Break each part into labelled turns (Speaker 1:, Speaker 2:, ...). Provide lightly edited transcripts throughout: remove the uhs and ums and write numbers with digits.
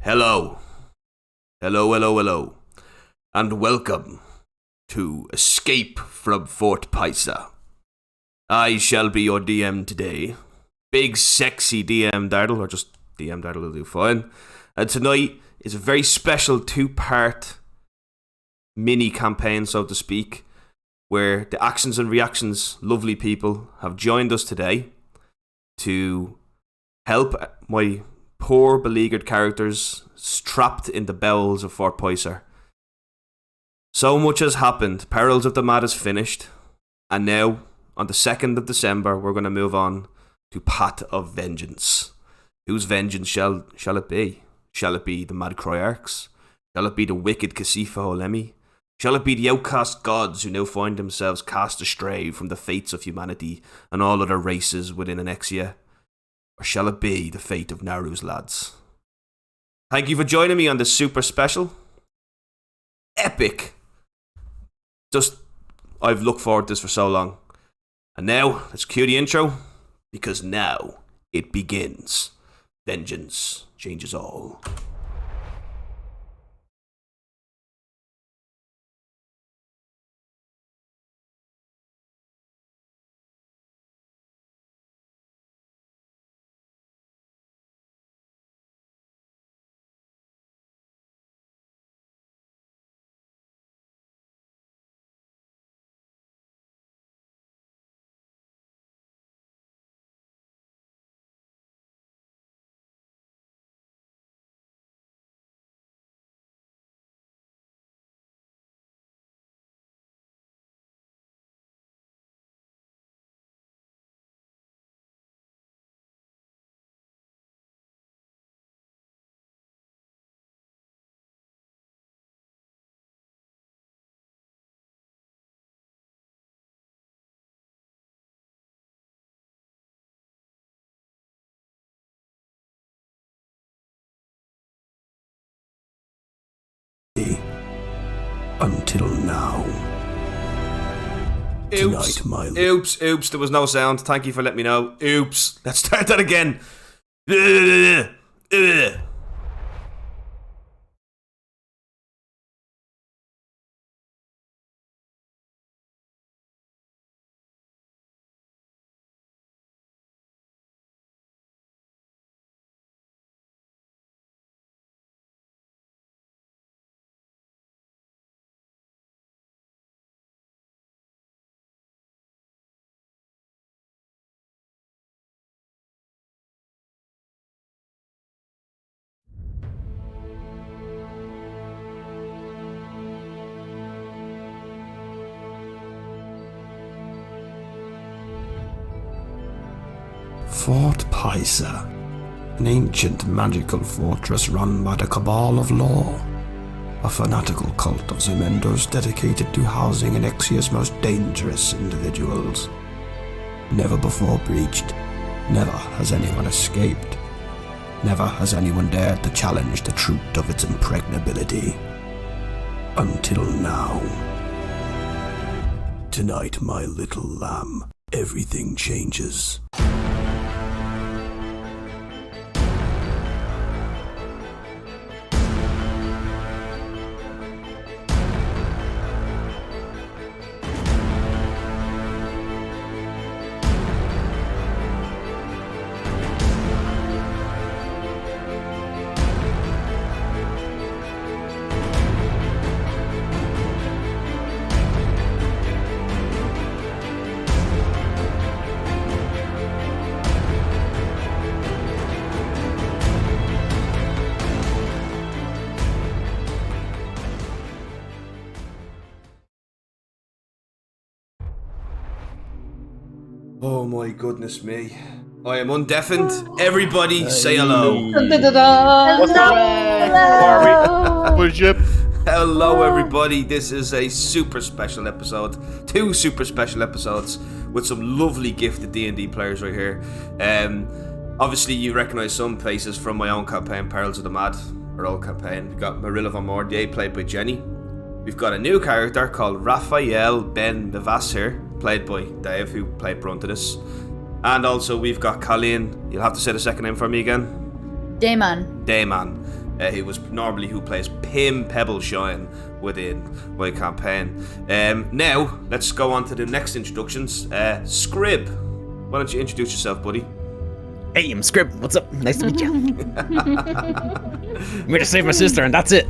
Speaker 1: Hello. Hello. And welcome to Escape from Fort Pysor. I shall be your DM today. Big, sexy DM Dartle, or just DM Dartle will do fine. And tonight is a very special two-part mini campaign, so to speak, where the actions and reactions lovely people have joined us today to help my poor beleaguered characters trapped in the bowels of Fort Pysor. So much has happened. Perils of the Mad is finished, and now on the 2nd of December we're going to move on to Path of Vengeance. Whose vengeance shall it be? Shall it be the Mad Cryarchs? Shall it be the wicked Casifa Olemi? Shall it be the outcast gods who now find themselves cast astray from the fates of humanity and all other races within Anexia? Or shall it be the fate of Naru's lads? Thank you for joining me on this super special. Epic. I've looked forward to this for so long. And now, let's cue the intro, because now it begins. Vengeance changes all. Until now. Oops, there was no sound. Thank you for letting me know. Oops. Let's start that again.
Speaker 2: Fort Pysor, an ancient magical fortress run by the Cabal of Law, a fanatical cult of Zemendos dedicated to housing Anexia's most dangerous individuals. Never before breached, never has anyone escaped, never has anyone dared to challenge the truth of its impregnability. Until now. Tonight, my little lamb, everything changes.
Speaker 1: Oh my goodness me. I am undeafened. Everybody say hello. Hello everybody. This is a super special episode. 2 super special episodes with some lovely gifted D&D players right here. Obviously you recognise some faces from my own campaign, Perils of the Mad, our old campaign. We've got Morrilla and Dimitri, played by Jenny. We've got a new character called Raphael Ben Devasir, played by Dave, who played Bruntinus. And also we've got Colleen. You'll have to say the second name for me again.
Speaker 3: Damon.
Speaker 1: who plays Pim Pebbleshine within my campaign. Now, let's go on to the next introductions. Scrib, why don't you introduce yourself, buddy?
Speaker 3: Hey, I'm Scrib. What's up? Nice to meet you. I'm here to save my sister, and that's it.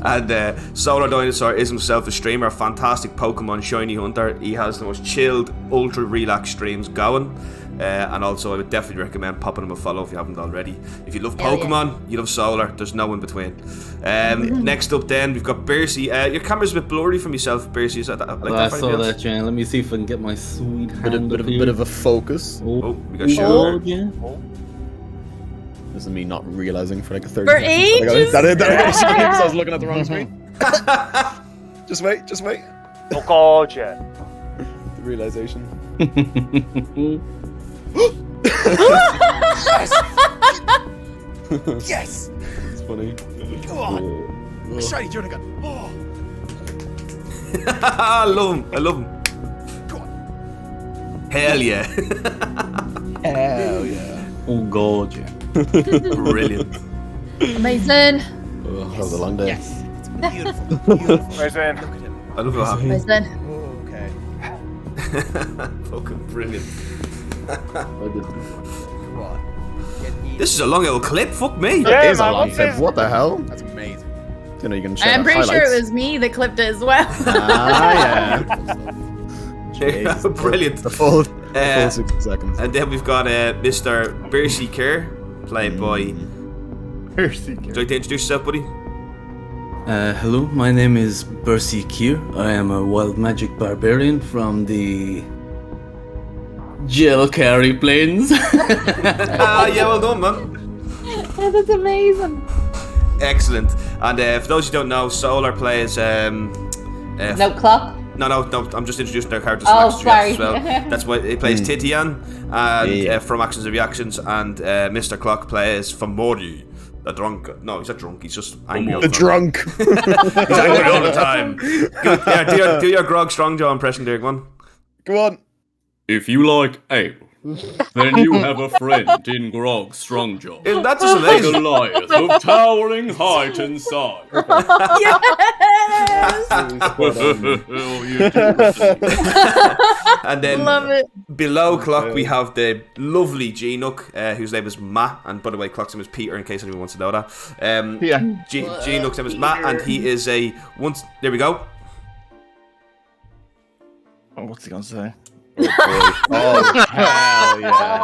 Speaker 1: And Solar Dinosaur is himself a streamer, a fantastic Pokemon shiny hunter. He has the most chilled, ultra relaxed streams going. And also, I would definitely recommend popping him a follow if you haven't already. If you love Pokemon, you love Solar, there's no in between. Next up, then, we've got Bercy. Your camera's a bit blurry from yourself, Bercy. Is that
Speaker 4: I saw that, Jan. Let me see if I can get my sweet hand.
Speaker 3: Bit of a focus.
Speaker 1: Oh, we got Sugar.
Speaker 4: Yeah.
Speaker 3: This is me not realizing for like a third.
Speaker 5: For ages.
Speaker 3: That is because I was looking at the wrong screen. Just wait.
Speaker 6: Oh God, yeah.
Speaker 3: The realization. Yes! It's funny. Come on! Shiny turn again. Oh.
Speaker 1: I love him.
Speaker 3: Come on.
Speaker 1: Hell yeah.
Speaker 3: Hell yeah.
Speaker 4: Oh God, yeah.
Speaker 1: Brilliant.
Speaker 5: Amazing.
Speaker 3: Oh, that was a long day.
Speaker 5: Yes.
Speaker 3: It's beautiful.
Speaker 6: Amazing.
Speaker 1: I love how happy.
Speaker 5: Amazing.
Speaker 3: Okay.
Speaker 1: Fucking brilliant.
Speaker 3: Come on.
Speaker 1: This is a long old clip, fuck me.
Speaker 6: Yeah,
Speaker 3: That is a
Speaker 6: man,
Speaker 3: long
Speaker 6: what's
Speaker 3: clip.
Speaker 6: this?
Speaker 3: What the hell? That's amazing. You know, you can share
Speaker 5: I'm
Speaker 3: the
Speaker 5: pretty sure
Speaker 3: highlights.
Speaker 5: it was me that clipped it as well.
Speaker 3: Yeah.
Speaker 1: Brilliant.
Speaker 3: The full 60 seconds.
Speaker 1: And then we've got Mr. Bercy Kerr, played by...
Speaker 6: Mercy.
Speaker 1: Would you like to introduce yourself, buddy?
Speaker 4: Hello, my name is Bercy Kier. I am a wild magic barbarian from the Gel Carry Plains.
Speaker 1: Yeah, well done, man.
Speaker 5: That's amazing.
Speaker 1: Excellent. And for those who don't know, Solar plays...
Speaker 7: No clock.
Speaker 1: No, I'm just introducing their characters
Speaker 7: Oh,
Speaker 1: from Actions
Speaker 7: sorry.
Speaker 1: as well. That's why he plays Titian, and from Actions and Reactions, and Mr. Clock plays Famori, the drunk. No, he's not drunk, he's just angry all the
Speaker 3: The
Speaker 1: time.
Speaker 3: drunk.
Speaker 1: He's angry all the time. Do your Grog Strongjaw impression there, go on.
Speaker 3: Go on.
Speaker 4: If you like ale, then you have a friend in Grog Strongjaw.
Speaker 1: That's just
Speaker 4: The
Speaker 1: amazing.
Speaker 4: Goliath of towering height and size.
Speaker 5: Yes.
Speaker 4: Oh, you do.
Speaker 1: And then
Speaker 5: Love it.
Speaker 1: below Clock we have the lovely G-Nook, whose name is Matt, and by the way, Clock's name is Peter, in case anyone wants to know that. G-Nook's name is Matt, and he is a there we go.
Speaker 6: Oh, what's he gonna say?
Speaker 3: Oh, hell yeah.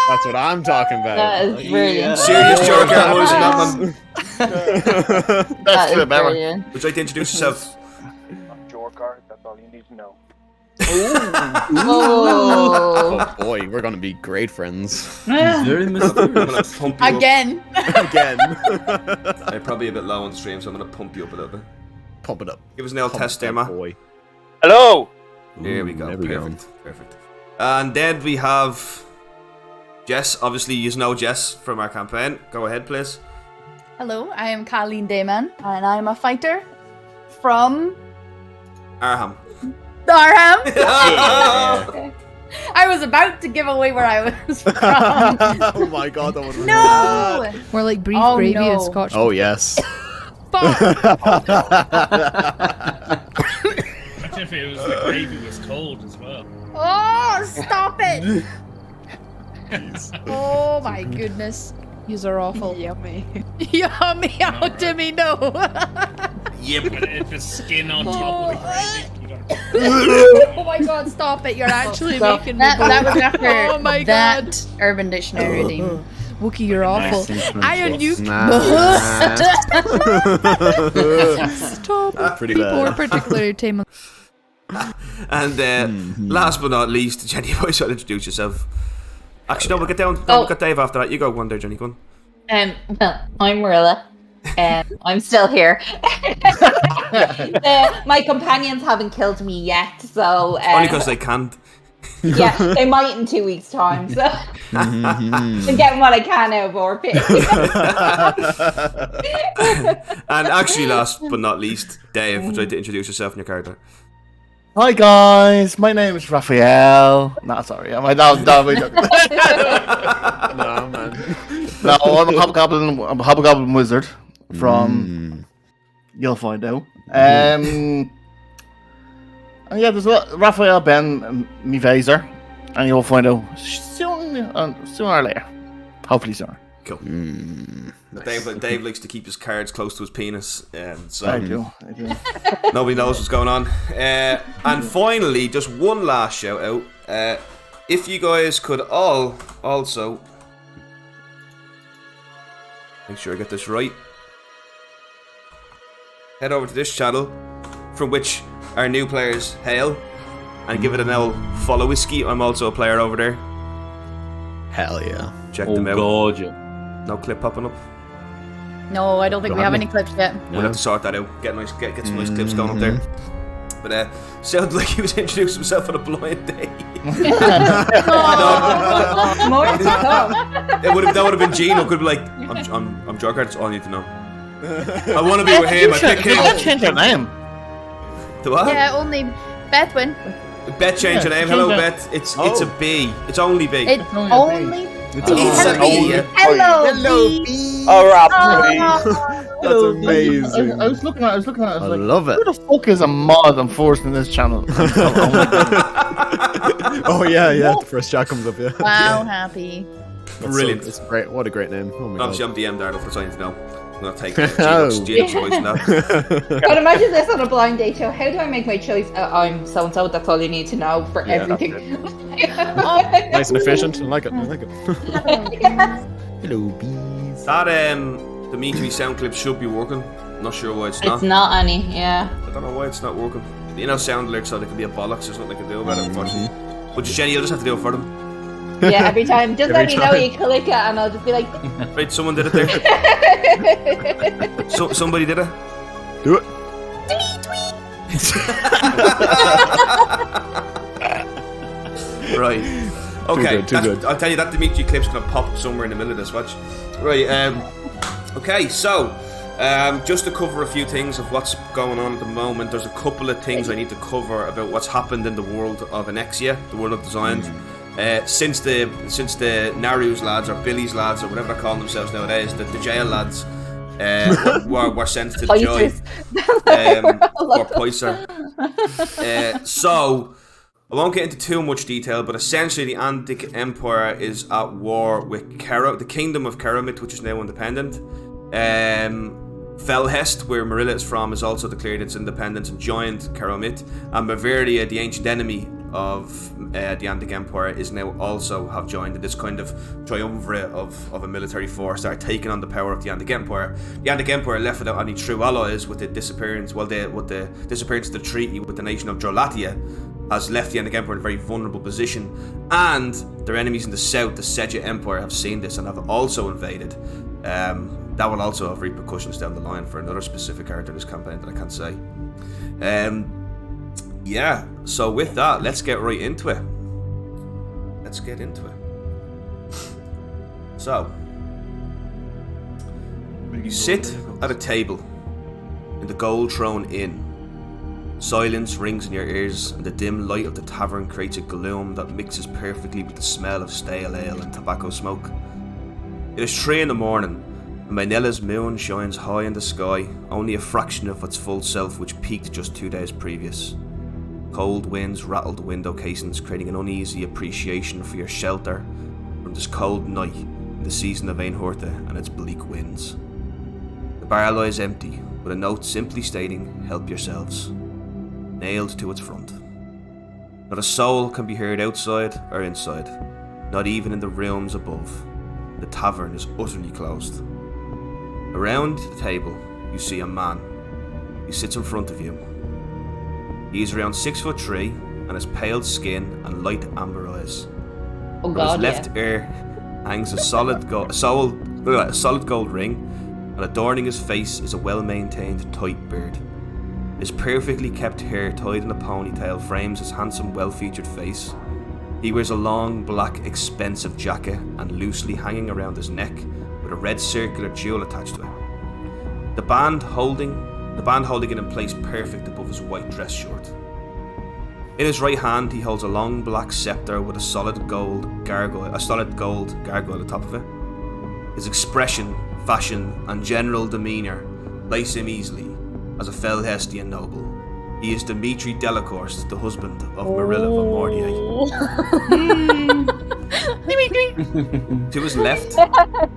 Speaker 3: That's what I'm talking about.
Speaker 7: That is brilliant.
Speaker 1: Serious joker, boys, and that man.
Speaker 7: That is brilliant.
Speaker 1: Would you like to introduce yourself?
Speaker 6: I'm Jorkar, that's all you need to know.
Speaker 7: Oh.
Speaker 3: Oh boy, we're gonna be great friends.
Speaker 4: Very mysterious.
Speaker 1: I'm gonna pump you
Speaker 5: Again.
Speaker 3: Again.
Speaker 1: up. I'm probably a bit low on the stream, so I'm gonna pump you up a little bit.
Speaker 3: Pump it up.
Speaker 1: Give us an old test there,
Speaker 3: Pump
Speaker 1: Matt.
Speaker 3: it, boy.
Speaker 6: Hello.
Speaker 1: There we go.
Speaker 3: There we go.
Speaker 1: Perfect. And then we have Jess. Obviously, you know Jess from our campaign. Go ahead, please.
Speaker 5: Hello, I am Colleen Dayman, and I'm a fighter from
Speaker 1: Arham.
Speaker 5: Durham.
Speaker 1: Yeah.
Speaker 5: I was about to give away where I was from.
Speaker 3: Oh my god, that was really
Speaker 5: No!
Speaker 3: bad.
Speaker 8: More like beef
Speaker 5: Oh,
Speaker 8: gravy and
Speaker 5: no.
Speaker 8: scotch.
Speaker 3: Oh yes.
Speaker 5: Fuck.
Speaker 9: If it was the gravy was cold as well.
Speaker 5: Oh, stop it! Oh my goodness.
Speaker 8: Yous are awful.
Speaker 5: Yummy. Yummy, how do me know?
Speaker 1: Yep.
Speaker 9: And if the skin on top of the gravy, you gotta...
Speaker 5: Oh my god, stop it. You're actually
Speaker 7: Stop.
Speaker 5: making me
Speaker 7: That was
Speaker 5: go.
Speaker 7: after
Speaker 5: Oh my
Speaker 7: that
Speaker 5: god.
Speaker 7: Urban Dictionary thing.
Speaker 8: Wookie, you're awful.
Speaker 5: Iron you.
Speaker 8: Stop.
Speaker 3: Pretty
Speaker 8: People
Speaker 3: bad.
Speaker 8: are particularly tame.
Speaker 1: And last but not least, Jenny, you might introduce yourself. Actually, no, we'll get down. No,
Speaker 7: Oh.
Speaker 1: we'll get Dave after that. You go one there, Jenny. Go on.
Speaker 7: Well, I'm Morrilla. I'm still here. My companions haven't killed me yet, so
Speaker 1: Only because they can't.
Speaker 7: yeah, they might in 2 weeks' time. So I'm getting what I can out of Orpit.
Speaker 1: And actually, last but not least, Dave, would you like to introduce yourself and your character?
Speaker 6: Hi guys, my name is Raphael. No, sorry, I'm no,
Speaker 10: man.
Speaker 6: no, I'm a hobgoblin. I'm a hobgoblin wizard from. You'll find out. And yeah, there's Raphael, Ben, and me Vaser, and you'll find out sooner or later. Hopefully sooner.
Speaker 1: Cool. Dave likes to keep his cards close to his penis, so
Speaker 6: I do.
Speaker 1: nobody knows what's going on. And finally, just one last shout out. If you guys could all also make sure I get this right, head over to this channel from which our new players hail and give it an old follow whiskey. I'm also a player over there.
Speaker 10: Hell yeah.
Speaker 1: Check them out.
Speaker 4: God, yeah.
Speaker 1: No clip popping up.
Speaker 5: No, I don't think we have any clips yet.
Speaker 1: We'll have to sort that out. Get some nice clips going up there. But sounded like he was introducing himself on a blind day.
Speaker 7: More to come.
Speaker 1: That would have been Gino. Could be like, I'm Jorkard. That's all I need to know. I want to be with him. I pick him.
Speaker 6: Change your name.
Speaker 1: The what?
Speaker 5: Yeah, only Bethwin.
Speaker 1: Bet change your name. Hello, Bet. It's a B. It's only B.
Speaker 5: It's only.
Speaker 1: It's a B.
Speaker 5: Hello, B.
Speaker 6: Oh, Rob.
Speaker 10: That's amazing.
Speaker 6: I was looking at it. I was like,
Speaker 10: love it.
Speaker 6: who the fuck is a mod enforced in this channel?
Speaker 10: Oh yeah. The first chat comes up. Yeah.
Speaker 5: Wow, happy.
Speaker 1: Brilliant.
Speaker 10: It's great. What a great name. Oh my
Speaker 1: Obviously,
Speaker 10: god.
Speaker 1: I'm DM Darnold. That's all I need to know. I'm not taking Gino's voice now.
Speaker 7: But imagine this on a blind date show. How do I make my choice? I'm so and so. That's all you need to know for everything.
Speaker 10: Nice and efficient. I like it. Hello, bees.
Speaker 1: That Dimitri sound clip should be working. Not sure why it's not.
Speaker 7: It's not any, yeah.
Speaker 1: I don't know why it's not working. You know, sound alerts, so there can be a bollocks. There's nothing I can do about it, unfortunately. But Jenny, you'll just have to do it for them.
Speaker 7: Yeah, every time. Just
Speaker 10: Every
Speaker 7: let me know you click it and I'll just be like,
Speaker 1: Right, someone did it there. Somebody did it.
Speaker 10: Do it.
Speaker 1: Right. Okay.
Speaker 10: Too good.
Speaker 1: I'll tell you that Dimitri clip's gonna pop up somewhere in the middle of this. Watch. Right. Okay. So, just to cover a few things of what's going on at the moment. There's a couple of things I need to cover about what's happened in the world of Anexia, the world of Designed. Since the Naru's lads or Billy's lads or whatever they're calling themselves nowadays, the jail lads were sent to the joy or Pysor. So I won't get into too much detail, but essentially the Andic Empire is at war with the Kingdom of Keramit, which is now independent. Felhest, where Morrilla is from, has also declared its independence and joined Keramit, and Bavaria, the ancient enemy of the Andic Empire, is now also have joined in this kind of triumvirate of a military force that are taking on the power of the Andic Empire. The Andic Empire, left without any true allies with the disappearance, of the treaty with the nation of Drolatia, has left the Andic Empire in a very vulnerable position, and their enemies in the south, the Seja Empire, have seen this and have also invaded. That will also have repercussions down the line for another specific character in this campaign that I can't say. Yeah, so with that, let's get right into it. Let's get into it. So, you sit at a table in the Gold Throne Inn. Silence rings in your ears, and the dim light of the tavern creates a gloom that mixes perfectly with the smell of stale ale and tobacco smoke. It is 3 a.m, and Manella's moon shines high in the sky, only a fraction of its full self, which peaked just 2 days previous. Cold winds rattle the window casings, creating an uneasy appreciation for your shelter from this cold night in the season of Einhorta and its bleak winds. The bar lies empty, with a note simply stating, "Help yourselves," nailed to its front. Not a soul can be heard outside or inside, not even in the rooms above. The tavern is utterly closed. Around the table, you see a man. He sits in front of you. He is around 6'3" and has pale skin and light amber eyes.
Speaker 7: oh
Speaker 1: On
Speaker 7: god,
Speaker 1: his left ear hangs a solid gold ring, and adorning his face is a well-maintained tight beard. His perfectly kept hair tied in a ponytail frames his handsome, well-featured face. He wears a long, black, expensive jacket, and loosely hanging around his neck with a red circular jewel attached to it. The band holding it in place perfect above his white dress short. In his right hand, he holds a long black scepter with a solid gold gargoyle at the top of it. His expression, fashion, and general demeanour place him easily as a Felhestian noble. He is Dimitri Delacourse, the husband of Morrilla von Mordier. To his left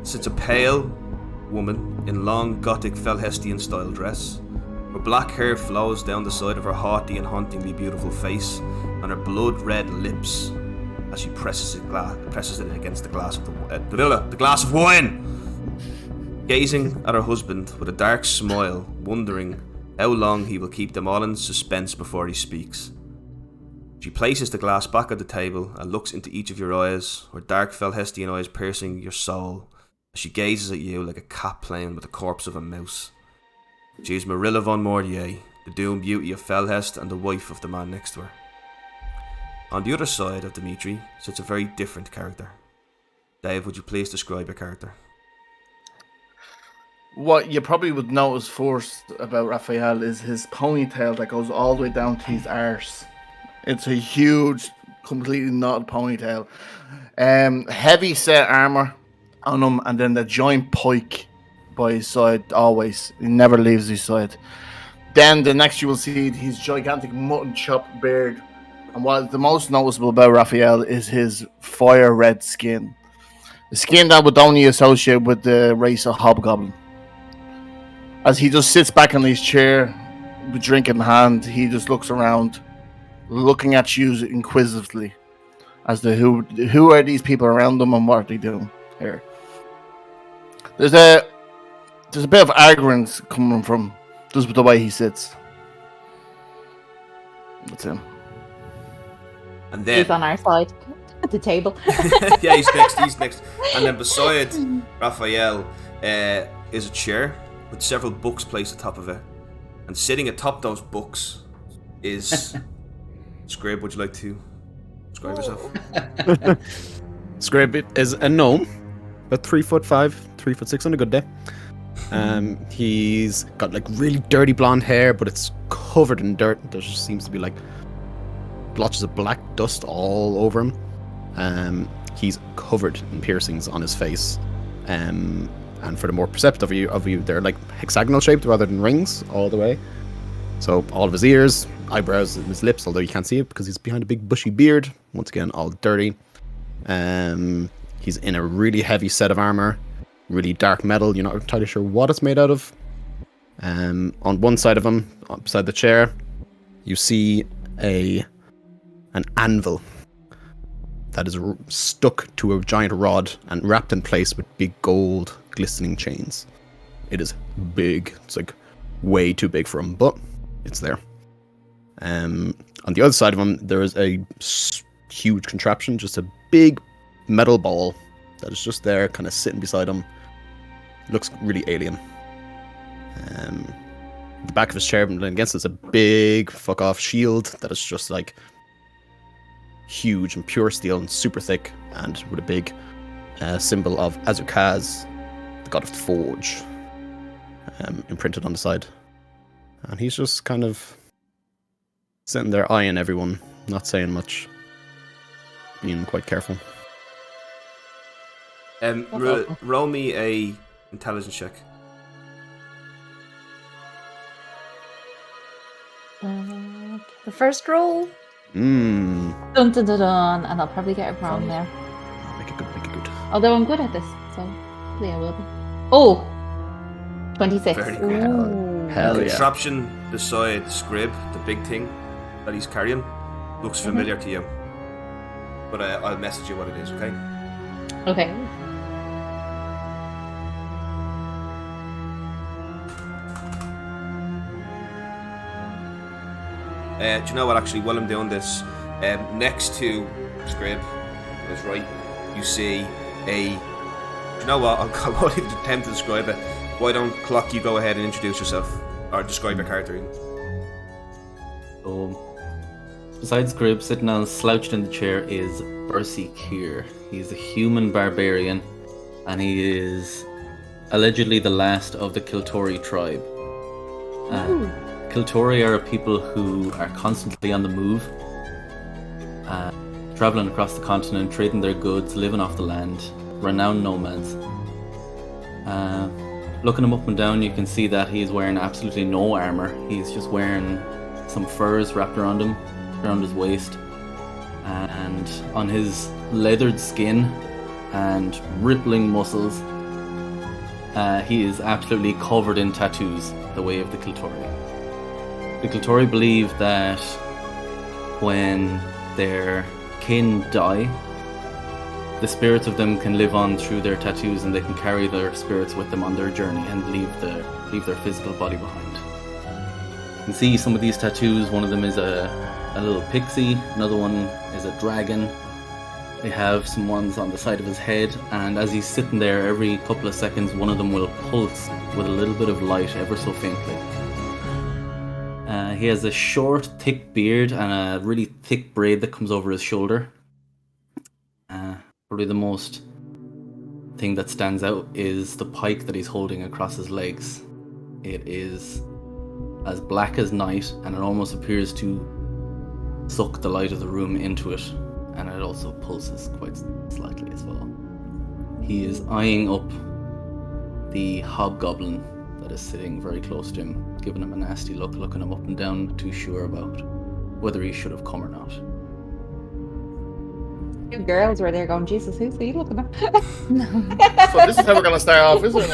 Speaker 1: sits a pale woman in long Gothic Felhestian style dress. Her black hair flows down the side of her haughty and hauntingly beautiful face, and her blood-red lips as she presses it against the glass of the glass of wine. Gazing at her husband with a dark smile, wondering how long he will keep them all in suspense before he speaks. She places the glass back on the table and looks into each of your eyes, her dark Felhestian eyes piercing your soul, as she gazes at you like a cat playing with the corpse of a mouse. She is Morrilla von Mordier, the doomed beauty of Felhest and the wife of the man next to her. On the other side of Dimitri sits a very different character. Dave, would you please describe your character?
Speaker 6: What you probably would notice first about Raphael is his ponytail that goes all the way down to his arse. It's a huge, completely knotted ponytail. Heavy set armor on him, and then the giant pike by his side always. He never leaves his side. Then the next you will see his gigantic mutton chop beard. And what is the most noticeable about Raphael is his fire red skin. The skin that would only associate with the race of Hobgoblin. As he just sits back in his chair, with drink in hand, he just looks around, looking at you inquisitively as to who are these people around them and what are they doing here. There's a bit of arrogance coming from just the way he sits. That's him.
Speaker 1: And then
Speaker 7: He's on our side at the table.
Speaker 1: yeah, he's next. And then beside Raphael is a chair with several books placed atop of it. And sitting atop those books is Scrib. Would you like to describe yourself?
Speaker 10: Scrib is a gnome, about 3'5", 3'6" on a good day. He's got like really dirty blonde hair, but it's covered in dirt. There just seems to be like blotches of black dust all over him. He's covered in piercings on his face. And for the more perceptive of you, they're like hexagonal shaped rather than rings all the way. So all of his ears, eyebrows, and his lips, although you can't see it because he's behind a big bushy beard. Once again, all dirty. He's in a really heavy set of armor, really dark metal. You're not entirely sure what it's made out of. On one side of him, beside the chair, you see an anvil that is stuck to a giant rod and wrapped in place with big gold glistening chains. It is big. It's like way too big for him, but it's there. On the other side of him, there is a huge contraption, just a big metal ball that is just there, kind of sitting beside him. Looks really alien. The back of his chair, and against it's a big fuck off shield that is just like huge and pure steel and super thick, and with a big symbol of Azukaz, the god of the forge, imprinted on the side. And he's just kind of sitting there eyeing everyone, not saying much, being quite careful.
Speaker 1: Roll me a intelligence check.
Speaker 8: The first roll.
Speaker 7: Dun dun dun dun, and I'll probably get it wrong there.
Speaker 10: Make it good.
Speaker 7: Although I'm good at this, so hopefully I will be. Oh! 26.
Speaker 1: Very good.
Speaker 4: Hell
Speaker 1: The
Speaker 4: yeah.
Speaker 1: contraption beside Scrib, the big thing that he's carrying, looks familiar to you. But I'll message you what it is, okay?
Speaker 7: Okay.
Speaker 1: Do you know what, actually, while I'm doing this, next to Scrib, that's right, you see do you know what, I won't even attempt to describe it. Why don't Clock, you go ahead and introduce yourself, or describe your character.
Speaker 4: So, besides Grib, sitting on slouched in the chair is Bercy Kier. He's a human barbarian, and he is allegedly the last of the Kiltori tribe. Kiltori are a people who are constantly on the move. traveling across the continent, trading their goods, living off the land, renowned nomads. Looking him up and down, you can see that he's wearing absolutely no armor. He's just wearing some furs wrapped around him, around his waist, and on his leathered skin and rippling muscles, he is absolutely covered in tattoos, the way of the Kiltori. The Kiltori believe that when their kin die, the spirits of them can live on through their tattoos, and they can carry their spirits with them on their journey and leave their physical body behind. You can see some of these tattoos. One of them is a little pixie, another one is a dragon. They have some ones on the side of his head, and as he's sitting there, every couple of seconds one of them will pulse with a little bit of light ever so faintly. He has a short, thick beard and a really thick braid that comes over his shoulder. Probably the most thing that stands out is the pike that he's holding across his legs. It is as black as night, and it almost appears to suck the light of the room into it, and it also pulses quite slightly as well. He is eyeing up the hobgoblin that is sitting very close to him, giving him a nasty look, looking him up and down, not too sure about whether he should have come or not.
Speaker 7: Two girls were there going, Jesus, who's he looking at?
Speaker 6: So this is how we're going to start off, isn't it?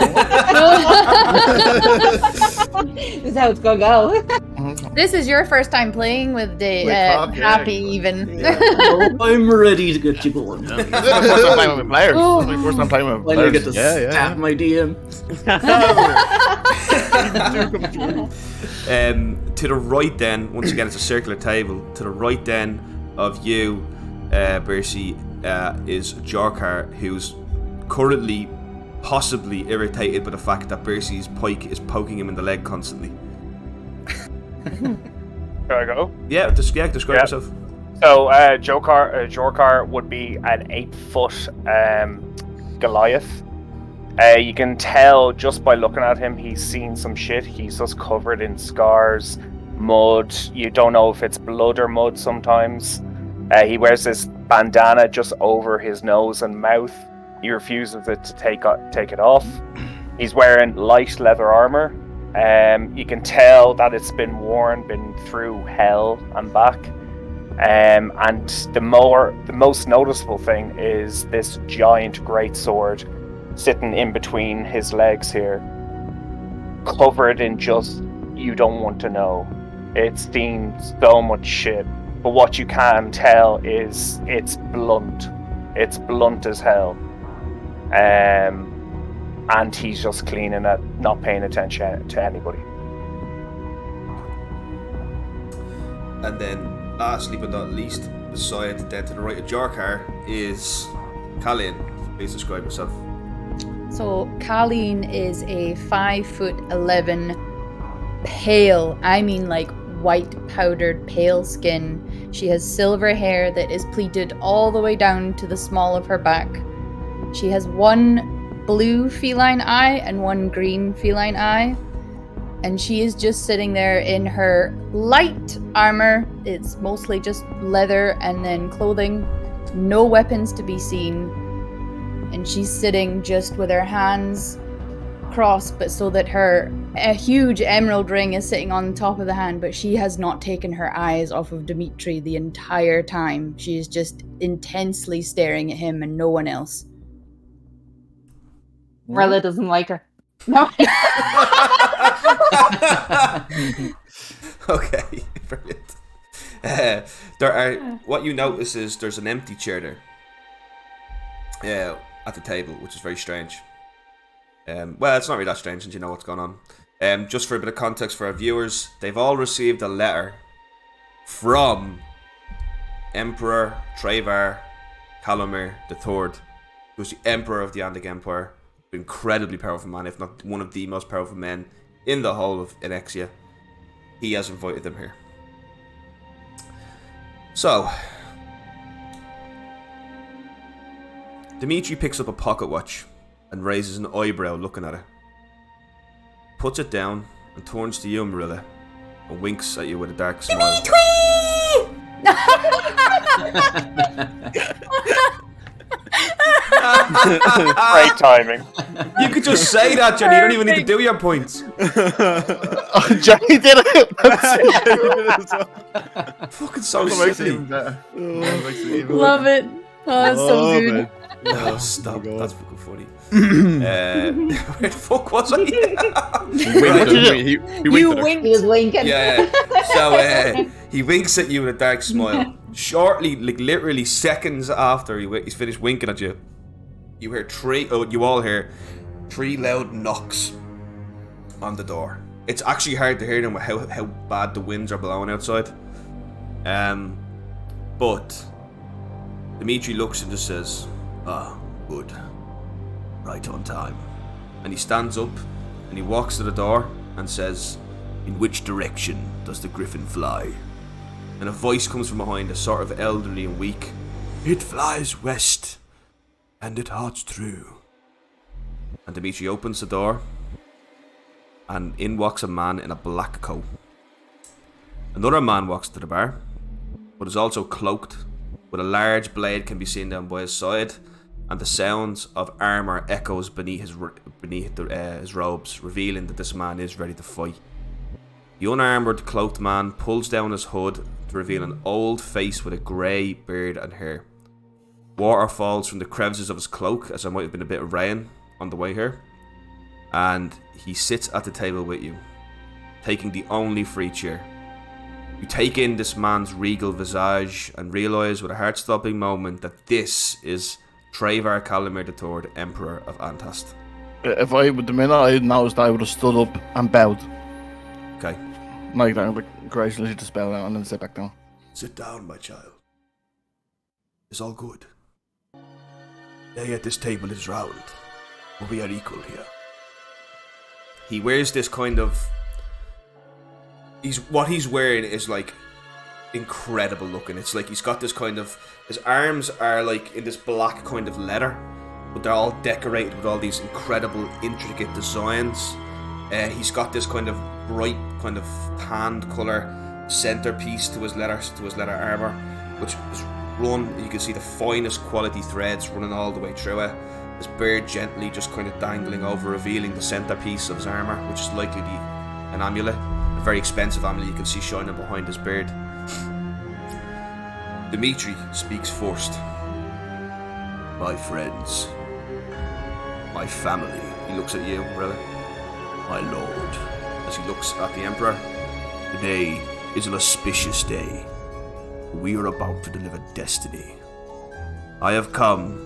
Speaker 7: This is how it's going to go.
Speaker 5: This is your first time playing with the Happy, even.
Speaker 6: Yeah.
Speaker 4: I'm ready to get you going.
Speaker 6: This is my first time playing with players. This is my first time playing with
Speaker 4: When
Speaker 6: players.
Speaker 4: you get to stab my DM.
Speaker 1: To the right then, once again it's a circular table, to the right then of you, Bercy, is Jorkar, who's currently possibly irritated by the fact that Bercy's pike is poking him in the leg constantly.
Speaker 9: Can I go?
Speaker 1: Yeah, describe yourself.
Speaker 9: So, Jorkar would be an 8-foot Goliath. You can tell just by looking at him, he's seen some shit. He's just covered in scars, mud. You don't know if it's blood or mud sometimes. He wears this bandana just over his nose and mouth. He refuses to take it off. He's wearing light leather armor. You can tell that it's been through hell and back. And the most noticeable thing is this giant great sword sitting in between his legs here, covered in just you don't want to know. It's seen so much shit, but what you can tell is it's blunt. It's blunt as hell. And he's just cleaning it, not paying attention to anybody.
Speaker 1: And then, lastly but not least, beside then to the right of Jorkar is Colleen. Please describe yourself.
Speaker 5: So Colleen is a 5'11", pale, I mean like white powdered pale skin. She has silver hair that is pleated all the way down to the small of her back. She has one blue feline eye and one green feline eye. And she is just sitting there in her light armor. It's mostly just leather and then clothing. No weapons to be seen. And she's sitting just with her hands crossed, but so that a huge emerald ring is sitting on top of the hand, but she has not taken her eyes off of Dimitri the entire time. She is just intensely staring at him and no one else.
Speaker 7: Morrilla doesn't like her. No.
Speaker 1: Okay, brilliant. What you notice is there's an empty chair there. At the table, which is very strange. Well, it's not really that strange since you know what's going on. Just for a bit of context for our viewers, they've all received a letter from Emperor Travar Calomir III, who's the Emperor of the Andic Empire, an incredibly powerful man, if not one of the most powerful men in the whole of Inexia. He has invited them here. So, Dimitri picks up a pocket watch and raises an eyebrow looking at it. Puts it down and turns to you, Morrilla, and winks at you with a dark smile. Dimitri!
Speaker 9: Great timing.
Speaker 1: You could just say that, Johnny. You don't even need to do your points.
Speaker 6: Oh, Johnny did it.
Speaker 1: Fucking so
Speaker 6: That makes it
Speaker 1: silly.
Speaker 6: even better. That makes it even
Speaker 8: Love it. Oh, that's so
Speaker 10: Love
Speaker 8: good.
Speaker 10: it.
Speaker 1: Oh, stop. That's fucking funny. Where the fuck was I?
Speaker 10: He winked at her.
Speaker 7: He was winking.
Speaker 1: Yeah. So he winks at you with a dark smile. Shortly, like literally seconds after he's finished winking at you, you all hear 3 loud knocks on the door. It's actually hard to hear them with how bad the winds are blowing outside. But Dimitri looks and just says, good. Right on time. And he stands up and he walks to the door and says, in which direction does the griffin fly? And a voice comes from behind, a sort of elderly and weak. It flies west, and it hearts through. And Dimitri opens the door, and in walks a man in a black coat. Another man walks to the bar, but is also cloaked, with a large blade can be seen down by his side, and the sounds of armour echoes beneath his robes, revealing that this man is ready to fight. The unarmoured cloaked man pulls down his hood to reveal an old face with a grey beard and hair. Water falls from the crevices of his cloak, as there might have been a bit of rain on the way here. And he sits at the table with you, taking the only free chair. You take in this man's regal visage and realise with a heart-stopping moment that this is Travar Calamir III, Emperor of Antast.
Speaker 6: If I would the minute I noticed, I would have stood up and bowed.
Speaker 1: Okay.
Speaker 6: Like that, like graciously to spell out and then sit back down.
Speaker 2: Sit down, my child. It's all good. Day at this table is round, but we are equal here.
Speaker 1: He wears this kind of... What he's wearing is like incredible looking. It's like he's got this kind of... His arms are like in this black kind of leather, but they're all decorated with all these incredible, intricate designs. He's got this kind of bright, kind of tanned colour centerpiece to his leather armour, which is run. You can see the finest quality threads running all the way through it. His beard gently just kind of dangling over, revealing the centerpiece of his armour, which is likely an amulet, a very expensive amulet you can see shining behind his beard. Dimitri speaks first.
Speaker 2: My friends, my family.
Speaker 1: He looks at you, brother.
Speaker 2: My lord,
Speaker 1: As he looks at the Emperor.
Speaker 2: today is an auspicious day. We are about to deliver destiny. I have come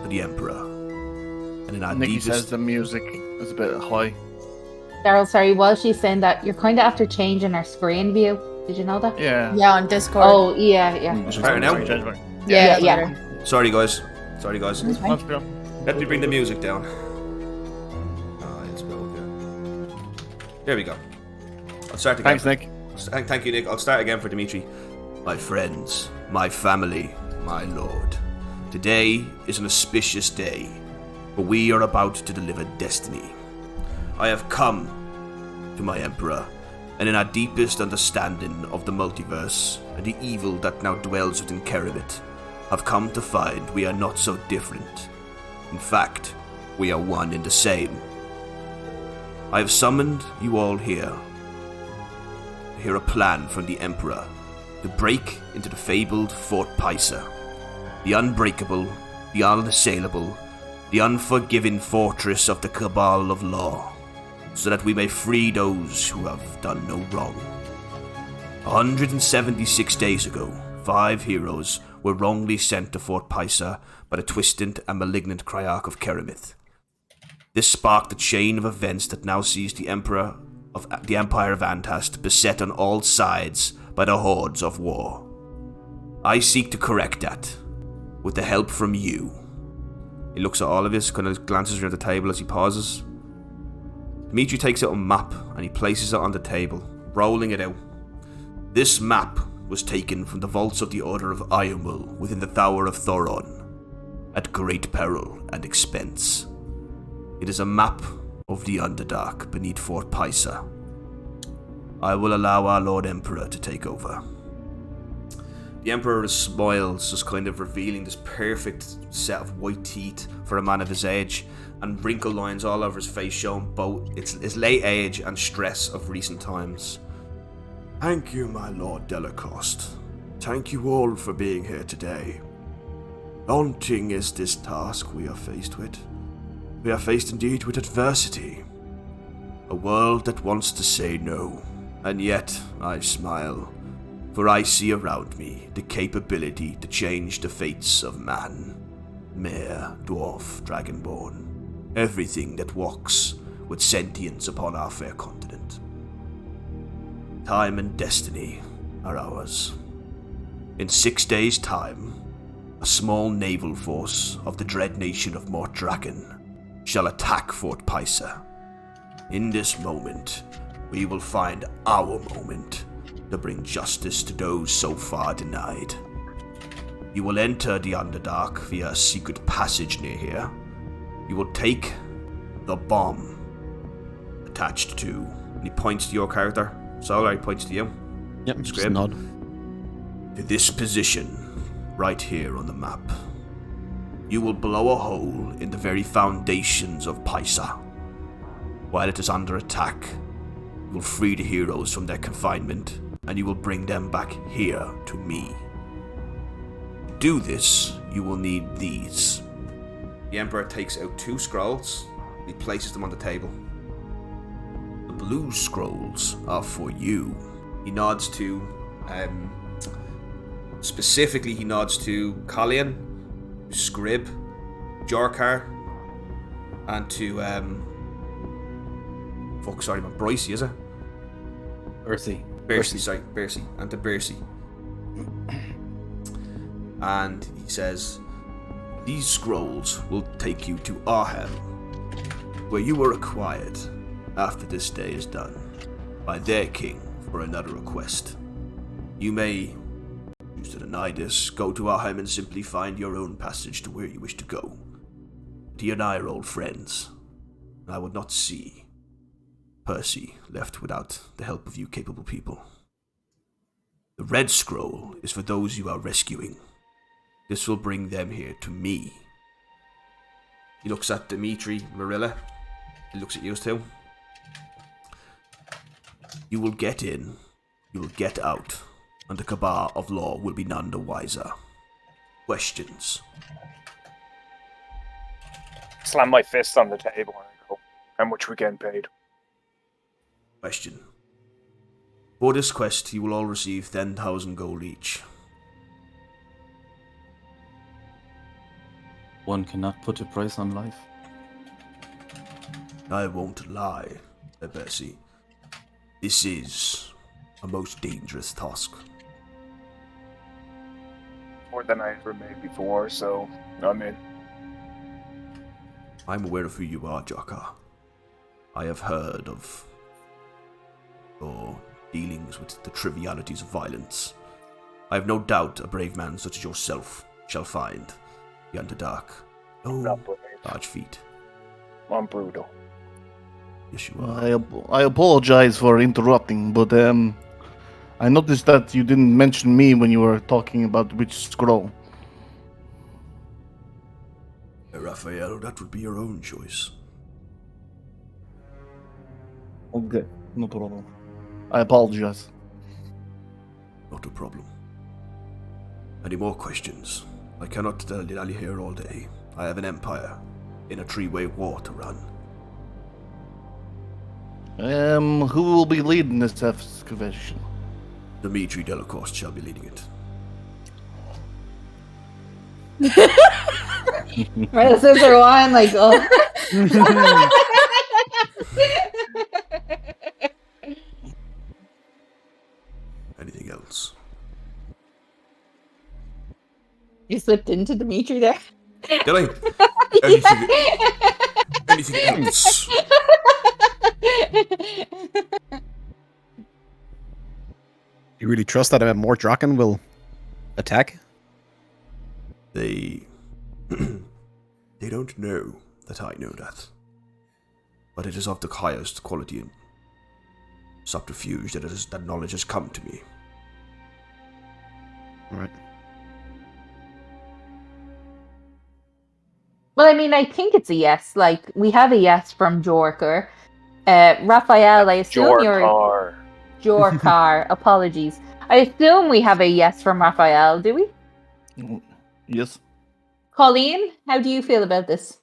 Speaker 2: to the Emperor, and in our
Speaker 6: Nikki
Speaker 2: deepest...
Speaker 6: says the music is a bit high.
Speaker 7: Daryl, sorry, while she's saying that, you're kind of after changing our screen view. Did you know that?
Speaker 6: Yeah.
Speaker 5: Yeah, on Discord.
Speaker 7: Oh, yeah.
Speaker 1: Better now?
Speaker 7: Yeah.
Speaker 1: Sorry, guys. Let me bring the music down. There we go. I'll start again.
Speaker 6: Thanks, Nick.
Speaker 1: Thank you, Nick. I'll start again for Dimitri.
Speaker 2: My friends, my family, my lord. Today is an auspicious day, for we are about to deliver destiny. I have come to my Emperor, and in our deepest understanding of the multiverse and the evil that now dwells within Kerimit, have come to find we are not so different. In fact, we are one and the same. I have summoned you all here to hear a plan from the Emperor to break into the fabled Fort Pysor, the unbreakable, the unassailable, the unforgiving fortress of the Cabal of Law, so that we may free those who have done no wrong. 176 days ago, 5 heroes were wrongly sent to Fort Pysor by the twisted and malignant Cryarch of Kerimith. This sparked a chain of events that now sees the Empire of Antast beset on all sides by the hordes of war. I seek to correct that, with the help from you. He looks at all of us, kind of glances around the table as he pauses. Dimitri takes out a map and he places it on the table, rolling it out. This map was taken from the vaults of the Order of Ironwell within the Tower of Thoron, at great peril and expense. It is a map of the Underdark beneath Fort Pysor. I will allow our Lord Emperor to take over.
Speaker 1: The Emperor smiles, just kind of revealing this perfect set of white teeth for a man of his age, and wrinkle lines all over his face showing both his late age and stress of recent times.
Speaker 2: Thank you, my Lord Delacoste. Thank you all for being here today. Daunting is this task we are faced with. We are faced indeed with adversity. A world that wants to say no, and yet I smile, for I see around me the capability to change the fates of man, mare, dwarf, dragonborn, everything that walks with sentience upon our fair continent. Time and destiny are ours. In 6 days' time, a small naval force of the dread nation of Mordraken shall attack Fort Pysor. In this moment, we will find our moment to bring justice to those so far denied. You will enter the Underdark via a secret passage near here. You will take the bomb attached to, and he points to your character. Solar, he points to you.
Speaker 10: Yep, just
Speaker 1: Scrib.
Speaker 10: nod.
Speaker 1: To this position, right here on the map. You will blow a hole in the very foundations of Pysor. While it is under attack, you will free the heroes from their confinement, and you will bring them back here to me. To do this, you will need these. The Emperor takes out 2 scrolls, and he places them on the table. The blue scrolls are for you. He nods to, specifically he nods to Collian, Scrib, Jorkar, and to, Brycey, is it? Bercy, and to Bercy. And he says, these scrolls will take you to Arhem, where you were acquired after this day is done by their king for another request. You may choose to deny this, go to Arhem and simply find your own passage to where you wish to go. But he and I are old friends. I would not see Percy left without the help of you capable people. The red scroll is for those you are rescuing. This will bring them here to me. He looks at Dimitri, Morrilla. He looks at you too. You will get in, you will get out, and the Cabal of Law will be none the wiser. Questions?
Speaker 9: Slam my fist on the table and I go, how much we getting paid?
Speaker 1: Question. For this quest, you will all receive 10,000 gold each.
Speaker 4: One cannot put a price on life.
Speaker 1: I won't lie, Bessie. This is a most dangerous task.
Speaker 9: More than I ever made before, so I'm in.
Speaker 1: I'm aware of who you are, Jaka. I have heard of your dealings with the trivialities of violence. I have no doubt a brave man such as yourself shall find the Underdark. No large feat.
Speaker 9: I'm brutal.
Speaker 1: Yes, you are.
Speaker 6: I apologize for interrupting, but I noticed that you didn't mention me when you were talking about which scroll.
Speaker 1: Raphael, that would be your own choice.
Speaker 6: Okay, no problem. I apologize.
Speaker 1: Not a problem. Any more questions? I cannot dally here all day. I have an empire in a 3-way war to run.
Speaker 6: Who will be leading this excavation?
Speaker 1: Dimitri Delacoste shall be leading it.
Speaker 7: Right, the scissor line, like, oh.
Speaker 1: Anything else?
Speaker 7: You slipped into Dimitri there.
Speaker 1: Did I? Anything else?
Speaker 10: You really trust that Mordraken will attack?
Speaker 1: They don't know that I know that. But it is of the highest quality and subterfuge that knowledge has come to me.
Speaker 10: All right.
Speaker 7: Well, I mean, I think it's a yes. Like, we have a yes from Jorker. Raphael, I assume you're... Jorkar, apologies. I assume we have a yes from Raphael, do we?
Speaker 6: Yes.
Speaker 7: Colleen, how do you feel about this?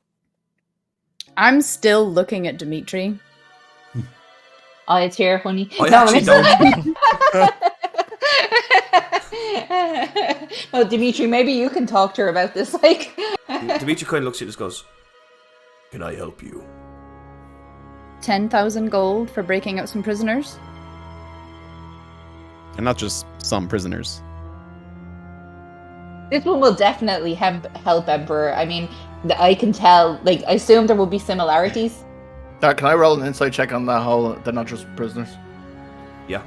Speaker 5: I'm still looking at Dimitri.
Speaker 7: Oh, it's here, honey.
Speaker 1: I actually
Speaker 7: don't. Well, Dimitri, maybe you can talk to her about this. Like,
Speaker 1: Dimitri kind of looks at you and just goes, "Can I help you?"
Speaker 5: 10,000 gold for breaking out some prisoners.
Speaker 10: And not just some prisoners.
Speaker 7: this one will definitely help Emperor. I mean, I can tell. Like, I assume there will be similarities.
Speaker 6: Can I roll an insight check on that whole? They're not just prisoners.
Speaker 1: Yeah.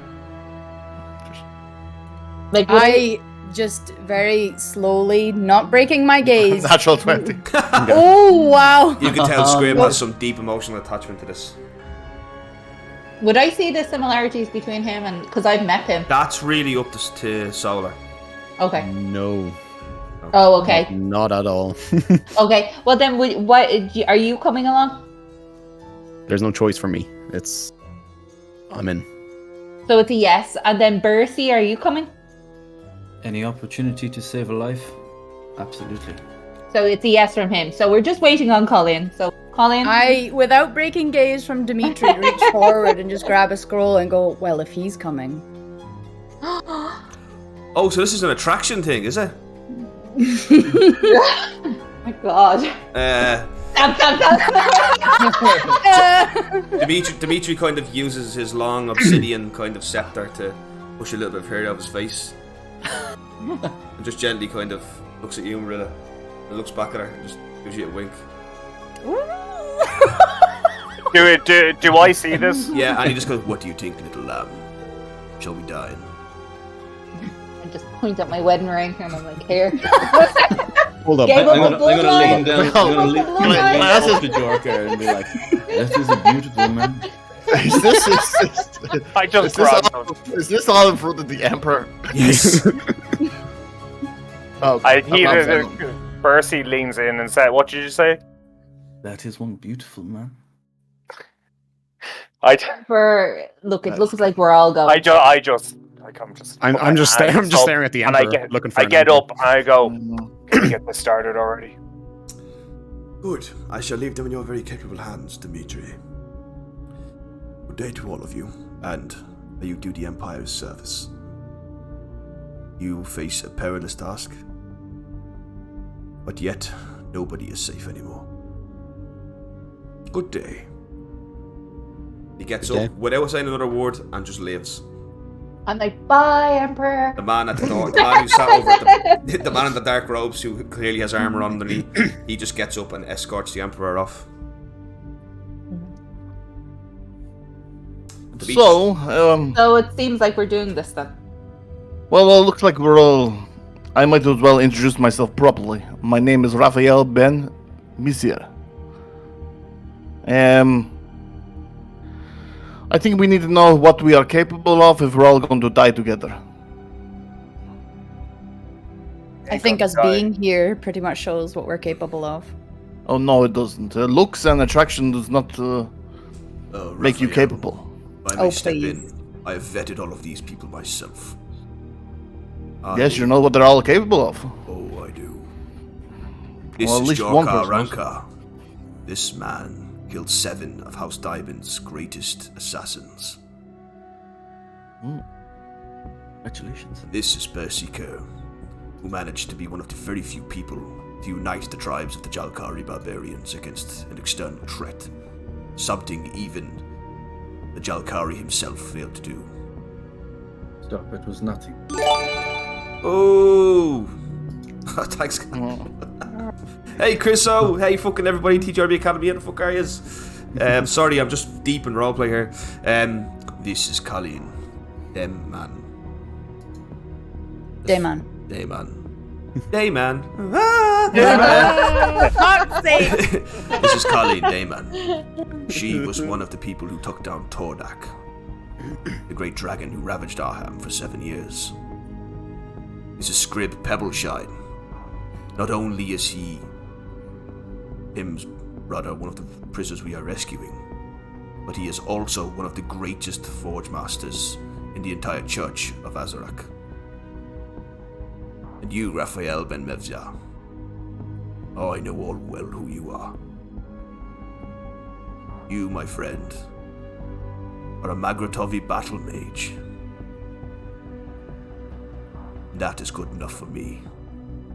Speaker 7: Like,
Speaker 5: I just very slowly, not breaking my gaze.
Speaker 6: Natural 20.
Speaker 5: Oh, wow.
Speaker 1: You can tell Scrib has some deep emotional attachment to this.
Speaker 7: would I see the similarities between him and... Because I've met him.
Speaker 1: That's really up to Solar.
Speaker 7: Okay.
Speaker 10: No.
Speaker 7: Oh, okay.
Speaker 10: Not at all.
Speaker 7: Okay. Well, then, are you coming along?
Speaker 10: There's no choice for me. I'm in.
Speaker 7: So it's a yes. And then Bercy, are you coming?
Speaker 4: Any opportunity to save a life? Absolutely.
Speaker 7: So it's a yes from him. So we're just waiting on Colin. So Colin,
Speaker 5: I, without breaking gaze from Dimitri, reach forward and just grab a scroll and go, well, if he's coming.
Speaker 1: Oh, so this is an attraction thing, is it?
Speaker 7: Oh my God.
Speaker 1: Dimitri kind of uses his long obsidian kind of scepter to push a little bit of hair out of his face. And just gently kind of looks at you, Morrilla, and looks back at her and just gives you a wink.
Speaker 9: Do I see this?
Speaker 1: Yeah, and he just goes, "What do you think, little lamb? Shall we dine?"
Speaker 7: I just point at my wedding ring and I'm like, here.
Speaker 10: Hold up.
Speaker 7: Gave
Speaker 4: I'm
Speaker 7: him a
Speaker 4: gonna lean down. I'm gonna lean
Speaker 7: bloodline.
Speaker 4: up to Jorker and be like, "This is a beautiful man."
Speaker 6: Is this
Speaker 9: I just grabbed him.
Speaker 6: is this all in front of the Emperor?
Speaker 1: Yes.
Speaker 6: Oh,
Speaker 9: Bercy leans in and said, "What did you say?"
Speaker 4: That is one beautiful man.
Speaker 7: Look, it looks like we're all going.
Speaker 1: Oh.
Speaker 9: I'm just
Speaker 10: I'm just staring at the
Speaker 9: and
Speaker 10: Emperor, looking for
Speaker 9: I
Speaker 10: an
Speaker 9: get
Speaker 10: answer.
Speaker 9: up and I go, "Can we get this started already?"
Speaker 2: Good. I shall leave them in your very capable hands, Dimitri. Good day to all of you, and may you do the Empire's service. You face a perilous task, but yet nobody is safe anymore. Good day.
Speaker 1: He gets
Speaker 10: Good
Speaker 1: up without saying another word and just leaves.
Speaker 7: I'm like, bye, Emperor.
Speaker 1: The man at the door, the man who sat over at the man in the dark robes who clearly has armor on underneath, he just gets up and escorts the Emperor off.
Speaker 7: So it seems like we're doing this then.
Speaker 6: Well, looks like we're all... I might as well introduce myself properly. My name is Raphael Ben Misir. I think we need to know what we are capable of if we're all going to die together.
Speaker 5: I think us being here pretty much shows what we're capable of.
Speaker 6: Oh no, it doesn't. Looks and attraction does not make you
Speaker 2: Raphael,
Speaker 6: capable.
Speaker 2: I may
Speaker 5: Oh,
Speaker 2: step
Speaker 5: please.
Speaker 2: in. I have vetted all of these people myself.
Speaker 6: Yes, you know what they're all capable of.
Speaker 2: Oh, I do.
Speaker 1: This
Speaker 6: Well, at
Speaker 1: is
Speaker 6: least one
Speaker 1: Jorkar
Speaker 6: person does.
Speaker 1: Rankar. This man killed 7 of House Diamond's greatest assassins.
Speaker 4: Congratulations.
Speaker 1: This is Bercy Kerr, who managed to be one of the very few people to unite the tribes of the Jalkari barbarians against an external threat, something even the Jalkari himself failed to do.
Speaker 4: Stop, it was nothing.
Speaker 1: Oh! Thanks. Hey, Chriso! Hey, fucking everybody, TGRB Academy, how the fuck are yous? Sorry, I'm just deep in roleplay here. This is Colleen. Dayman.
Speaker 5: Dayman. Fuck's sake!
Speaker 1: This is Colleen Dayman. She was one of the people who took down Tordak, the great dragon who ravaged Arham for 7 years. is a Scrib Pebbleshine. Not only is him's brother, one of the prisoners we are rescuing, but he is also one of the greatest forge masters in the entire Church of Azarak. And you, Raphael Ben Mevzia, I know all well who you are. You, my friend, are a Magratovi battle mage. That is good enough for me.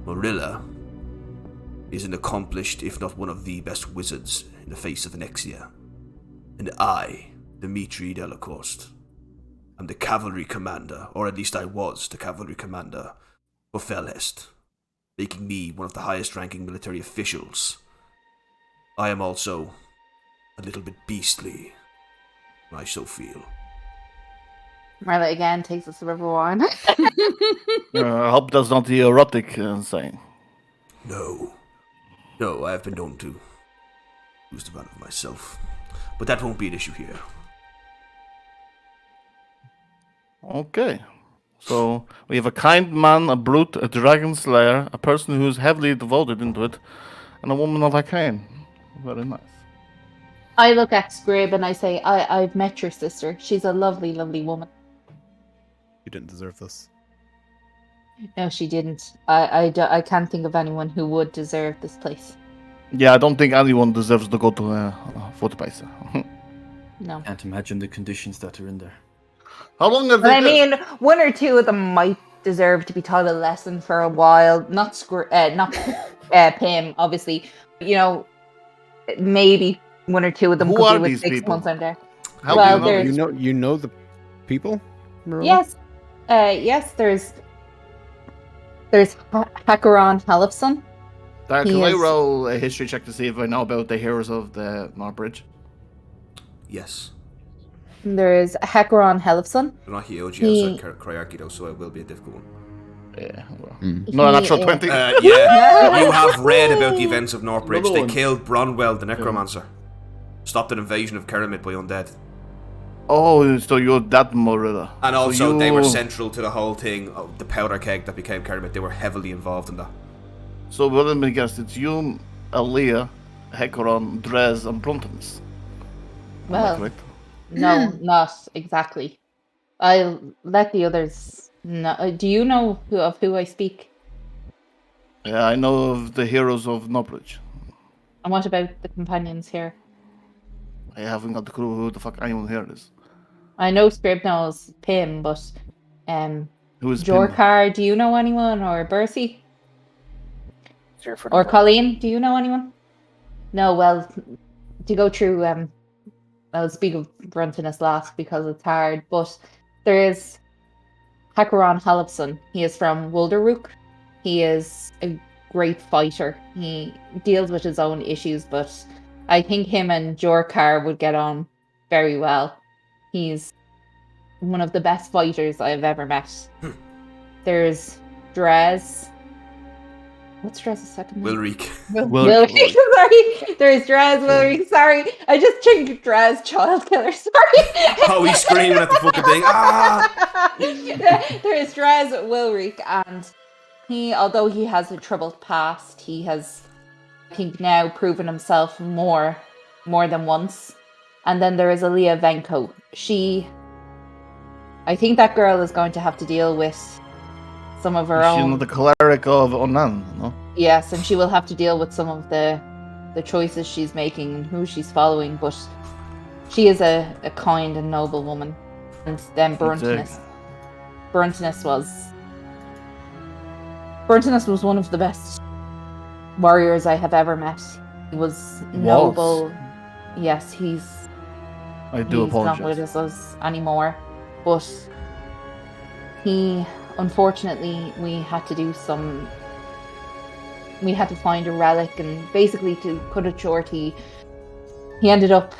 Speaker 1: Morrilla is an accomplished, if not one of the best wizards in the face of Nexia. And I, Dimitri Delacoste, am the cavalry commander, or at least I was the cavalry commander for Felhest, making me one of the highest ranking military officials. I am also a little bit beastly, I so feel.
Speaker 7: Marla again takes a sip of wine.
Speaker 6: I hope that's not the erotic saying.
Speaker 1: No, I have been known to use the van of myself, but that won't be an issue here.
Speaker 6: Okay. So we have a kind man, a brute, a dragon slayer, a person who's heavily devoted into it, and a woman of a kind. Very nice.
Speaker 7: I look at Scrib and I say, I've met your sister. She's a lovely, lovely woman.
Speaker 10: You didn't deserve this.
Speaker 7: No, she didn't. I can't think of anyone who would deserve this place.
Speaker 6: Yeah, I don't think anyone deserves to go to Fort Pysor.
Speaker 7: No.
Speaker 4: Can't imagine the conditions that are in there.
Speaker 6: How long have
Speaker 7: But
Speaker 6: they
Speaker 7: I mean, one or two of them might deserve to be taught a lesson for a while. Not Pim, obviously. You know, maybe one or two of them
Speaker 6: Who
Speaker 7: could
Speaker 6: are
Speaker 7: do with
Speaker 6: these
Speaker 7: 6
Speaker 6: people?
Speaker 7: months on there.
Speaker 6: How
Speaker 7: Well,
Speaker 6: do you know
Speaker 7: there's-
Speaker 6: these?
Speaker 10: You know the people? Marilla?
Speaker 7: Yes. Yes, there's Hakaron Halifson.
Speaker 6: Can
Speaker 7: he
Speaker 6: I
Speaker 7: is-
Speaker 6: roll a history check to see if I know about the heroes of the North Bridge?
Speaker 1: Yes.
Speaker 7: There's Hakaron Halifson.
Speaker 1: They're not huge
Speaker 7: He-
Speaker 1: outside Kryarki though, so it will be a difficult one.
Speaker 6: Yeah, well.
Speaker 10: Mm.
Speaker 6: No,
Speaker 7: He
Speaker 6: natural
Speaker 7: is-
Speaker 6: 20.
Speaker 1: Yeah, you have read about the events of Northbridge.
Speaker 4: Another
Speaker 1: They
Speaker 4: one.
Speaker 1: killed Bronwell the Necromancer. Stopped an invasion of Keramid by undead.
Speaker 6: Oh, so you're that Morrilla.
Speaker 1: And
Speaker 6: So
Speaker 1: also, they were
Speaker 6: you-
Speaker 1: central to the whole thing of the powder keg that became Keramid. They were heavily involved in that.
Speaker 6: So let me guess, it's you, Aaliyah, Hecaron, Drez, and Bruntonus. Am I
Speaker 7: Well,
Speaker 6: correct?
Speaker 7: no, not exactly. I'll let the others know. Do you know of who I speak?
Speaker 6: Yeah, I know of the heroes of Northbridge.
Speaker 7: And what about the companions here?
Speaker 6: I haven't got the clue who the fuck anyone here is.
Speaker 7: I know Scrib knows Pim, but
Speaker 6: Who is Pim?
Speaker 7: Jorkar, do you know anyone? Or Bercy?
Speaker 9: Here for
Speaker 7: Or
Speaker 9: the-
Speaker 7: Colleen, do you know anyone? No, well, to go through, I'll speak of Bruntonus last because it's hard, but there is Hakaron Halifson. He is from Wulderrook. He is a great fighter. He deals with his own issues, but I think him and Jorkar would get on very well. He's one of the best fighters I've ever met. There's Drez. What's Drez's second name?
Speaker 1: Wilreek.
Speaker 7: Wilreek, sorry. There's Drez, Wilreek, sorry. I just think Drez, child killer, sorry.
Speaker 1: Oh, he's screaming at the fucking thing. Ah!
Speaker 7: There's Drez, Wilreek, and he, although he has a troubled past, he has, I think, now proven himself more than once. And then there is Aaliyah Venko. I think that girl is going to have to deal with some of her
Speaker 6: She's
Speaker 7: own.
Speaker 6: not the cleric of Onan, no?
Speaker 7: Yes, and she will have to deal with some of the choices she's making and who she's following, but she is a kind and noble woman. And then Bruntonus. Bruntonus was one of the best warriors I have ever met. He was noble. Yes,
Speaker 6: I do
Speaker 7: he's not
Speaker 6: apologize.
Speaker 7: with us anymore. But unfortunately, we had to find a relic, and basically, to cut it short, he ended up.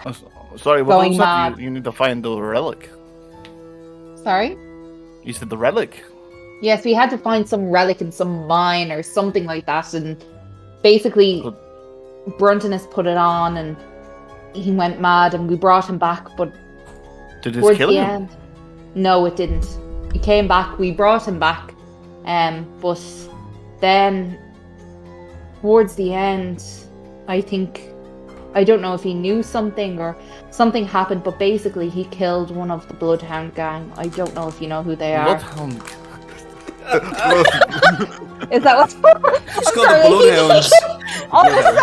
Speaker 6: Sorry, what
Speaker 7: going
Speaker 6: was that?
Speaker 7: mad.
Speaker 6: You need to find the relic.
Speaker 7: Sorry?
Speaker 6: You said the relic?
Speaker 7: Yes, we had to find some relic in some mine or something like that, and basically,
Speaker 6: Good.
Speaker 7: Bruntonus put it on, and he went mad, and we brought him back, but
Speaker 6: Did this
Speaker 7: towards
Speaker 6: kill
Speaker 7: the
Speaker 6: him?
Speaker 7: end, no, it didn't. He came back. We brought him back, But then towards the end, I don't know if he knew something or something happened, but basically he killed one of the Bloodhound gang. I don't know if you know who they are.
Speaker 6: Bloodhound.
Speaker 7: Is that what's
Speaker 1: It's called the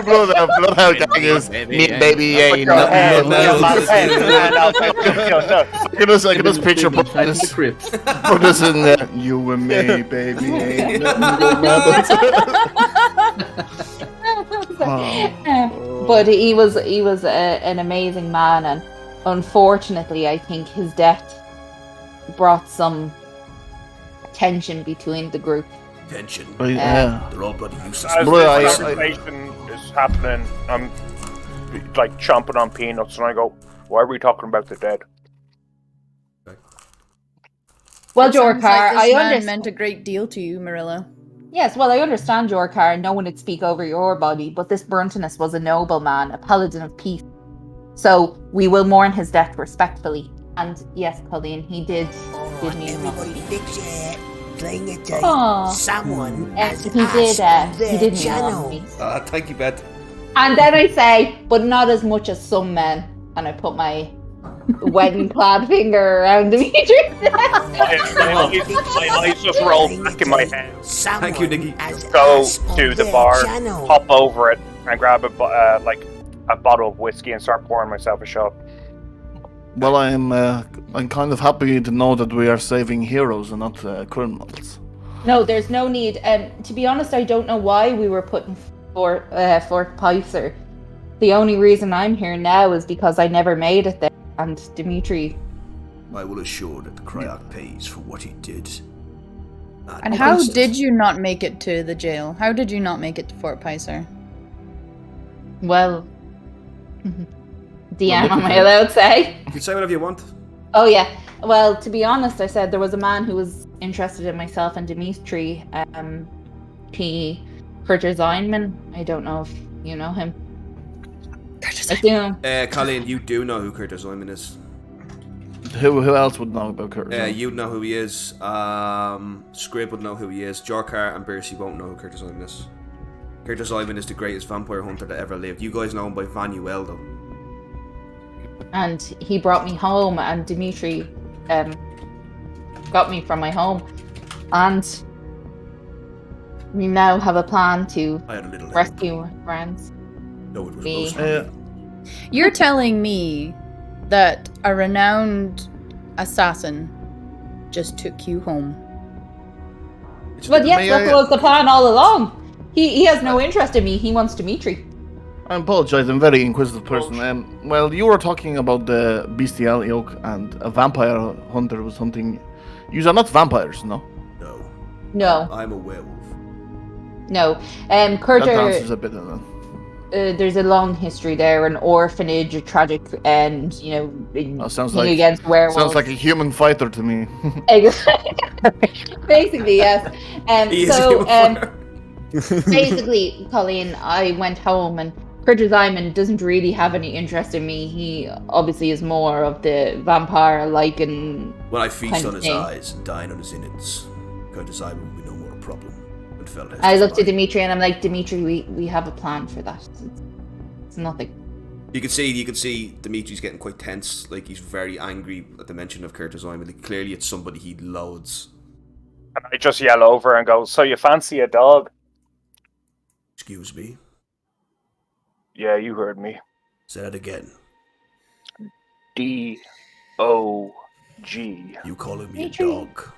Speaker 1: Bloodhounds.
Speaker 6: Bloodhound gang is me, baby. Ain't nothing. I can just picture putting this in there. You and me, baby. Ain't nothing.
Speaker 7: But he was an amazing man, and unfortunately, I think his death brought some tension between the group.
Speaker 1: Tension.
Speaker 6: Yeah.
Speaker 1: They're all bloody useless.
Speaker 9: As this conversation is happening, I'm like chomping on peanuts, and I go, "Why are we talking about the dead?"
Speaker 7: Well,
Speaker 5: It sounds
Speaker 7: Jorkar,
Speaker 5: like this
Speaker 7: I
Speaker 5: man
Speaker 7: understand.
Speaker 5: meant a great deal to you, Morrilla.
Speaker 7: Yes, well, I understand, Jorkar. No one would speak over your body, but this Burntinus was a noble man, a paladin of peace. So we will mourn his death respectfully. And yes, Colleen, he did give me a
Speaker 11: Someone
Speaker 7: he did me a me.
Speaker 1: Thank you, Beth.
Speaker 7: And then I say, but not as much as some men. And I put my wedding clad finger around Dimitri.
Speaker 9: My eyes just roll back in my head.
Speaker 1: Thank you, Nicky.
Speaker 9: Go to the bar, hop over it, and grab a bottle of whiskey and start pouring myself a shot.
Speaker 6: Well, I'm kind of happy to know that we are saving heroes and not criminals.
Speaker 7: No, there's no need. To be honest, I don't know why we were put in Fort Pysor. The only reason I'm here now is because I never made it there. And Dimitri...
Speaker 1: I will assure that the Kryak pays for what he did.
Speaker 5: And how did you not make it to the jail? How did you not make it to Fort Pysor?
Speaker 7: Well... DM, am I allowed to say?
Speaker 1: You can say whatever you want.
Speaker 7: Oh, yeah. Well, to be honest, I said there was a man who was interested in myself and Dimitri. Curtis Einman. I don't know if you know him. I do.
Speaker 1: Colleen, you do know who Curtis Oyman is.
Speaker 6: Who else would know about Curtis?
Speaker 1: You'd know who he is. Scrib would know who he is. Jorkar and Bercy won't know who Curtis Oyman is. Curtis Oyman is the greatest vampire hunter that ever lived. You guys know him by Vanuel, though.
Speaker 7: And he brought me home, and Dimitri got me from my home. And we now have a plan to rescue our friends.
Speaker 1: No, it was
Speaker 5: You're telling me that a renowned assassin just took you home?
Speaker 7: But yes, that was the plan all along. He has no interest in me. He wants Dimitri.
Speaker 6: I apologize, I'm a very inquisitive person. Well, you were talking about the bestiality oak and a vampire hunter was hunting. You are not vampires, no?
Speaker 7: No.
Speaker 1: I'm a werewolf.
Speaker 7: No.
Speaker 6: That
Speaker 7: Curtis...
Speaker 6: answers a bit of that.
Speaker 7: There's a long history there, an orphanage, a tragic end,
Speaker 6: sounds
Speaker 7: against werewolves.
Speaker 6: Sounds like a human fighter to me.
Speaker 7: Basically, yes. Basically, Colleen, I went home and Curtis Simon doesn't really have any interest in me. He obviously is more of the vampire-like and...
Speaker 1: When I feast on his eyes and dine on his innards, Curtis Simon will be no more a problem.
Speaker 7: I looked at Dimitri and I'm like, Dimitri, we have a plan for that. It's nothing.
Speaker 1: You can see Dimitri's getting quite tense. Like, he's very angry at the mention of Curtis Oyman. Like, clearly it's somebody he loathes.
Speaker 9: And I just yell over and go, "So you fancy a dog?"
Speaker 1: Excuse me?
Speaker 9: Yeah, you heard me.
Speaker 1: Say that again.
Speaker 9: D-O-G.
Speaker 1: You calling me
Speaker 7: Dimitri.
Speaker 1: a dog?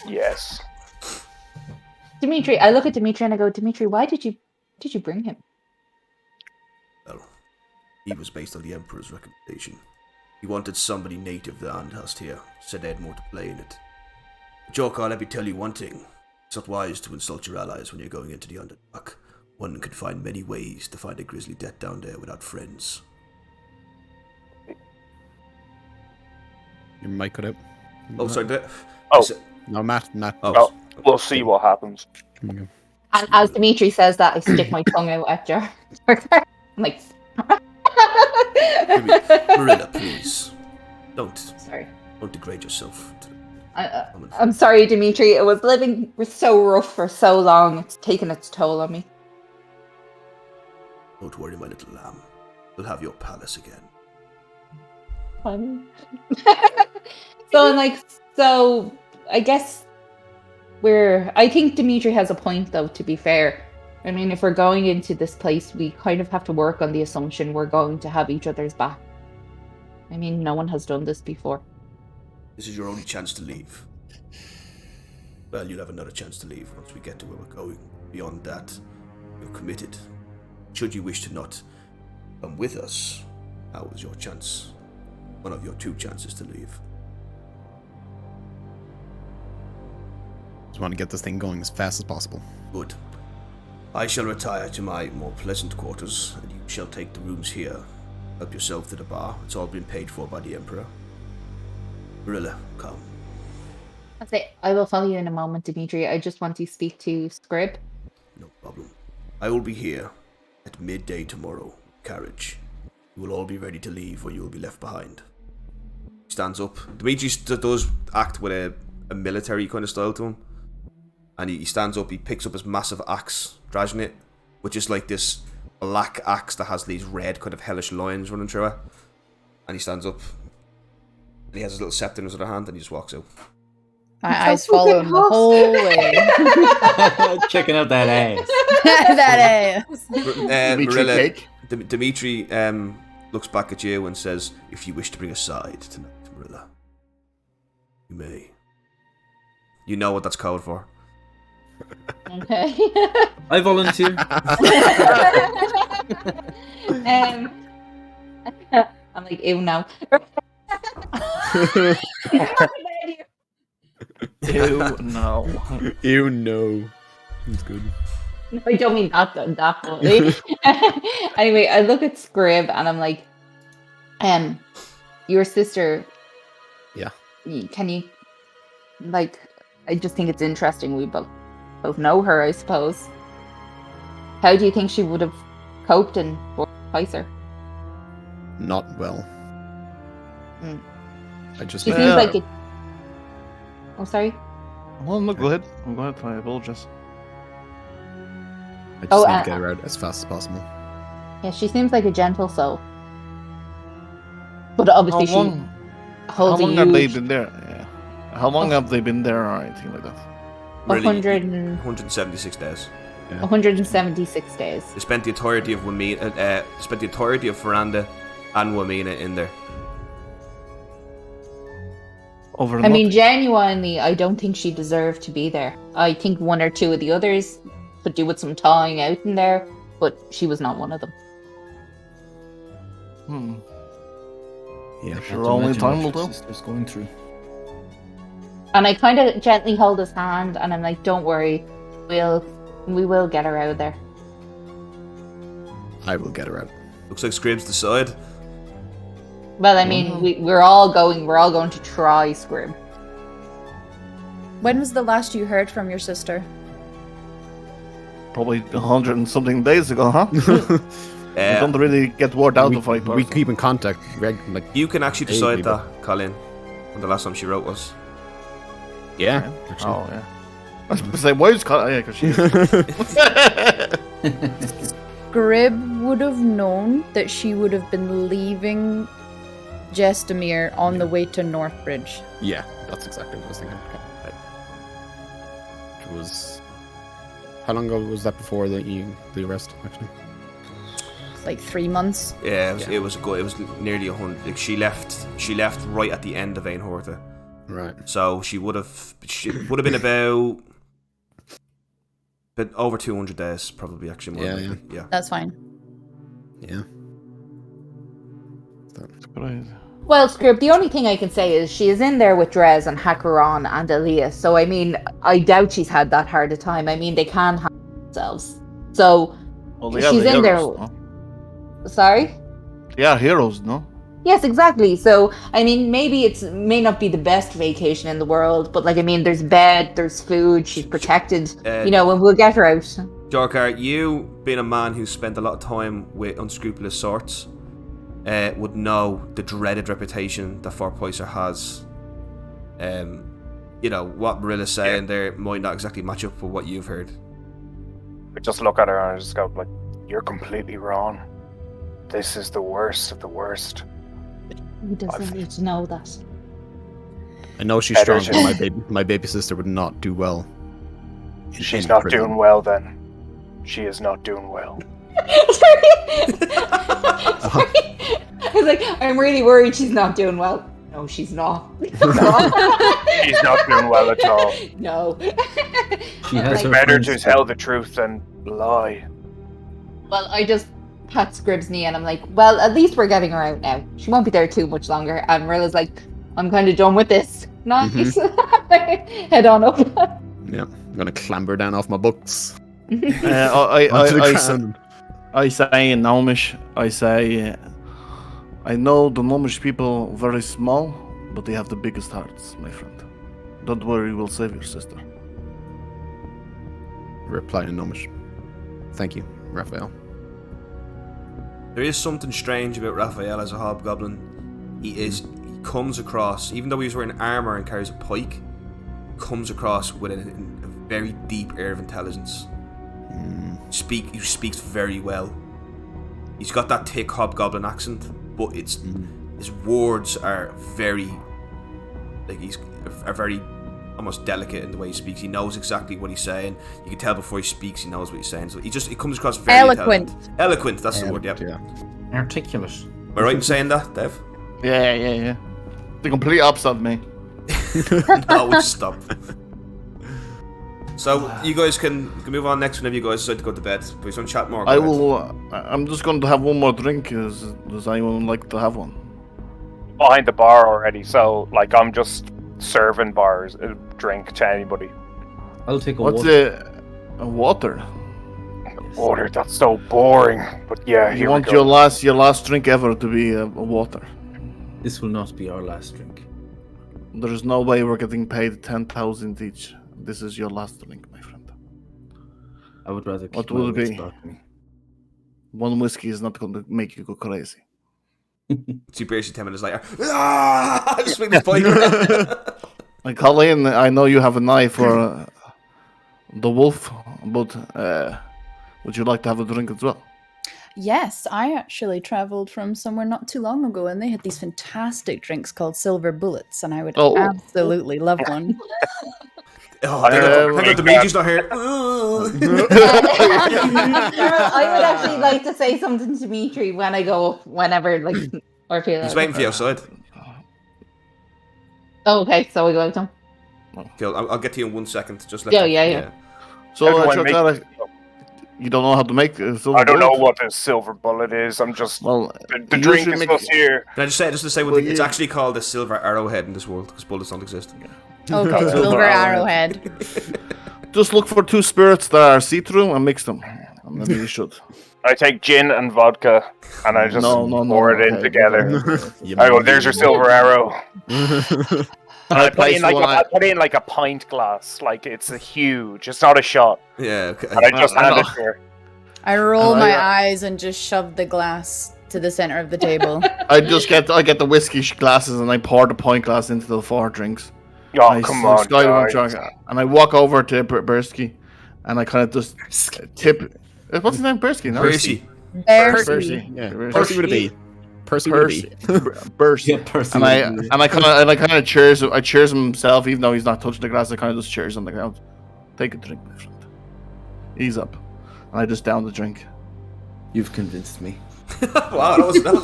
Speaker 9: Yes.
Speaker 7: Dimitri, I look at Dimitri and I go, Dimitri, why did you bring him?
Speaker 1: Well, he was based on the Emperor's recommendation. He wanted somebody native to the Andhast here, said they had more to play in it. Jorkar, let me tell you one thing. It's not wise to insult your allies when you're going into the Underdark. One can find many ways to find a grisly death down there without friends.
Speaker 10: Your mic cut out.
Speaker 1: Oh, sorry.
Speaker 10: No, Matt.
Speaker 1: Oh.
Speaker 9: We'll see what happens.
Speaker 7: And as Dimitri says that, I stick my tongue out at Jar. I'm like...
Speaker 1: Morrilla, please. Don't degrade yourself.
Speaker 7: I'm sorry, Dimitri. It was living so rough for so long. It's taken its toll on me.
Speaker 1: Don't worry, my little lamb. We'll have your palace again.
Speaker 7: So I guess I think Dimitri has a point, though, to be fair. I mean, if we're going into this place, we kind of have to work on the assumption we're going to have each other's back. I mean, no one has done this before.
Speaker 1: This is your only chance to leave. Well, you'll have another chance to leave once we get to where we're going. Beyond that, you're committed. Should you wish to not come with us, how is your chance? One of your 2 chances to leave.
Speaker 10: Just want to get this thing going as fast as possible.
Speaker 1: Good. I shall retire to my more pleasant quarters, and you shall take the rooms here. Help yourself to the bar. It's all been paid for by the Emperor. Morrilla, come.
Speaker 7: I will follow you in a moment, Dimitri. I just want to speak to Scrib.
Speaker 1: No problem. I will be here at midday tomorrow. Carriage. You will all be ready to leave, or you will be left behind. He stands up. Dimitri does act with a military kind of style to him. And he stands up, he picks up his massive axe, Drajnit, which is like this black axe that has these red kind of hellish lines running through it. And he stands up. And he has his little scepter in his other hand, and he just walks out.
Speaker 5: My eyes follow him the whole way.
Speaker 4: Checking out that ass.
Speaker 5: That ass.
Speaker 1: Morrilla, Dimitri looks back at you and says, if you wish to bring a side tonight, Morrilla, you may. You know what that's code for.
Speaker 7: Okay.
Speaker 4: I volunteer.
Speaker 7: I'm like, ew, no.
Speaker 6: Ew, no.
Speaker 10: Ew, no. That's good.
Speaker 7: No, I don't mean that fully. Anyway, I look at Scrib and I'm like, your sister.
Speaker 10: Yeah.
Speaker 7: Can you, like, I just think it's interesting. We both know her, I suppose. How do you think she would have coped in Fort Pysor?
Speaker 10: Not well.
Speaker 7: Mm.
Speaker 10: I just.
Speaker 7: She seems like it. Oh, sorry.
Speaker 6: Well, no, go ahead. Go ahead. I apologize.
Speaker 10: I just need to get her out as fast as possible.
Speaker 7: Yeah, she seems like a gentle soul. But obviously
Speaker 6: How long have they been there? Yeah. How long have they been there or anything like that?
Speaker 1: Really,
Speaker 7: 176
Speaker 1: days.
Speaker 10: Yeah.
Speaker 7: 176 days.
Speaker 1: They spent the entirety of Veranda and Wamina in there.
Speaker 7: I mean, genuinely, I don't think she deserved to be there. I think 1 or 2 of the others could do with some thawing out in there, but she was not one of them.
Speaker 10: Yeah,
Speaker 6: sure. Only time will tell.
Speaker 4: Sister's going through.
Speaker 7: And I kind of gently hold his hand, and I'm like, "Don't worry, we will get her out of there."
Speaker 10: I will get her out.
Speaker 1: Looks like Scrib's the side.
Speaker 7: Well, I mean, we're all going to try, Scrib.
Speaker 5: When was the last you heard from your sister?
Speaker 6: Probably 100 and something days ago, huh? I don't really get word out of it.
Speaker 10: We keep in contact. Like,
Speaker 1: you can actually decide that, Colin, when the last time she wrote was.
Speaker 10: Yeah.
Speaker 6: Actually. Oh, yeah. I was going to say, why is Colin? Yeah, because she is.
Speaker 5: Grib would have known that she would have been leaving Jestemir on the way to Northbridge.
Speaker 10: Yeah, that's exactly what I was thinking. It was. How long ago was that before the arrest? Actually,
Speaker 5: It's like 3 months.
Speaker 1: Yeah, it was nearly 100. Like, she left right at the end of Einhorta.
Speaker 10: Right.
Speaker 1: So she would have been about over 200 days, probably, actually. More likely. Yeah.
Speaker 5: That's fine.
Speaker 10: Yeah.
Speaker 7: Well, Scrib, the only thing I can say is she is in there with Drez and Hakaron and Elias. So, I mean, I doubt she's had that hard a time. I mean, they can handle themselves. So, she's in there.
Speaker 6: No?
Speaker 7: Sorry?
Speaker 6: Yeah, heroes, no?
Speaker 7: Yes, exactly. So, I mean, maybe it may not be the best vacation in the world, but, like, I mean, there's bed, there's food, she's protected, and we'll get her out.
Speaker 1: Jorkar, you, being a man who spent a lot of time with unscrupulous sorts, would know the dreaded reputation that Fort Pysor has what Morilla's saying there might not exactly match up with what you've heard.
Speaker 9: I just look at her and I just go, like, you're completely wrong. This is the worst of the worst.
Speaker 7: He doesn't need to know that.
Speaker 10: I know she's strong, but my baby sister would not do well.
Speaker 9: She's not doing well then. She is not doing well.
Speaker 7: Sorry. I was like, I'm really worried she's not doing well. No, she's not.
Speaker 9: She's not doing well at all.
Speaker 7: No.
Speaker 4: She has
Speaker 9: It's
Speaker 4: her
Speaker 9: better
Speaker 4: friends
Speaker 9: to tell the truth than lie.
Speaker 7: Well, I just pat Scrib's knee and I'm like, well, at least we're getting her out now. She won't be there too much longer. And Marilla's like, I'm kind of done with this. Nice. Head on up.
Speaker 10: Yeah, I'm gonna clamber down off my books.
Speaker 6: I say in Gnomish, I know the Gnomish people very small, but they have the biggest hearts, my friend. Don't worry, we'll save your sister.
Speaker 10: Reply in Gnomish. Thank you, Raphael.
Speaker 1: There is something strange about Raphael as a hobgoblin. He comes across, even though he's wearing armor and carries a pike, comes across with a very deep air of intelligence. He speaks very well. He's got that thick hobgoblin accent, but his words are very, very almost delicate in the way he speaks. He knows exactly what he's saying. You can tell before he speaks, he knows what he's saying. So he comes across very
Speaker 5: Eloquent.
Speaker 1: Eloquent, that's the word, yeah.
Speaker 4: Articulate.
Speaker 1: Am I right in saying that, Dev?
Speaker 6: Yeah. The complete opposite of me.
Speaker 1: No, stop. So you guys can move on next whenever you guys decide to go to bed. But you want to chat more?
Speaker 6: I'm just going to have one more drink. Does anyone like to have one?
Speaker 9: Behind the bar already, so like I'm just serving bars a drink to anybody.
Speaker 4: I'll take a
Speaker 6: What's
Speaker 4: water.
Speaker 6: a water?
Speaker 9: Water, that's so boring. But yeah,
Speaker 6: You want your last drink ever to be a water?
Speaker 4: This will not be our last drink.
Speaker 6: There's no way we're getting paid 10,000 each. This is your last drink, my friend.
Speaker 4: I would rather keep
Speaker 6: What
Speaker 4: my
Speaker 6: will it
Speaker 4: wits
Speaker 6: be?
Speaker 4: about me.
Speaker 6: One whiskey is not going to make you go crazy.
Speaker 1: See Percy 10 minutes later. Swing the pipe.
Speaker 6: And Colleen, I know you have an eye for the wolf, but would you like to have a drink as well?
Speaker 5: Yes, I actually traveled from somewhere not too long ago and they had these fantastic drinks called Silver Bullets, and I would absolutely love one.
Speaker 1: Hang on, Dimitri's not here.
Speaker 7: I would actually like to say something to Dimitri when I go up, whenever, or feel
Speaker 1: He's waiting for you outside.
Speaker 7: Oh, okay, so we go out to him.
Speaker 1: Cool, I'll get to you in 1 second. Just let
Speaker 7: Yeah.
Speaker 6: So, you don't know how to make silver
Speaker 9: I don't know
Speaker 6: bullet?
Speaker 9: what a silver bullet is. I'm just the drink
Speaker 6: usually
Speaker 9: is
Speaker 6: make-
Speaker 9: just here.
Speaker 1: Can I just say one thing? It's actually called a silver arrowhead in this world because bullets don't exist.
Speaker 5: Okay, Silver Arrowhead.
Speaker 6: Just look for two spirits that are see-through and mix them. And then you should.
Speaker 9: I take gin and vodka and I just pour it in together. I go, there's your silver arrow. And I put it in like a pint glass. Like it's huge. It's not a shot.
Speaker 1: Yeah, okay.
Speaker 9: And I just hand it to her.
Speaker 5: I roll my eyes and just shove the glass to the center of the table.
Speaker 6: I get the whiskey glasses and I pour the pint glass into the 4 drinks.
Speaker 9: Oh, come on, guys.
Speaker 6: And I walk over to Bursky and I kind of just tip. What's his name? Bursky, no?
Speaker 1: Percy.
Speaker 5: Percy.
Speaker 10: Yeah, Percy with a B. Percy with a B.
Speaker 6: Bursky.
Speaker 4: Yeah, Percy.
Speaker 6: And I kind of cheers him himself, even though he's not touching the glass. I kind of just cheers on the ground. Take a drink, my friend. Ease up. And I just down the drink.
Speaker 4: You've convinced me.
Speaker 1: Wow, that was very...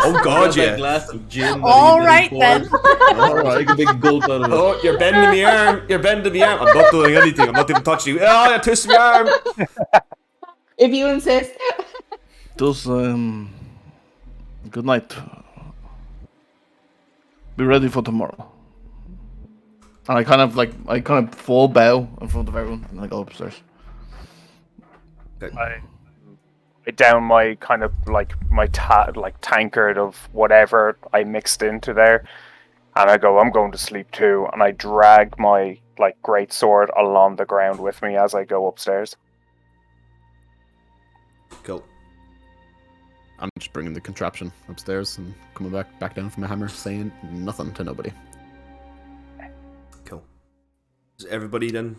Speaker 1: Oh God, yeah.
Speaker 4: Glass of gin.
Speaker 5: All right then.
Speaker 4: All right, take a big gulp out of it.
Speaker 1: Oh, you're bending the arm. I'm not doing anything. I'm not even touching you. Oh, you're twisting my arm.
Speaker 7: If you insist.
Speaker 6: Just good night. Be ready for tomorrow. And I kind of full bow in front of everyone and I go upstairs.
Speaker 9: I down my kind of my tankard of whatever I mixed into there, and I go, I'm going to sleep too, and I drag my great sword along the ground with me as I go upstairs.
Speaker 1: Cool.
Speaker 10: I'm just bringing the contraption upstairs and coming back down from my hammer, saying nothing to nobody.
Speaker 1: Everybody then?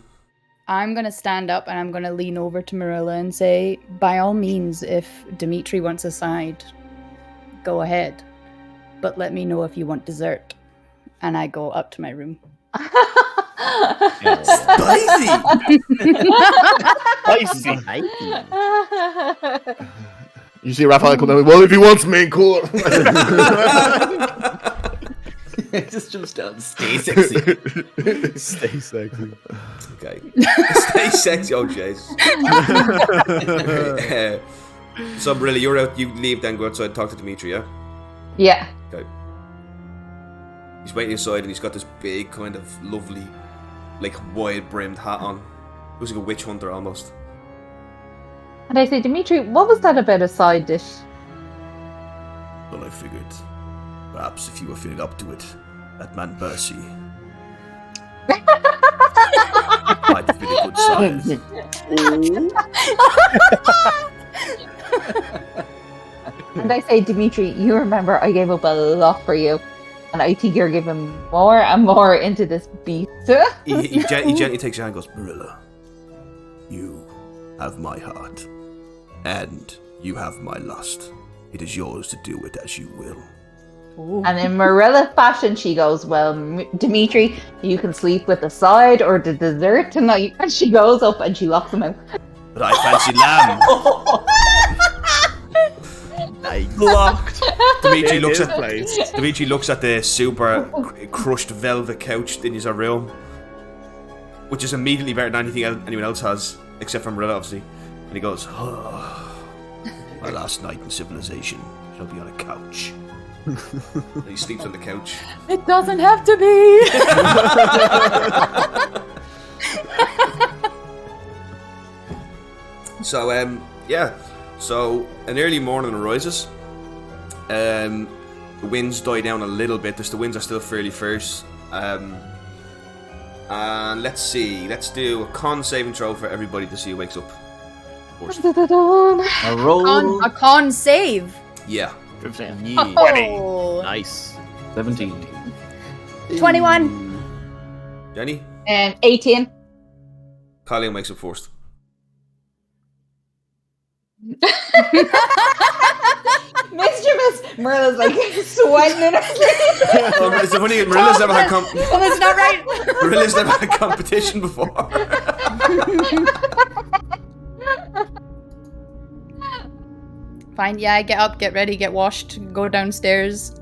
Speaker 5: I'm going to stand up and I'm going to lean over to Morrilla and say, by all means, if Dimitri wants a side, go ahead. But let me know if you want dessert. And I go up to my room.
Speaker 1: Spicy!
Speaker 6: Spicy. You see Raphael come down. Well, if he wants main court.
Speaker 4: Just jumps down. Stay sexy.
Speaker 10: Stay sexy.
Speaker 1: Okay. Stay sexy, oh jeez. So, Marilla, you're out. You leave, then go outside and talk to Dimitri, yeah?
Speaker 7: Yeah.
Speaker 1: Okay. He's waiting inside and he's got this big, kind of lovely, like, wide-brimmed hat on. Looks like a witch hunter almost.
Speaker 7: And I say, Dimitri, what was that about a side dish?
Speaker 1: Well, I figured, perhaps if you were feeling up to it, that man Percy might have been a good side.
Speaker 7: And I say, Dimitri, you remember I gave up a lot for you. And I think you're giving more and more into this beast.
Speaker 1: he gently takes your hand and goes, Marilla, you have my heart. And you have my lust. It is yours to do it as you will.
Speaker 7: Ooh. And in Morrilla fashion, she goes, well, Dimitri, you can sleep with the side or the dessert tonight. And she goes up and she locks him out.
Speaker 1: But I fancy lamb.
Speaker 10: Nice.
Speaker 3: Blocked.
Speaker 1: Dimitri looks at the super crushed velvet couch in his room, which is immediately better than anything anyone else has, except for Marilla, obviously. And he goes, oh, my last night in civilization shall be on a couch. And he sleeps on the couch.
Speaker 5: It doesn't have to be.
Speaker 1: So, yeah. So, an early morning arises. The winds die down a little bit. The winds are still fairly fierce. And let's see. Let's do a con saving throw for everybody to see who wakes up.
Speaker 4: A roll.
Speaker 5: A con save.
Speaker 1: Yeah.
Speaker 6: 15.
Speaker 5: Oh.
Speaker 10: Nice.
Speaker 4: 17.
Speaker 5: 21.
Speaker 1: Jenny?
Speaker 7: 18.
Speaker 1: Colleen wakes up first.
Speaker 7: Mischievous. Marilla's like sweating in her sleep.
Speaker 1: It's the funny thing, Marilla's never had
Speaker 5: Oh, that's not right.
Speaker 1: Marilla's never had competition before.
Speaker 5: Fine, yeah, get up, get ready, get washed, go downstairs.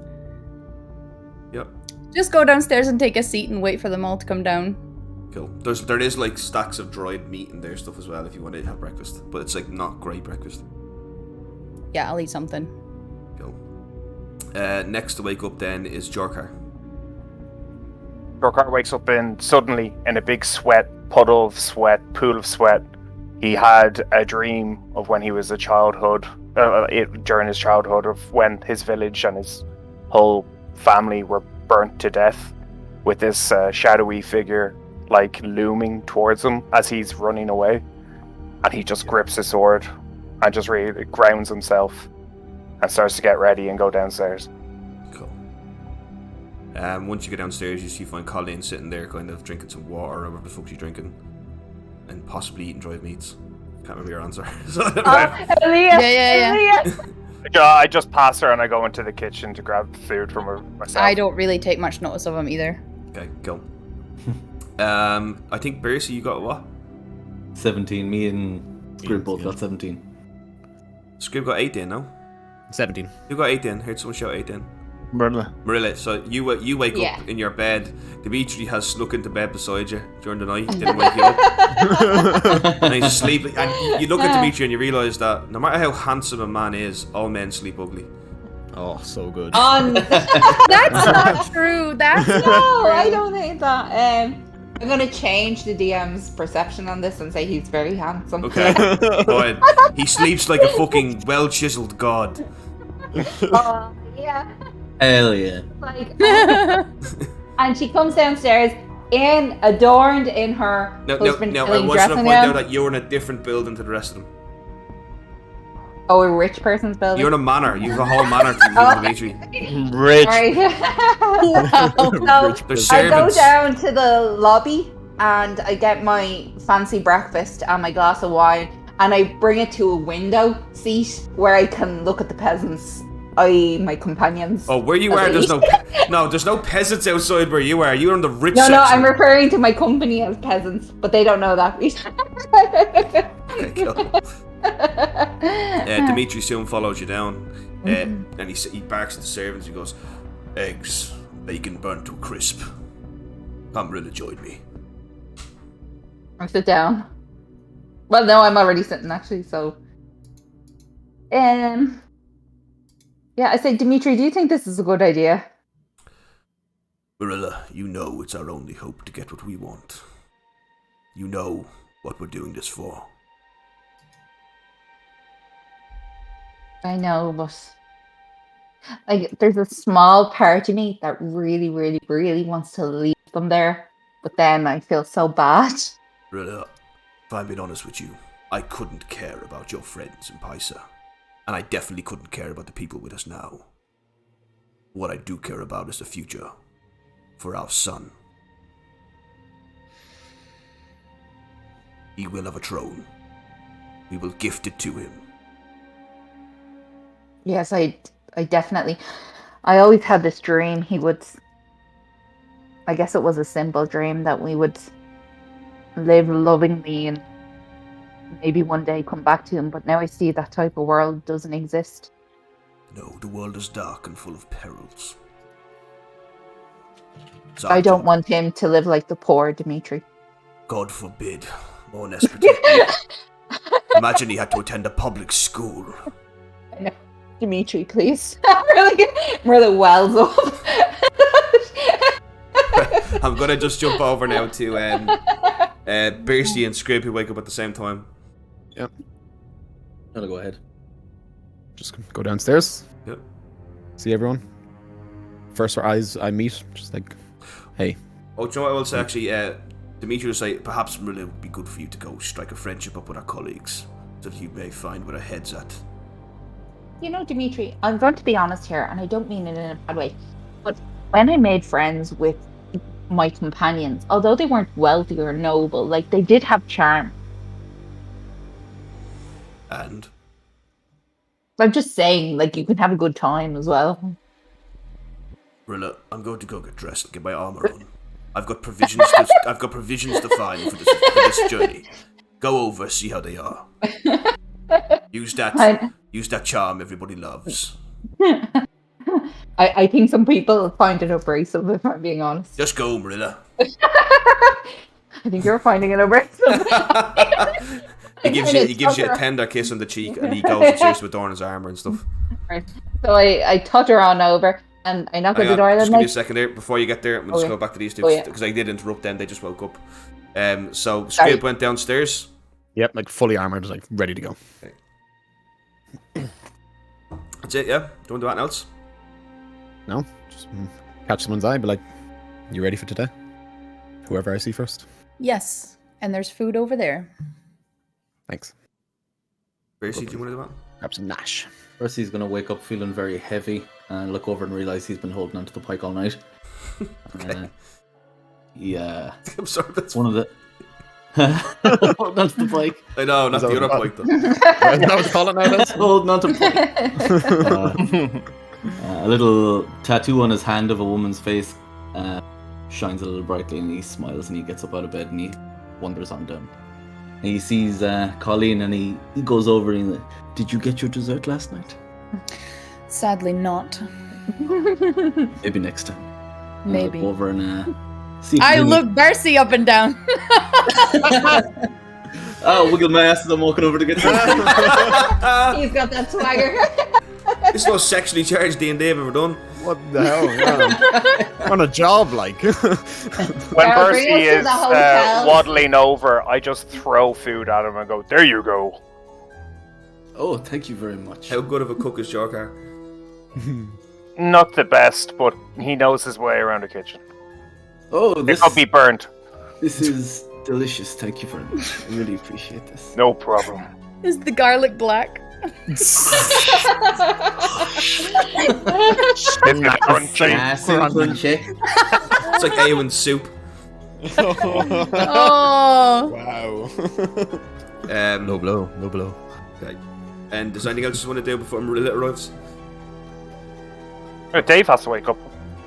Speaker 1: Yep.
Speaker 5: Just go downstairs and take a seat and wait for them all to come down.
Speaker 1: Cool. There is like stacks of dried meat and their stuff as well if you want to have breakfast, but it's like not great breakfast.
Speaker 5: Yeah, I'll eat something.
Speaker 1: Cool. Next to wake up then is Jorkar.
Speaker 9: Jorkar wakes up suddenly in a big puddle of sweat, pool of sweat. He had a dream of when he was a childhood, during his childhood, of when his village and his whole family were burnt to death, with this shadowy figure like looming towards him as he's running away, and he just grips his sword and just really grounds himself and starts to get ready and go downstairs.
Speaker 1: Cool. Once you get downstairs, you find Colleen sitting there, kind of drinking some water or whatever the fuck she's drinking, and possibly eating dried meats. Can't remember your answer.
Speaker 5: Yeah.
Speaker 9: I just pass her and I go into the kitchen to grab food from her myself.
Speaker 5: I don't really take much notice of him either.
Speaker 1: Okay, cool. I think Percy, you got what?
Speaker 4: 17. Me and Scrib both got 17.
Speaker 1: Scrib got 8 then, no?
Speaker 10: 17.
Speaker 1: You got 8 then. Heard someone shout 8 then. Marilla, so you wake up in your bed. Dimitri has snuck into bed beside you during the night. He didn't wake you up. And he's asleep. And you look at Dimitri and you realise that no matter how handsome a man is, all men sleep ugly.
Speaker 10: Oh, so good.
Speaker 5: That's not true. That's not true.
Speaker 7: I don't think that. I'm gonna change the DM's perception on this and say he's very handsome.
Speaker 1: Okay. But he sleeps like a fucking well-chiseled god.
Speaker 7: Oh, yeah.
Speaker 4: Hell yeah.
Speaker 7: Like, and she comes downstairs adorned in her husband
Speaker 1: I
Speaker 7: killing
Speaker 1: want you to
Speaker 7: dressing
Speaker 1: point out
Speaker 7: gown.
Speaker 1: that you're in a different building to the rest of them.
Speaker 7: Oh, a rich person's building?
Speaker 1: You're in a manor. You have a whole manor to Dimitri.
Speaker 6: Rich.
Speaker 7: Right.
Speaker 5: Wow.
Speaker 7: So
Speaker 1: There's
Speaker 7: I go
Speaker 1: servants.
Speaker 7: down to the lobby and I get my fancy breakfast and my glass of wine, and I bring it to a window seat where I can look at the peasants, i.e. my companions.
Speaker 1: Oh, where you are, there's there's no peasants outside where you are. You're in the rich
Speaker 7: No,
Speaker 1: section.
Speaker 7: I'm referring to my company as peasants, but they don't know that.
Speaker 1: Okay, cool. Dimitri soon follows you down, and he barks at the servants. He goes, "Eggs, bacon burnt to a crisp. Come, Morrilla, join me."
Speaker 7: I sit down. Well, no, I'm already sitting actually. So, yeah, I say, Dimitri, do you think this is a good idea?
Speaker 1: Morrilla, you know it's our only hope to get what we want. You know what we're doing this for.
Speaker 7: I know, but like, there's a small part of me that really, really, really wants to leave them there, but then I feel so bad.
Speaker 1: Morrilla, if I'm being honest with you, I couldn't care about your friends in Pysor, and I definitely couldn't care about the people with us now. What I do care about is the future for our son. He will have a throne. We will gift it to him.
Speaker 7: Yes, I definitely. I always had this dream he would. I guess it was a simple dream that we would live lovingly and maybe one day come back to him. But now I see that type of world doesn't exist.
Speaker 1: No, the world is dark and full of perils. So
Speaker 7: I don't want him to live like the poor Dimitri.
Speaker 1: God forbid. More Nesperton. Imagine he had to attend a public school.
Speaker 7: I know. Dimitri, please. really wells up.
Speaker 1: I'm gonna just jump over now to Bercy and Scrib, who wake up at the same time.
Speaker 10: Yep.
Speaker 4: I'll go ahead.
Speaker 10: Just go downstairs.
Speaker 1: Yep.
Speaker 10: See everyone. First eyes I meet, just like, hey.
Speaker 1: Oh, do you know what I will say? Actually, Dimitri will say, perhaps it would be good for you to go strike a friendship up with our colleagues, so that you may find where our head's at.
Speaker 7: You know, Dimitri, I'm going to be honest here, and I don't mean it in a bad way, but when I made friends with my companions, although they weren't wealthy or noble, like, they did have charm.
Speaker 1: And?
Speaker 7: I'm just saying, like, you can have a good time as well.
Speaker 1: Morrilla, I'm going to go get dressed and get my armor on. I've got provisions to find for this journey. Go over, see how they are. Use that charm everybody loves.
Speaker 7: I think some people find it abrasive, if I'm being honest.
Speaker 1: Just go, Morrilla.
Speaker 7: I think you're finding it abrasive.
Speaker 1: He gives you a tender kiss on the cheek, and he goes upstairs to adorn his armor and stuff.
Speaker 7: Right. So I totter on over, and I knock on the door.
Speaker 1: Just give me a second there. Before you get there, I'm just go back to these two, because I did interrupt them. They just woke up. So Scrib went downstairs.
Speaker 10: Yep, like fully armored, like ready to go.
Speaker 1: Okay. That's it, yeah? Do you want to do anything else?
Speaker 10: No, just catch someone's eye, but like, you ready for today? Whoever I see first.
Speaker 5: Yes, and there's food over there.
Speaker 10: Thanks.
Speaker 1: Bercy, do you want to do that?
Speaker 10: Grab some Nash.
Speaker 4: First, he's going to wake up feeling very heavy and look over and realise he's been holding onto the pike all night.
Speaker 1: Okay.
Speaker 4: Yeah.
Speaker 1: I'm sorry, that's
Speaker 4: one of the... holding onto the pike.
Speaker 1: I know, not the other pike though.
Speaker 10: Is that what they call it nowadays?
Speaker 4: Holding onto the pike. A little tattoo on his hand of a woman's face shines a little brightly, and he smiles and he gets up out of bed and he wanders on down. And he sees Colleen and he goes over and he's like, "Did you get your dessert last night?"
Speaker 5: Sadly not.
Speaker 4: Maybe next time.
Speaker 5: Maybe.
Speaker 4: Look over and see if
Speaker 5: I look Bercy up and down.
Speaker 4: Oh, wiggle my ass as I'm walking over to get some.
Speaker 7: He's got that swagger.
Speaker 1: This is the most sexually charged D&D I've ever done.
Speaker 10: What the hell? Yeah. On a job, like.
Speaker 9: When Bercy is waddling over, I just throw food at him and go, "There you go."
Speaker 4: Oh, thank you very much.
Speaker 1: How good of a cook is Jorkar?
Speaker 9: Not the best, but he knows his way around the kitchen.
Speaker 4: Oh,
Speaker 9: It could be burnt.
Speaker 4: This is delicious. Thank you very much. I really appreciate this.
Speaker 9: No problem.
Speaker 5: Is the garlic black?
Speaker 9: It's crunchy.
Speaker 4: Crunchy.
Speaker 1: It's like Eowyn's soup.
Speaker 5: Oh.
Speaker 10: Wow.
Speaker 1: No
Speaker 10: blow. No blow.
Speaker 1: Okay. And is there anything else you want to do before Morrilla arrives?
Speaker 9: Dave has to wake up.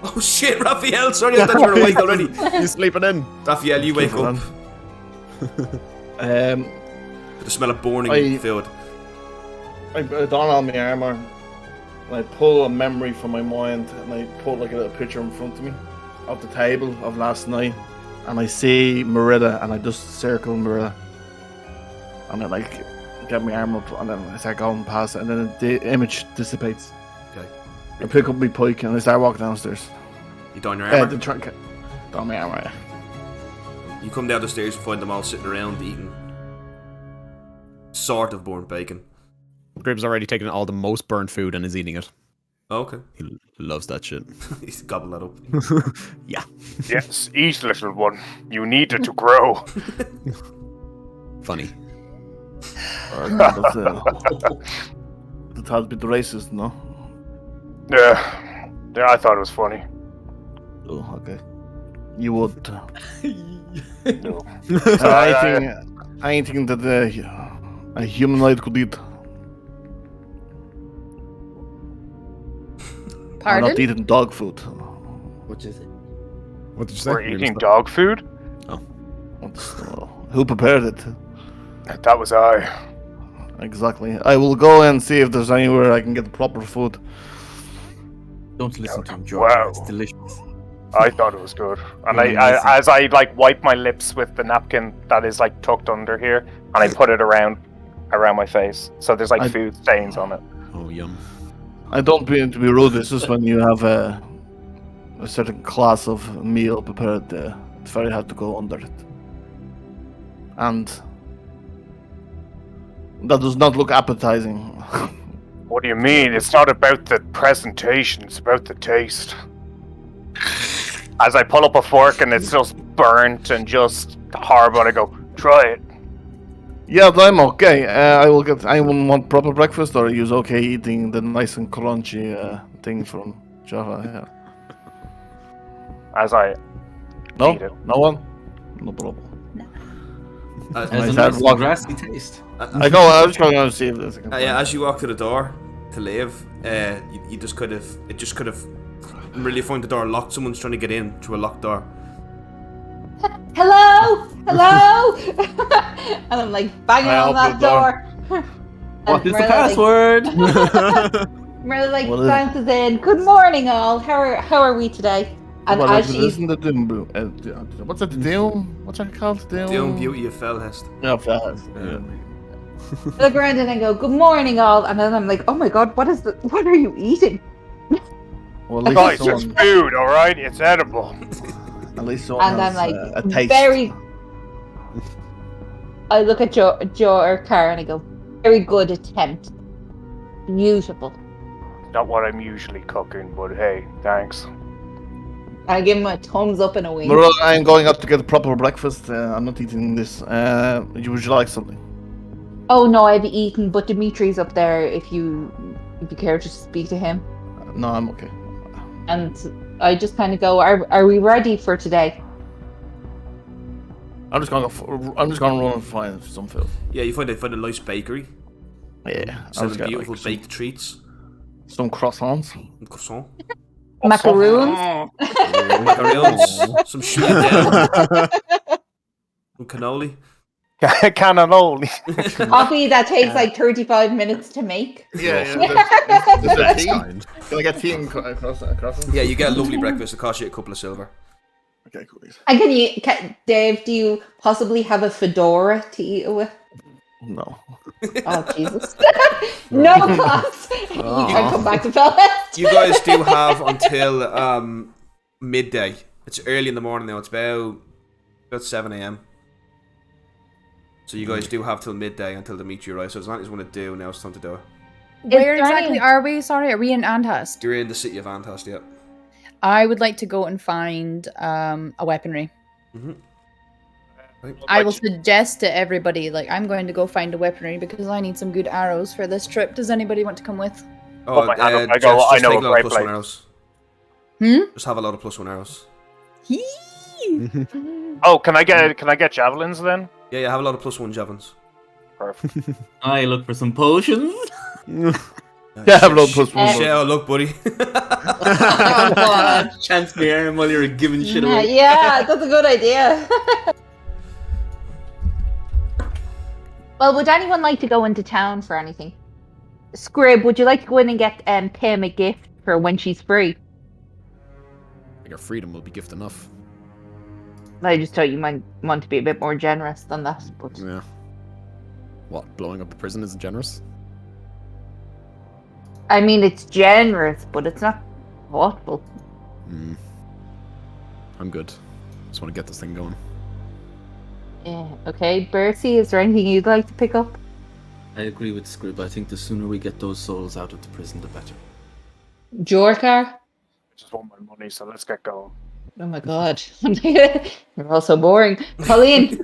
Speaker 1: Oh shit, Raphael! Sorry, I thought you were awake already.
Speaker 10: He's sleeping in.
Speaker 1: Raphael, you wake up.
Speaker 6: The
Speaker 1: smell of burning food.
Speaker 6: I don on my armor, and I pull a memory from my mind, and I put like a little picture in front of me of the table of last night, and I see Morrilla, and I just circle Morrilla, and I like get my arm up, and then I start going past it, and then the image dissipates.
Speaker 1: Okay.
Speaker 6: I pick up my pike, and I start walking downstairs.
Speaker 1: You don your armor?
Speaker 6: Don my armor, yeah.
Speaker 1: You come down the stairs and find them all sitting around eating sort of burnt bacon.
Speaker 10: Gribb's already taken all the most burnt food and is eating it.
Speaker 1: Oh, okay.
Speaker 10: He loves that shit.
Speaker 1: He's gobbled that up.
Speaker 10: Yeah.
Speaker 9: Yes, eat, little one. You need it to grow.
Speaker 10: Funny.
Speaker 6: That's a bit racist, no?
Speaker 9: Yeah, I thought it was funny.
Speaker 6: Oh, okay. You would.
Speaker 9: No.
Speaker 6: Anything that a humanoid could eat.
Speaker 5: Pardon?
Speaker 6: I'm not eating dog food.
Speaker 4: What is it?
Speaker 10: What did you say?
Speaker 9: We're eating dog food?
Speaker 6: Who prepared it?
Speaker 9: That was I.
Speaker 6: Exactly. I will go and see if there's anywhere I can get the proper food.
Speaker 4: Don't listen to him, George.
Speaker 9: Wow.
Speaker 4: It's delicious.
Speaker 9: I thought it was good. And
Speaker 4: Really
Speaker 9: as I like wipe my lips with the napkin that is like tucked under here, and I put it around my face, so there's like food stains on it.
Speaker 10: Oh, yum.
Speaker 6: I don't mean to be rude. It's just when you have a certain class of meal prepared, it's very hard to go under it. And that does not look appetizing.
Speaker 9: What do you mean? It's not about the presentation, it's about the taste. As I pull up a fork and it's just burnt and just horrible, I go, try it.
Speaker 6: Yeah, I'm okay. I will get. Anyone want proper breakfast, or are you okay eating the nice and crunchy thing from Java? Yeah.
Speaker 9: As I eat it.
Speaker 6: No one? No problem.
Speaker 4: It has a nice grassy taste.
Speaker 6: I go. I was going to see if there's.
Speaker 1: Yeah, as you walk to the door to leave, you just kind of really find the door locked. Someone's trying to get in through a locked door.
Speaker 7: Hello? And I'm like banging on that door.
Speaker 4: What is the password?
Speaker 7: Morrilla like bounces in. Good morning, all. How are we today? And as she's
Speaker 6: What's that? The Doom? What's that called?
Speaker 1: Doom Beauty of Fellhest.
Speaker 6: Yeah, Fellhest. Yeah.
Speaker 7: I look around and I go, "Good morning, all." And then I'm like, "Oh my god, what are you eating?"
Speaker 6: Well,
Speaker 9: Guys, it's food, all right. It's edible.
Speaker 6: At least someone
Speaker 7: And
Speaker 6: has
Speaker 7: I'm like,
Speaker 6: a taste.
Speaker 7: I look at your car and I go, "Very good attempt. Beautiful."
Speaker 9: Not what I'm usually cooking, but hey, thanks.
Speaker 7: I give him a thumbs up and a wink.
Speaker 6: Morrilla, I'm going up to get a proper breakfast. I'm not eating this. Would you like something?
Speaker 7: Oh no, I've eaten, but Dimitri's up there. If you care to speak to him.
Speaker 6: No, I'm okay.
Speaker 7: And I just kind of go, "Are we ready for today?"
Speaker 6: I'm just gonna run and find some food.
Speaker 1: Yeah, you find a nice bakery.
Speaker 6: Yeah,
Speaker 1: Selling beautiful baked treats.
Speaker 6: Some croissants.
Speaker 1: Croissant.
Speaker 7: Macaroons.
Speaker 1: Macaroons. Some shit down. Some cannoli.
Speaker 9: Cannoli.
Speaker 7: Coffee that takes like 35 minutes to make.
Speaker 6: Yeah. Can I get tea and croissants?
Speaker 1: Yeah, you get a lovely breakfast. It costs you a couple of silver.
Speaker 6: Okay, cool.
Speaker 7: And Dave, do you possibly have a fedora to eat with?
Speaker 6: No.
Speaker 7: Oh, Jesus. No cost. You can come back to Fellhest.
Speaker 1: You guys do have until midday. It's early in the morning now. It's about 7 a.m. So you guys do have till midday until Dimitri arrives. So as long as you want to do, now it's time to do it.
Speaker 5: Where exactly are we? Sorry, are we in Antast?
Speaker 1: You're in the city of Antast, yeah.
Speaker 5: I would like to go and find a weaponry.
Speaker 1: Mm-hmm. Right.
Speaker 5: I will suggest to everybody, like, I'm going to go find a weaponry because I need some good arrows for this trip. Does anybody want to come with?
Speaker 1: Oh,
Speaker 9: I know a great place.
Speaker 1: Just have a lot of +1 arrows.
Speaker 5: Yee!
Speaker 9: Oh, can I get javelins then?
Speaker 1: Yeah, have a lot of +1 javelins.
Speaker 9: Perfect.
Speaker 4: I look for some potions.
Speaker 6: Yeah, have a lot of +1.
Speaker 1: Yeah, look, buddy.
Speaker 7: Oh god.
Speaker 4: Chance me arm while you're giving shit away.
Speaker 7: Yeah, that's a good idea. Well, would anyone like to go into town for anything? Scrib, would you like to go in and get Pam a gift for when she's free?
Speaker 10: I think her freedom will be gift enough.
Speaker 7: I just thought you might want to be a bit more generous than that. But
Speaker 10: Yeah. What? Blowing up a prison isn't generous?
Speaker 7: I mean, it's generous, but it's not thoughtful.
Speaker 10: I'm good. Just want to get this thing going.
Speaker 7: Yeah. Okay, Bercy, is there anything you'd like to pick up?
Speaker 4: I agree with Scrib. I think the sooner we get those souls out of the prison, the better.
Speaker 7: Jorkar?
Speaker 9: I just want my money, so let's get going.
Speaker 7: Oh my god. You're all so boring. Colleen?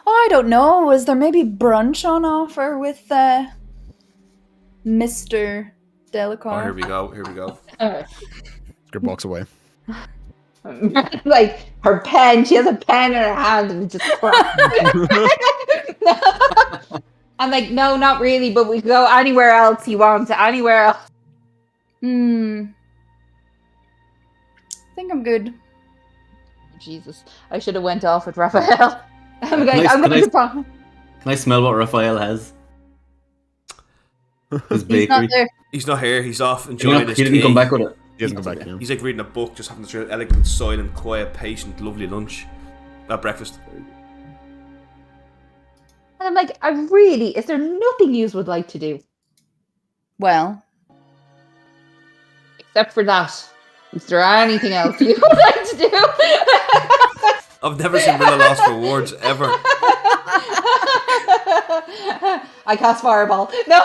Speaker 5: Oh, I don't know. Is there maybe brunch on offer with Mr. Delacour?
Speaker 1: Oh, here we go.
Speaker 10: Scrib walks away.
Speaker 7: Like her pen, she has a pen in her hand and it just cracks. I'm like, no, not really, but we can go anywhere else you want, anywhere else.
Speaker 5: I think I'm good.
Speaker 7: Jesus, I should have went off with Raphael. I'm going
Speaker 4: Nice,
Speaker 7: to
Speaker 4: nice.
Speaker 7: prom-
Speaker 4: Can I smell what Raphael has? His
Speaker 5: He's not
Speaker 4: bakery.
Speaker 5: there.
Speaker 1: He's not here. He's off
Speaker 4: He
Speaker 1: enjoying his
Speaker 4: didn't
Speaker 1: tea.
Speaker 4: come back with it.
Speaker 10: He hasn't come back now.
Speaker 1: He's like reading a book, just having this real elegant, silent, quiet, patient, lovely lunch. Breakfast.
Speaker 7: And I'm like, is there nothing you would like to do?
Speaker 5: Well,
Speaker 7: Except for that. Is there anything else you would like to do?
Speaker 1: I've never seen Rilla lost for words ever.
Speaker 7: I cast fireball. No.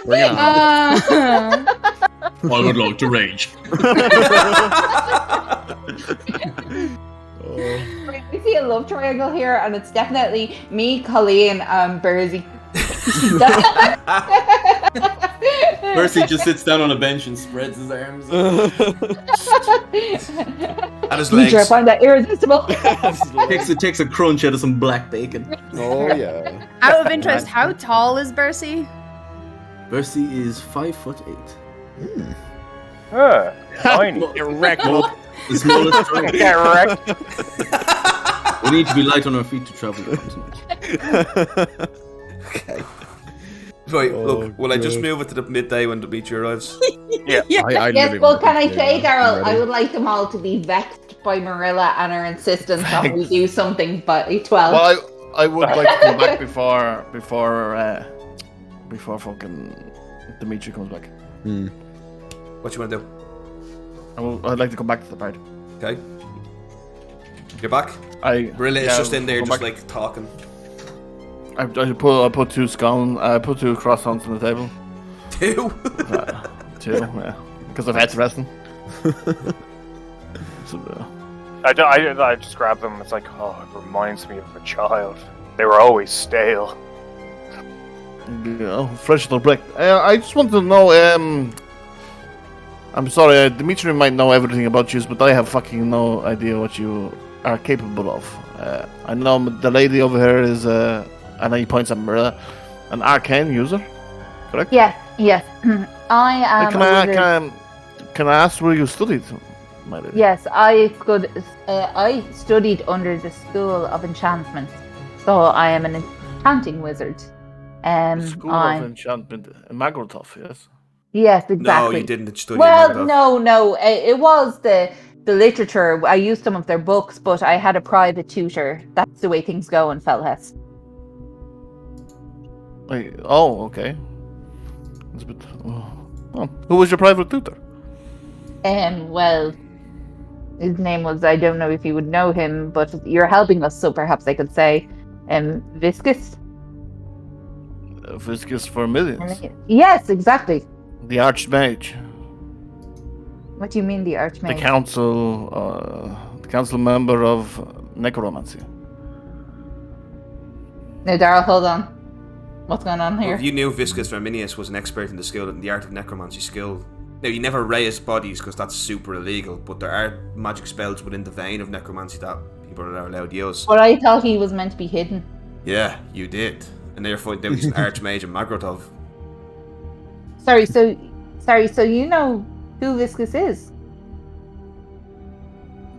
Speaker 10: Bring it on.
Speaker 4: I would like to rage.
Speaker 7: We see a love triangle here, and it's definitely me, Colleen, and Bersy.
Speaker 4: Percy just sits down on a bench and spreads his arms.
Speaker 1: And his
Speaker 7: Demetra, I
Speaker 1: legs.
Speaker 7: find that irresistible.
Speaker 4: takes a crunch out of some black bacon.
Speaker 10: Oh, yeah.
Speaker 5: out of interest, how tall is Bercy?
Speaker 4: Percy is 5'8".
Speaker 9: Tiny.
Speaker 3: Erect.
Speaker 4: The smallest giant.
Speaker 9: Get wrecked.
Speaker 4: We need to be light on our feet to travel the continent.
Speaker 1: Okay. Right, look, will I just move it to the midday when Dimitri arrives?
Speaker 9: Yeah.
Speaker 10: I
Speaker 7: Yes, well, can I say, Daryl, I would like them all to be vexed by Morrilla and her insistence that we do something by 12.
Speaker 6: Well, I would like to come back before fucking Dimitri comes back.
Speaker 1: What you want to do?
Speaker 6: I'd like to come back to the party.
Speaker 1: Okay. You're back? Rilla is just in there, just like talking.
Speaker 6: I put two scones. I put two croissants on the table.
Speaker 1: Two?
Speaker 6: Two, yeah. Because I've had to rest them.
Speaker 9: I just grab them. It's like, oh, it reminds me of a child. They were always stale.
Speaker 6: Fresh little break. I just want to know. I'm sorry, Dimitri might know everything about you, but I have fucking no idea what you are capable of. I know the lady over here is. I know he points at Morrilla, an arcane user, correct?
Speaker 7: Yes. I am.
Speaker 6: Can I ask where you studied, my lady?
Speaker 7: Yes, I studied under the School of Enchantment, so I am an enchanting wizard.
Speaker 6: School of Enchantment, Magrotov, yes.
Speaker 7: Yes, exactly.
Speaker 1: No, you didn't study.
Speaker 7: Well, no, it was the literature. I used some of their books, but I had a private tutor. That's the way things go in Felhess.
Speaker 6: Okay. That's a bit, who was your private tutor?
Speaker 7: Well, his name was, I don't know if you would know him, but you're helping us, so perhaps I could say, Viscus?
Speaker 6: Viscus for millions.
Speaker 7: Yes, exactly.
Speaker 6: The Archmage.
Speaker 7: What do you mean, the Archmage?
Speaker 6: The council member of necromancy.
Speaker 7: No, Daryl, hold on. What's going on here?
Speaker 1: Well, if you knew Viscus Verminius was an expert in the art of necromancy skill, Now, you never raise bodies because that's super illegal, but there are magic spells within the vein of necromancy that people are allowed to use.
Speaker 7: But I thought he was meant to be hidden.
Speaker 1: Yeah, you did. And therefore, there was an archmage in Magrotov.
Speaker 7: Sorry, so you know who Viscus is?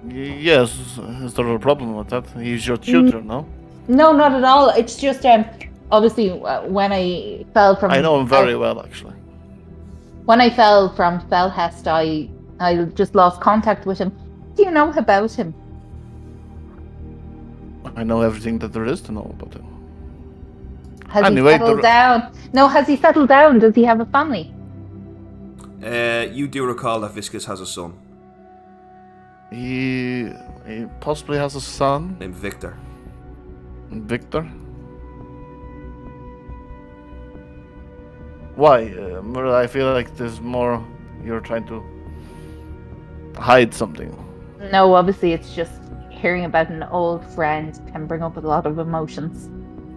Speaker 6: Yes, is there a problem with that? He's your tutor, no?
Speaker 7: No, not at all. It's just obviously when I fell from.
Speaker 6: I know him very well, actually.
Speaker 7: When I fell from Felhest, I just lost contact with him. Do you know about him?
Speaker 6: I know everything that there is to know about him.
Speaker 7: Has he settled down? No, has he settled down? Does he have a family?
Speaker 1: You do recall that Viscus has a son.
Speaker 6: He possibly has a son.
Speaker 1: Named Victor.
Speaker 6: Victor? Why? I feel like there's more. You're trying to hide something.
Speaker 7: No, obviously it's just hearing about an old friend can bring up a lot of emotions.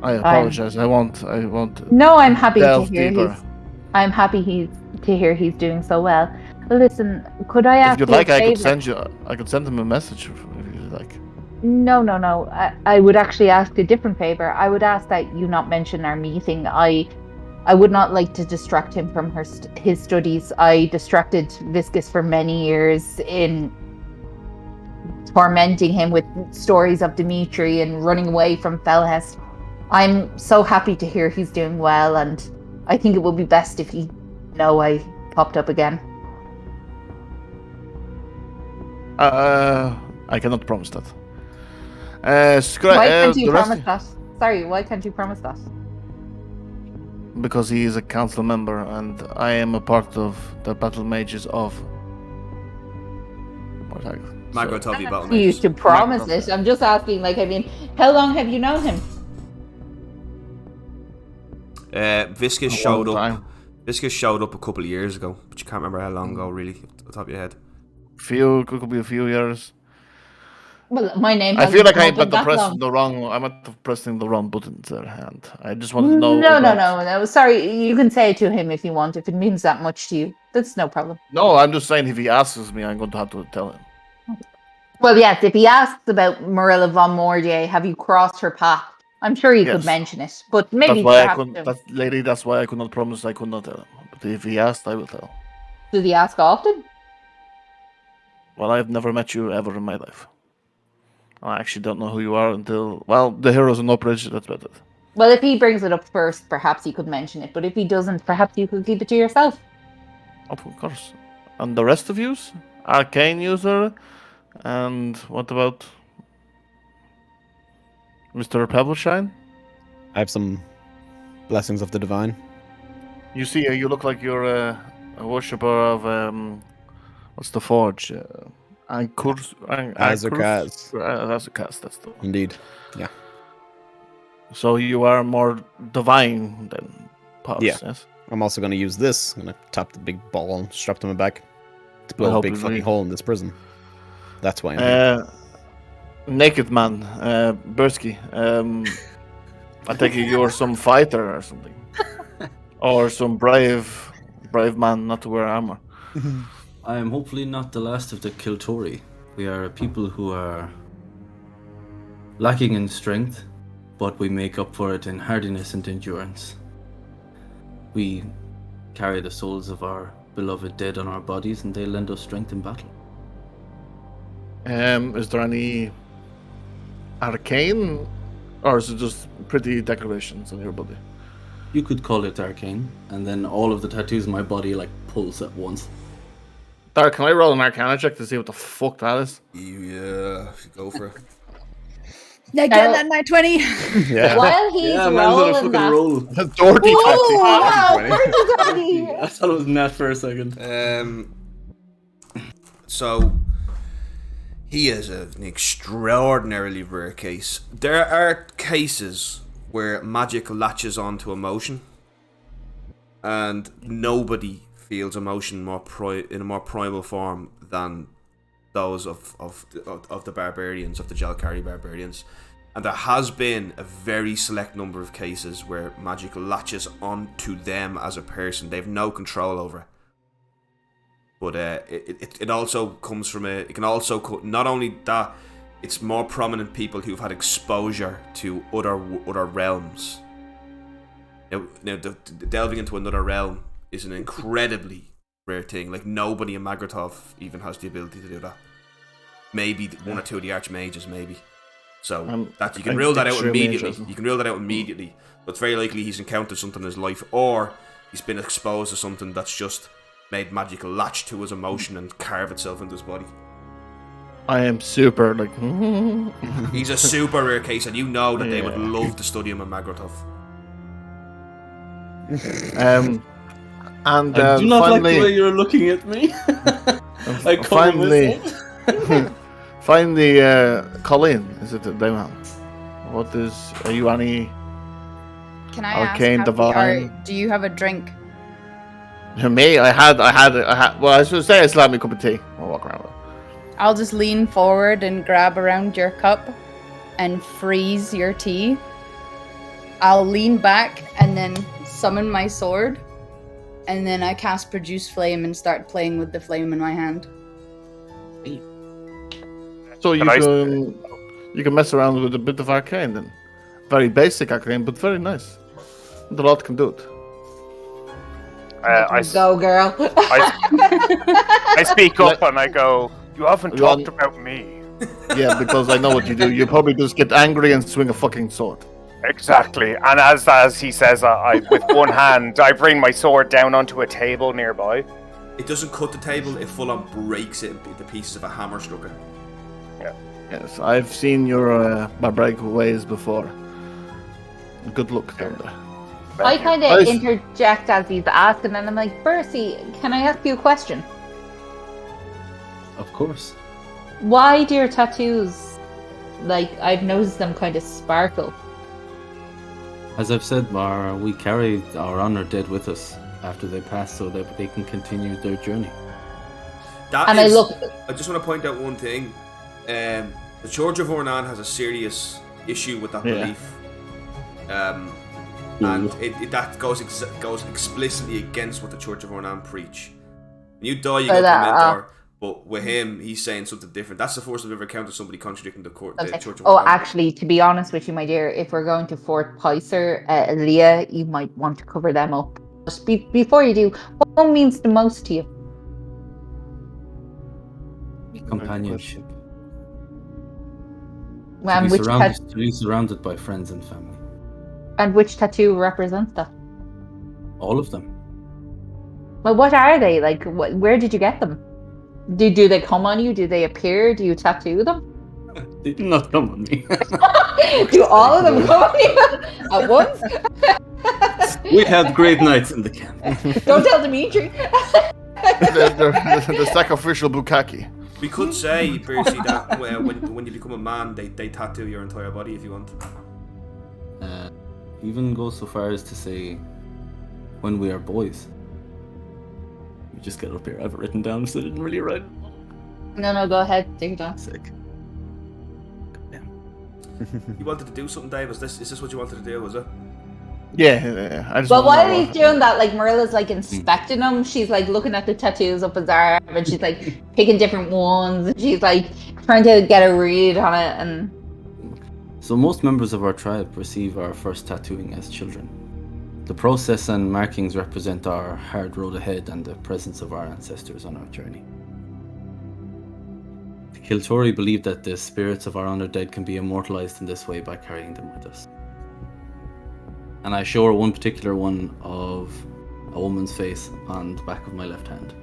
Speaker 6: I apologize. I won't.
Speaker 7: No, I'm happy to hear
Speaker 6: deeper.
Speaker 7: I'm happy to hear he's doing so well. Listen, could I ask
Speaker 6: if you'd
Speaker 7: you
Speaker 6: like,
Speaker 7: a
Speaker 6: I
Speaker 7: favor?
Speaker 6: could send him a message if you'd like.
Speaker 7: No. I would actually ask a different favor. I would ask that you not mention our meeting. I would not like to distract him from his studies. I distracted Viscus for many years in tormenting him with stories of Dimitri and running away from Felhest. I'm so happy to hear he's doing well, and I think it would be best if he know I popped up again.
Speaker 6: I cannot promise that.
Speaker 7: Why can't you promise that? Sorry, why can't you promise that?
Speaker 6: Because he is a council member, and I am a part of the battle mages of
Speaker 1: Magrotov battle
Speaker 7: You
Speaker 1: mages.
Speaker 7: should promise it. I'm just asking, how long have you known him?
Speaker 1: Viscus showed up a couple of years ago, but you can't remember how long ago, really, off the top of your head.
Speaker 6: Could be a few years.
Speaker 7: Well, my name.
Speaker 6: I feel like I'm
Speaker 7: I'm
Speaker 6: pressing the wrong buttons there, and I just want to know.
Speaker 7: No. Sorry, you can say it to him if you want. If it means that much to you, that's no problem.
Speaker 6: No, I'm just saying if he asks me, I'm going to have to tell him.
Speaker 7: Well, yes, if he asks about Morrilla von Mordier, have you crossed her path? I'm sure you could mention it, but maybe
Speaker 6: that's why I could not promise. I could not tell him. But if he asked, I will tell.
Speaker 7: Does he ask often?
Speaker 6: Well, I've never met you ever in my life. I actually don't know who you are until, the heroes in Operation, that's better.
Speaker 7: Well, if he brings it up first, perhaps you could mention it. But if he doesn't, perhaps you could keep it to yourself.
Speaker 6: Of course. And the rest of yous? Arcane user? And what about Mr. Pebbleshine?
Speaker 10: I have some blessings of the divine.
Speaker 6: You see, you look like you're a worshipper of, what's the forge?
Speaker 10: Azurkaz.
Speaker 6: Azurkaz, that's the one.
Speaker 10: Indeed, yeah.
Speaker 6: So you are more divine than Pops,
Speaker 10: yeah.
Speaker 6: Yes?
Speaker 10: I'm also going to use this. I'm going to tap the big ball and strap to my back to blow a big fucking hole in this prison. That's why I'm here.
Speaker 6: Naked man, Bursky. I take it you're some fighter or something. Or some brave man not to wear armor.
Speaker 4: I am hopefully not the last of the Kiltori. We are a people who are lacking in strength, but we make up for it in hardiness and endurance. We carry the souls of our beloved dead on our bodies, and they lend us strength in battle.
Speaker 6: Is there any arcane, or is it just pretty decorations on your body?
Speaker 4: You could call it arcane, and then all of the tattoos on my body pulse at once.
Speaker 6: Dark, can I roll an Arcana check to see what the fuck that is?
Speaker 1: Yeah, go for it.
Speaker 5: Yeah, get that my 20.
Speaker 10: Yeah.
Speaker 7: While he's rolling that.
Speaker 4: Roll.
Speaker 10: Dorothy
Speaker 7: Wow,
Speaker 4: I thought it was Nat for a second.
Speaker 1: So he is an extraordinarily rare case. There are cases where magic latches onto emotion, and nobody feels emotion in a more primal form than those of the barbarians, of the Jalkari barbarians. And there has been a very select number of cases where magic latches onto them as a person. They have no control over it. But it also comes from it can also not only that, it's more prominent people who've had exposure to other realms. Now delving into another realm is an incredibly rare thing. Like, nobody in Magratov even has the ability to do that. Maybe one or two of the archmages, maybe. So that you can rule that out immediately. You can rule that out immediately. But it's very likely he's encountered something in his life, or he's been exposed to something that's just made magical latch to his emotion and carve itself into his body.
Speaker 6: I am super like.
Speaker 1: He's a super rare case, and you know that they would love to study him in Magratov.
Speaker 6: And
Speaker 4: I do not
Speaker 6: finally,
Speaker 4: like the way you're looking at me. I
Speaker 6: finally, Colleen, is it the name? What is? Are you any?
Speaker 5: Can I
Speaker 6: Arcane
Speaker 5: ask,
Speaker 6: divine?
Speaker 5: do you have a drink?
Speaker 6: Me, I had. Well, I should say I slapped me a cup of tea. I'll walk around with it.
Speaker 5: I'll just lean forward and grab around your cup and freeze your tea. I'll lean back and then summon my sword, and then I cast Produce Flame and start playing with the flame in my hand.
Speaker 6: So you can mess around with a bit of arcane then. Very basic arcane, but very nice. And a lot can do it.
Speaker 7: Go, girl.
Speaker 9: I speak up and I go, you haven't talked about me.
Speaker 6: Yeah, because I know what you do. You probably just get angry and swing a fucking sword.
Speaker 9: Exactly. And as he says, I with one hand, I bring my sword down onto a table nearby.
Speaker 1: It doesn't cut the table, it full on breaks it into pieces of a hammer strucker.
Speaker 9: Yeah.
Speaker 6: Yes, I've seen your barbaric ways before. Good luck down there.
Speaker 7: I kind of interject as he's asking, and I'm like, Bercy, can I ask you a question?
Speaker 4: Of course.
Speaker 7: Why do your tattoos, like, I've noticed them kind of sparkle?
Speaker 4: As I've said, we carry our honor dead with us after they pass so that they can continue their journey.
Speaker 1: I just want to point out one thing. The Church of Ornan has a serious issue with that belief. And that goes explicitly against what the Church of Ornan preach. When you die, you go to a mentor. But with him, he's saying something different. That's the first I've ever encountered somebody contradicting the Church of Ornan.
Speaker 7: Actually, to be honest with you, my dear, if we're going to Fort Pysor, Leah, you might want to cover them up. Just before you do, what means the most to you?
Speaker 4: Companionship. To be surrounded by friends and family.
Speaker 7: And which tattoo represents that?
Speaker 4: All of them.
Speaker 7: Well, what are they? Like, where did you get them? Do they come on you? Do they appear? Do you tattoo them?
Speaker 4: They do not come on me.
Speaker 7: Do all of them come on you at once?
Speaker 4: We had great nights in the camp.
Speaker 7: Don't tell Dimitri.
Speaker 6: the sacrificial bukkake.
Speaker 1: We could say, Percy, that when you become a man, they tattoo your entire body if you want.
Speaker 4: Even go so far as to say, when we are boys. We just get up here. I have it written down, so I didn't really write it.
Speaker 7: No, go ahead. Take it down.
Speaker 4: Sick.
Speaker 1: You wanted to do something, Dave? Is this what you wanted to do, was it?
Speaker 6: Yeah. I just
Speaker 7: but while he's doing that, like, Morilla's like inspecting them. She's like looking at the tattoos up his arm, and she's like picking different ones, and she's like trying to get a read on it. And
Speaker 4: so most members of our tribe receive our first tattooing as children. The process and markings represent our hard road ahead and the presence of our ancestors on our journey. The Kiltori believe that the spirits of our honored dead can be immortalized in this way by carrying them with us. And I show her one particular one of a woman's face on the back of my left hand.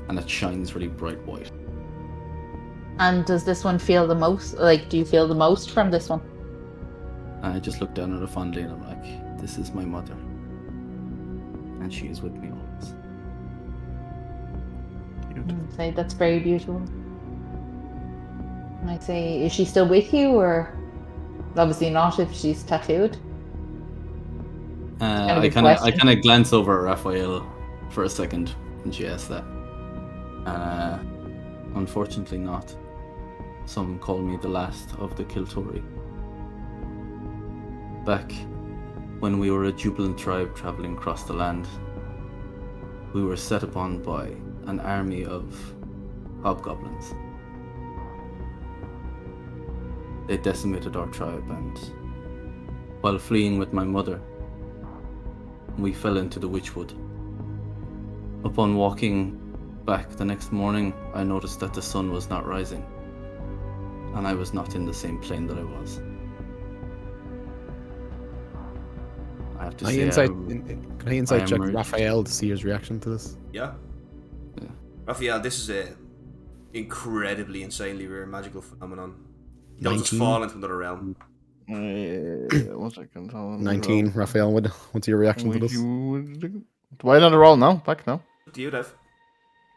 Speaker 4: And it shines really bright white.
Speaker 7: And does this one feel the most, like, do you feel the most from this one?
Speaker 4: I just look down at her fondly and I'm like, this is my mother. And she is with me always.
Speaker 7: I'd say that's very beautiful. And I'd say, is she still with you, or obviously not if she's tattooed?
Speaker 4: I kind of glance over at Raphael for a second when she asks that. Unfortunately not. Some call me the last of the Kiltori. Back when we were a jubilant tribe traveling across the land, we were set upon by an army of hobgoblins. They decimated our tribe, and while fleeing with my mother, we fell into the Witchwood. Upon walking back the next morning, I noticed that the sun was not rising, and I was not in the same plane that I was. I have to say,
Speaker 10: Can I insight check
Speaker 4: emerged-
Speaker 10: Raphael to see his reaction to this?
Speaker 1: Yeah. Raphael, this is a incredibly, insanely rare magical phenomenon. You don't just
Speaker 10: 19.
Speaker 1: fall into another realm.
Speaker 6: 1 second.
Speaker 10: 19, Raphael. What's your reaction to this?
Speaker 6: Do I another roll now? Back now?
Speaker 1: Do you, Dev?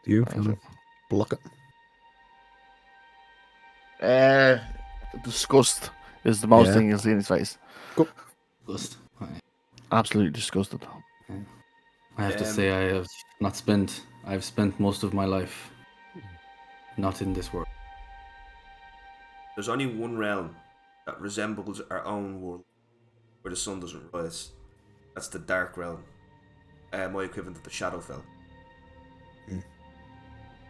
Speaker 10: Do you? If you want to block it.
Speaker 6: Disgust is the most
Speaker 10: Yeah.
Speaker 6: thing you'll see in his face.
Speaker 10: Cool.
Speaker 4: Disgust.
Speaker 6: Absolutely disgusted.
Speaker 4: I have to say, I've spent most of my life not in this world.
Speaker 1: There's only one realm that resembles our own world where the sun doesn't rise. That's the Dark Realm. My equivalent of the Shadowfell.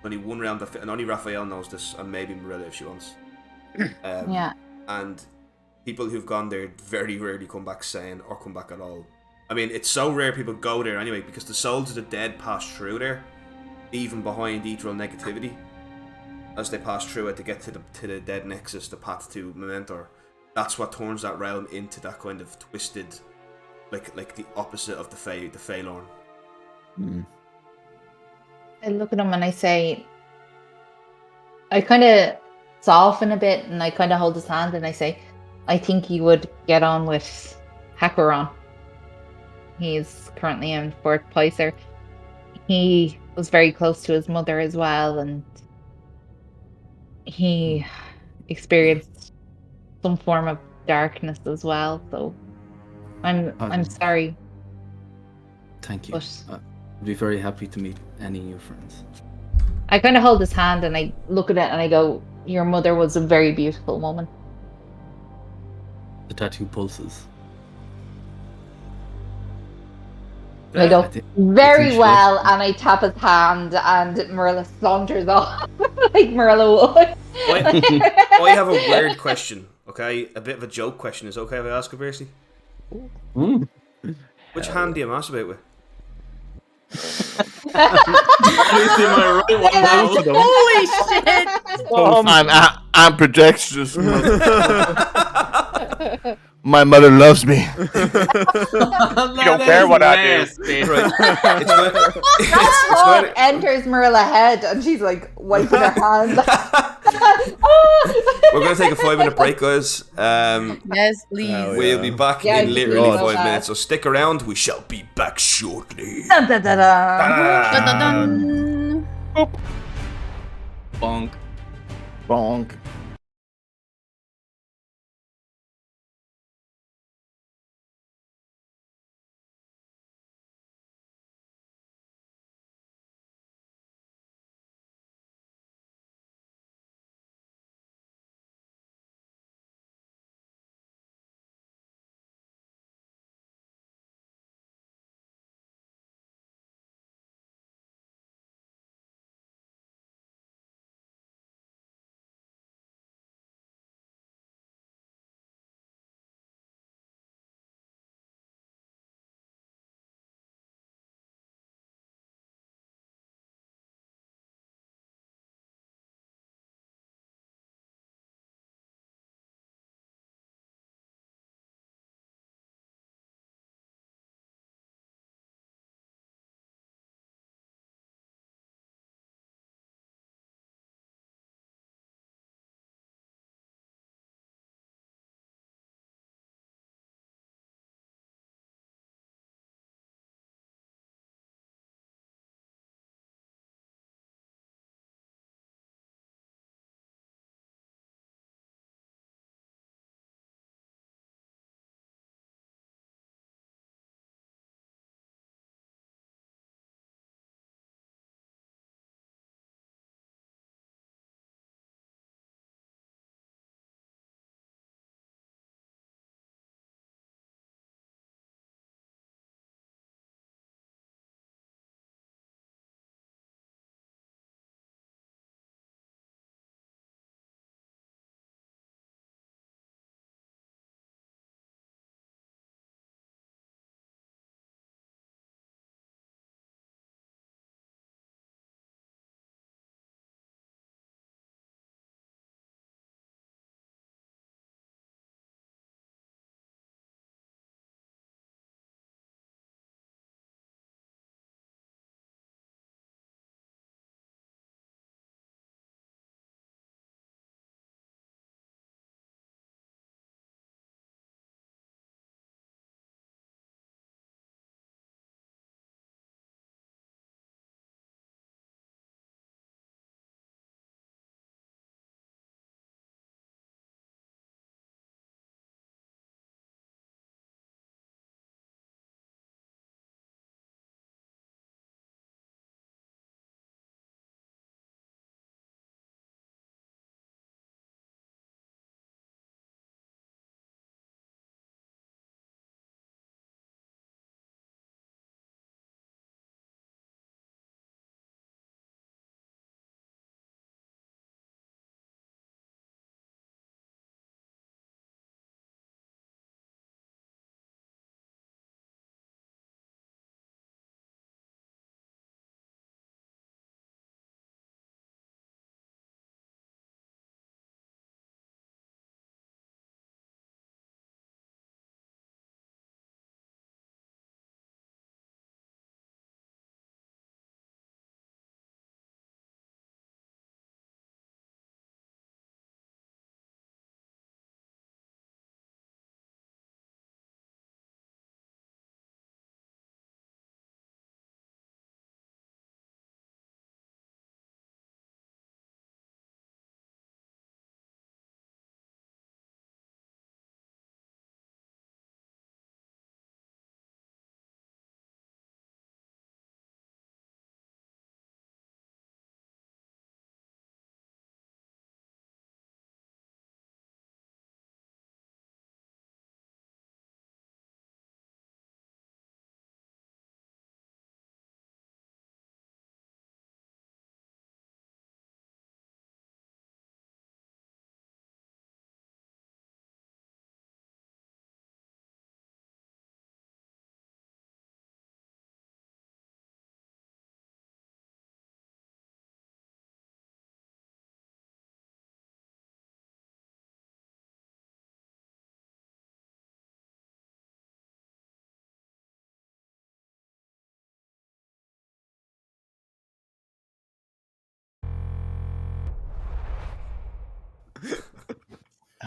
Speaker 1: Only one realm that and only Raphael knows this, and maybe Morrilla if she wants.
Speaker 7: Yeah.
Speaker 1: And people who've gone there very rarely come back sane or come back at all. I mean, it's so rare people go there anyway because the souls of the dead pass through there, even behind ethereal negativity. As they pass through it to get to the dead nexus, the path to Memento. That's what turns that realm into that kind of twisted, like the opposite of the Phalorn.
Speaker 7: I look at him and I say, I kind of soften a bit and I kind of hold his hand and I say, I think you would get on with Hakaron. He's currently in Fort Pysor. He was very close to his mother as well, and he experienced some form of darkness as well. So I'm sorry.
Speaker 4: Thank you.
Speaker 7: But
Speaker 4: I'd be very happy to meet any new friends.
Speaker 7: I kind of hold his hand and I look at it and I go, your mother was a very beautiful woman.
Speaker 4: The tattoo pulses.
Speaker 7: And I go,
Speaker 4: I think
Speaker 7: very well, and I tap his hand and Marilla saunters off like Marilla would.
Speaker 1: I have a weird question, okay? A bit of a joke question. Is it okay if I ask it, Percy? Which hand do you masturbate with?
Speaker 5: Holy shit!
Speaker 6: I'm ambidextrous. My mother loves me.
Speaker 9: You don't care what I do.
Speaker 7: That thought enters Marilla's head and she's like wiping her hands.
Speaker 1: We're going to take a 5-minute break, guys.
Speaker 5: Yes, please.
Speaker 1: We'll be back
Speaker 7: Yeah,
Speaker 1: in literally
Speaker 7: God.
Speaker 1: 5 minutes, so stick around. We shall be back shortly.
Speaker 7: Dun, dun, dun, dun.
Speaker 5: Dun, dun, dun.
Speaker 4: Bonk.
Speaker 6: Bonk.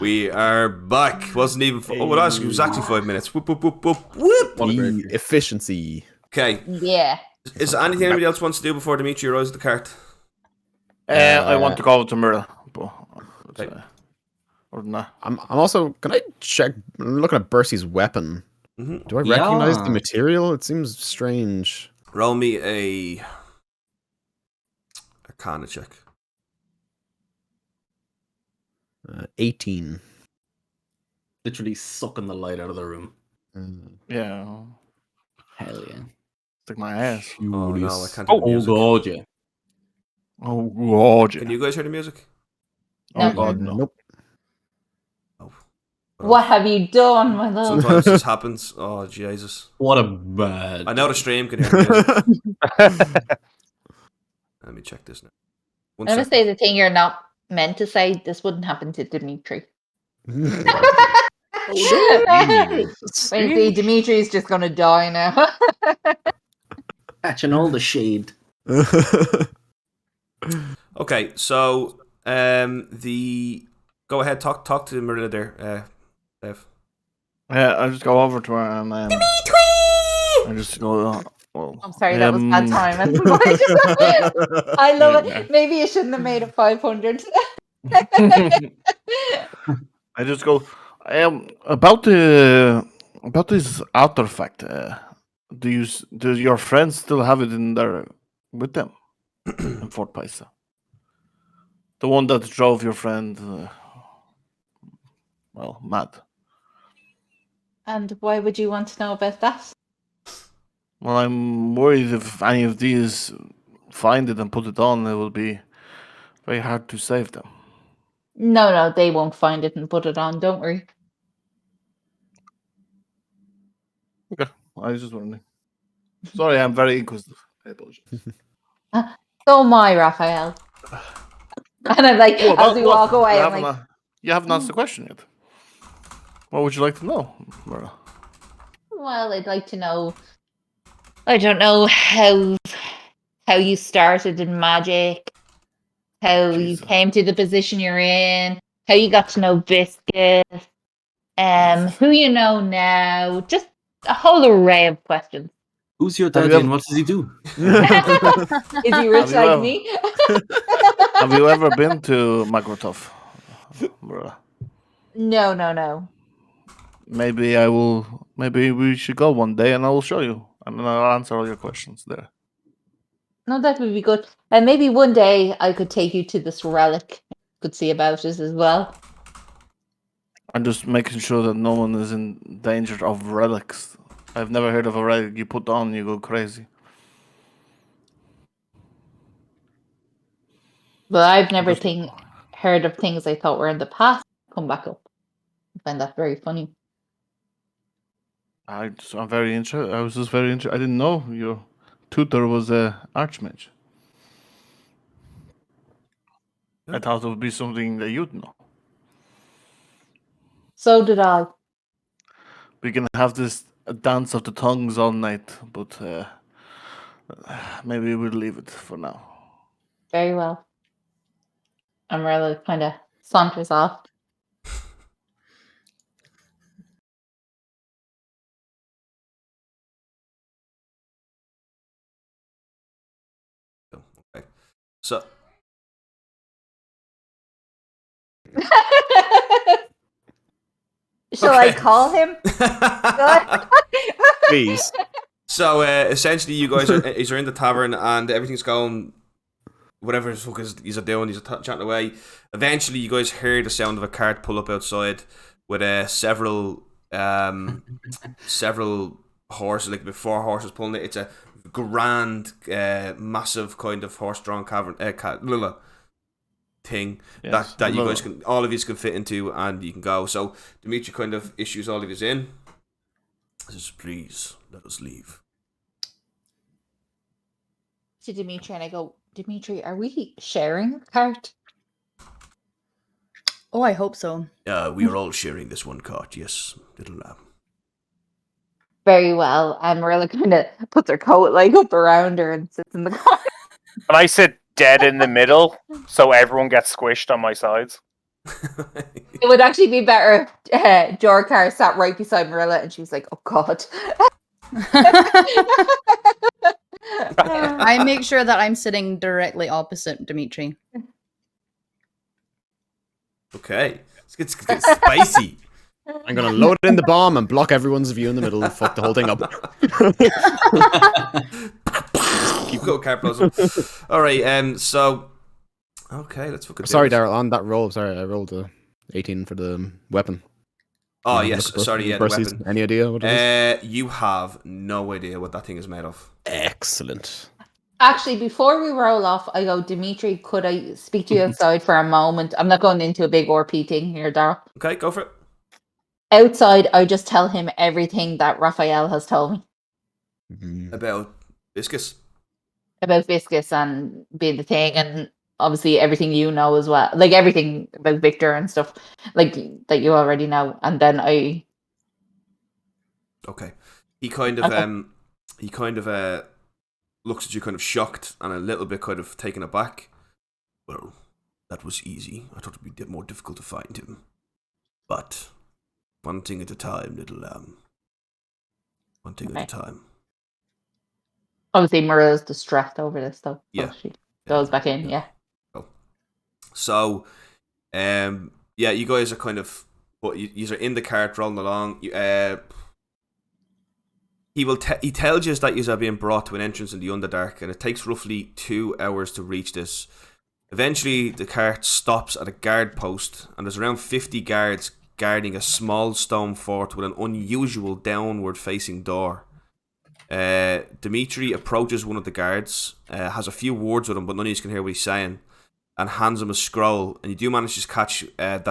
Speaker 1: We are back. Wasn't even. Oh, well, it was actually 5 minutes. Whoop, whoop, whoop, whoop, whoop.
Speaker 10: The efficiency.
Speaker 1: Okay.
Speaker 7: Yeah.
Speaker 1: Is there anything anybody else wants to do before Dimitri arrives at the cart?
Speaker 6: I want to go to Morrilla. But,
Speaker 1: Okay.
Speaker 6: or not.
Speaker 10: I'm also. Can I check? I'm looking at Bercy's weapon.
Speaker 1: Mm-hmm.
Speaker 10: Do I recognize
Speaker 4: Yeah.
Speaker 10: the material? It seems strange.
Speaker 1: Roll me a Arcana check.
Speaker 10: 18.
Speaker 4: Literally sucking the light out of the room.
Speaker 6: Yeah.
Speaker 4: Hell yeah.
Speaker 6: Stick my ass.
Speaker 1: Oh no, I can't hear the
Speaker 4: Oh
Speaker 1: music.
Speaker 4: god, yeah.
Speaker 6: Oh, God.
Speaker 1: Can you guys hear the music?
Speaker 6: Oh,
Speaker 7: No.
Speaker 6: God, no.
Speaker 10: Nope.
Speaker 1: Oh.
Speaker 7: What have you done, my love?
Speaker 1: Sometimes this happens. Oh Jesus!
Speaker 4: What a bad.
Speaker 1: I know the stream can hear the music. Let me check this now.
Speaker 7: I'm gonna say the thing you're not meant to say. This wouldn't happen to Dimitri. When you see Dimitri's just gonna die now.
Speaker 4: Catching all the shade.
Speaker 1: Okay, so go ahead, talk to Morrilla there, Dev.
Speaker 6: Yeah, I just go over to her and I just go. Well,
Speaker 7: I'm sorry, that was bad time. I love it. Maybe you shouldn't have made it 500.
Speaker 6: I just go. About this artifact. Do your friends still have it in there with them in Fort Pysor? The one that drove your friend, mad.
Speaker 7: And why would you want to know about that?
Speaker 6: Well, I'm worried if any of these find it and put it on, it will be very hard to save them.
Speaker 7: No, they won't find it and put it on. Don't worry.
Speaker 6: Okay, I was just wondering. Sorry, I'm very inquisitive. I apologize.
Speaker 7: So am I, Raphael. And I'm like, as we walk away, I'm like,
Speaker 6: you haven't asked the question yet. What would you like to know, Mara?
Speaker 7: well, I'd like to know. I don't know how you started in magic, how you came to the position you're in, how you got to know Biscuit, who you know now, just a whole array of questions.
Speaker 4: Who's your daddy and what does he do?
Speaker 7: Is he rich like me?
Speaker 6: Have you ever been to Magrotov, Mara?
Speaker 7: No.
Speaker 6: Maybe I will. Maybe we should go one day, and I will show you, and then I'll answer all your questions there.
Speaker 7: No, that would be good. And maybe one day I could take you to this relic. Could see about it as well.
Speaker 6: I'm just making sure that no one is in danger of relics. I've never heard of a relic you put on, you go crazy.
Speaker 7: But I've never heard of things I thought were in the past come back up. I find that very funny.
Speaker 6: I'm very interested. I was just very interested. I didn't know your tutor was a archmage. I thought it would be something that you'd know.
Speaker 7: So did I.
Speaker 6: We can have this dance of the tongues all night, but maybe we'll leave it for now.
Speaker 7: Very well. Umbrella kind of saunters off.
Speaker 1: Okay. So
Speaker 7: Shall I call him?
Speaker 10: Please.
Speaker 1: So essentially, you guys are in the tavern and everything's going, whatever the fuck he's doing. He's chatting away. Eventually, you guys hear the sound of a cart pull up outside with several horses, like 4 horses pulling it. It's a grand, massive kind of horse-drawn thing that you guys can, all of you can fit into, and you can go. So Dimitri kind of issues all of you in. Says, please let us leave.
Speaker 7: To Dimitri, and I go, Dimitri, are we sharing a cart?
Speaker 5: Oh, I hope so.
Speaker 1: We are all sharing this one cart, yes, little lamb.
Speaker 7: Very well. And Marilla kind of puts her coat like up around her and sits in the car.
Speaker 9: And I sit dead in the middle, so everyone gets squished on my sides.
Speaker 7: It would actually be better if Jorkar sat right beside Morrilla and she was like, oh god.
Speaker 5: I make sure that I'm sitting directly opposite Dimitri.
Speaker 1: Okay. It's spicy.
Speaker 10: I'm gonna load in the bomb and block everyone's view in the middle and fuck the whole thing up.
Speaker 1: Keep going, Carplos. Alright, so... Okay, let's fucking...
Speaker 10: Sorry, Daryl, on that roll. Sorry, I rolled a 18 for the weapon.
Speaker 1: Oh, yes, sorry, yeah, the weapon.
Speaker 10: Any idea what it is?
Speaker 1: You have no idea what that thing is made of.
Speaker 10: Excellent.
Speaker 7: Actually, before we roll off, I go, Dimitri, could I speak to you outside for a moment? I'm not going into a big RP thing here, Daryl.
Speaker 1: Okay, go for it.
Speaker 7: Outside, I just tell him everything that Raphael has told me.
Speaker 1: About Viscus.
Speaker 7: About Viscus and being the thing, and obviously everything you know as well. Like everything about Victor and stuff, like that you already know. And then I...
Speaker 1: Okay. He kind of looks at you kind of shocked and a little bit kind of taken aback. Well, that was easy. I thought it would be more difficult to find him. But one thing at a time, little lamb. One thing at a time.
Speaker 7: Obviously, Marilla's distressed over this, though.
Speaker 1: Yeah.
Speaker 7: So she goes back in, yeah.
Speaker 1: Cool. So, yeah, you guys are kind of, you are in the cart rolling along. He tells you that you are being brought to an entrance in the Underdark, and it takes roughly 2 hours to reach this. Eventually, the cart stops at a guard post, and there's around 50 guards guarding a small stone fort with an unusual downward-facing door. Dimitri approaches one of the guards, has a few words with him, but none of you can hear what he's saying, and hands him a scroll. And you do manage to catch that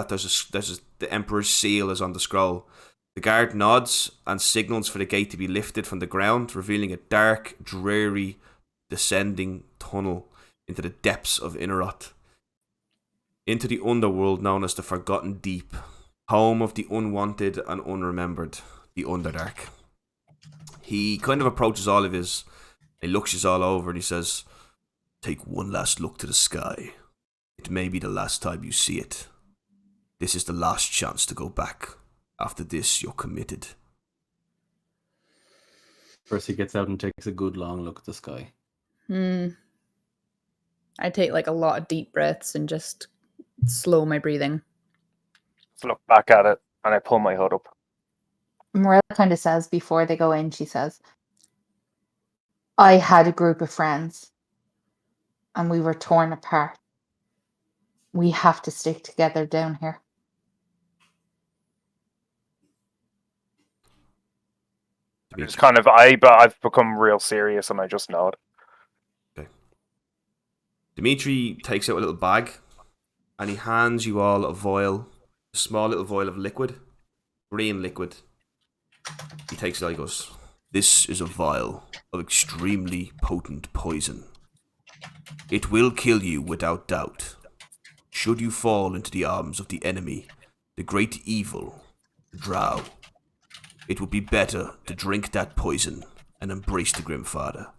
Speaker 1: the Emperor's seal is on the scroll. The guard nods and signals for the gate to be lifted from the ground, revealing a dark, dreary, descending tunnel into the depths of Inneroth, into the underworld known as the Forgotten Deep, home of the unwanted and unremembered, the Underdark. He kind of approaches all of his, he looks you all over and he says, "Take one last look to the sky. It may be the last time you see it. This is the last chance to go back. After this, you're committed."
Speaker 4: Percy gets out and takes a good long look at the sky.
Speaker 5: I take like a lot of deep breaths and just slow my breathing.
Speaker 9: So look back at it and I pull my hood up.
Speaker 7: Morella kind of says before they go in, she says, I had a group of friends and we were torn apart. We have to stick together down here.
Speaker 9: It's kind of I've become real serious and I just nod.
Speaker 1: Okay. Dimitri takes out a little bag and he hands you all a small little vial of liquid, green liquid. He takes it out and goes, "This is a vial of extremely potent poison. It will kill you without doubt. Should you fall into the arms of the enemy, the great evil, the Drow, it would be better to drink that poison and embrace the Grimfather.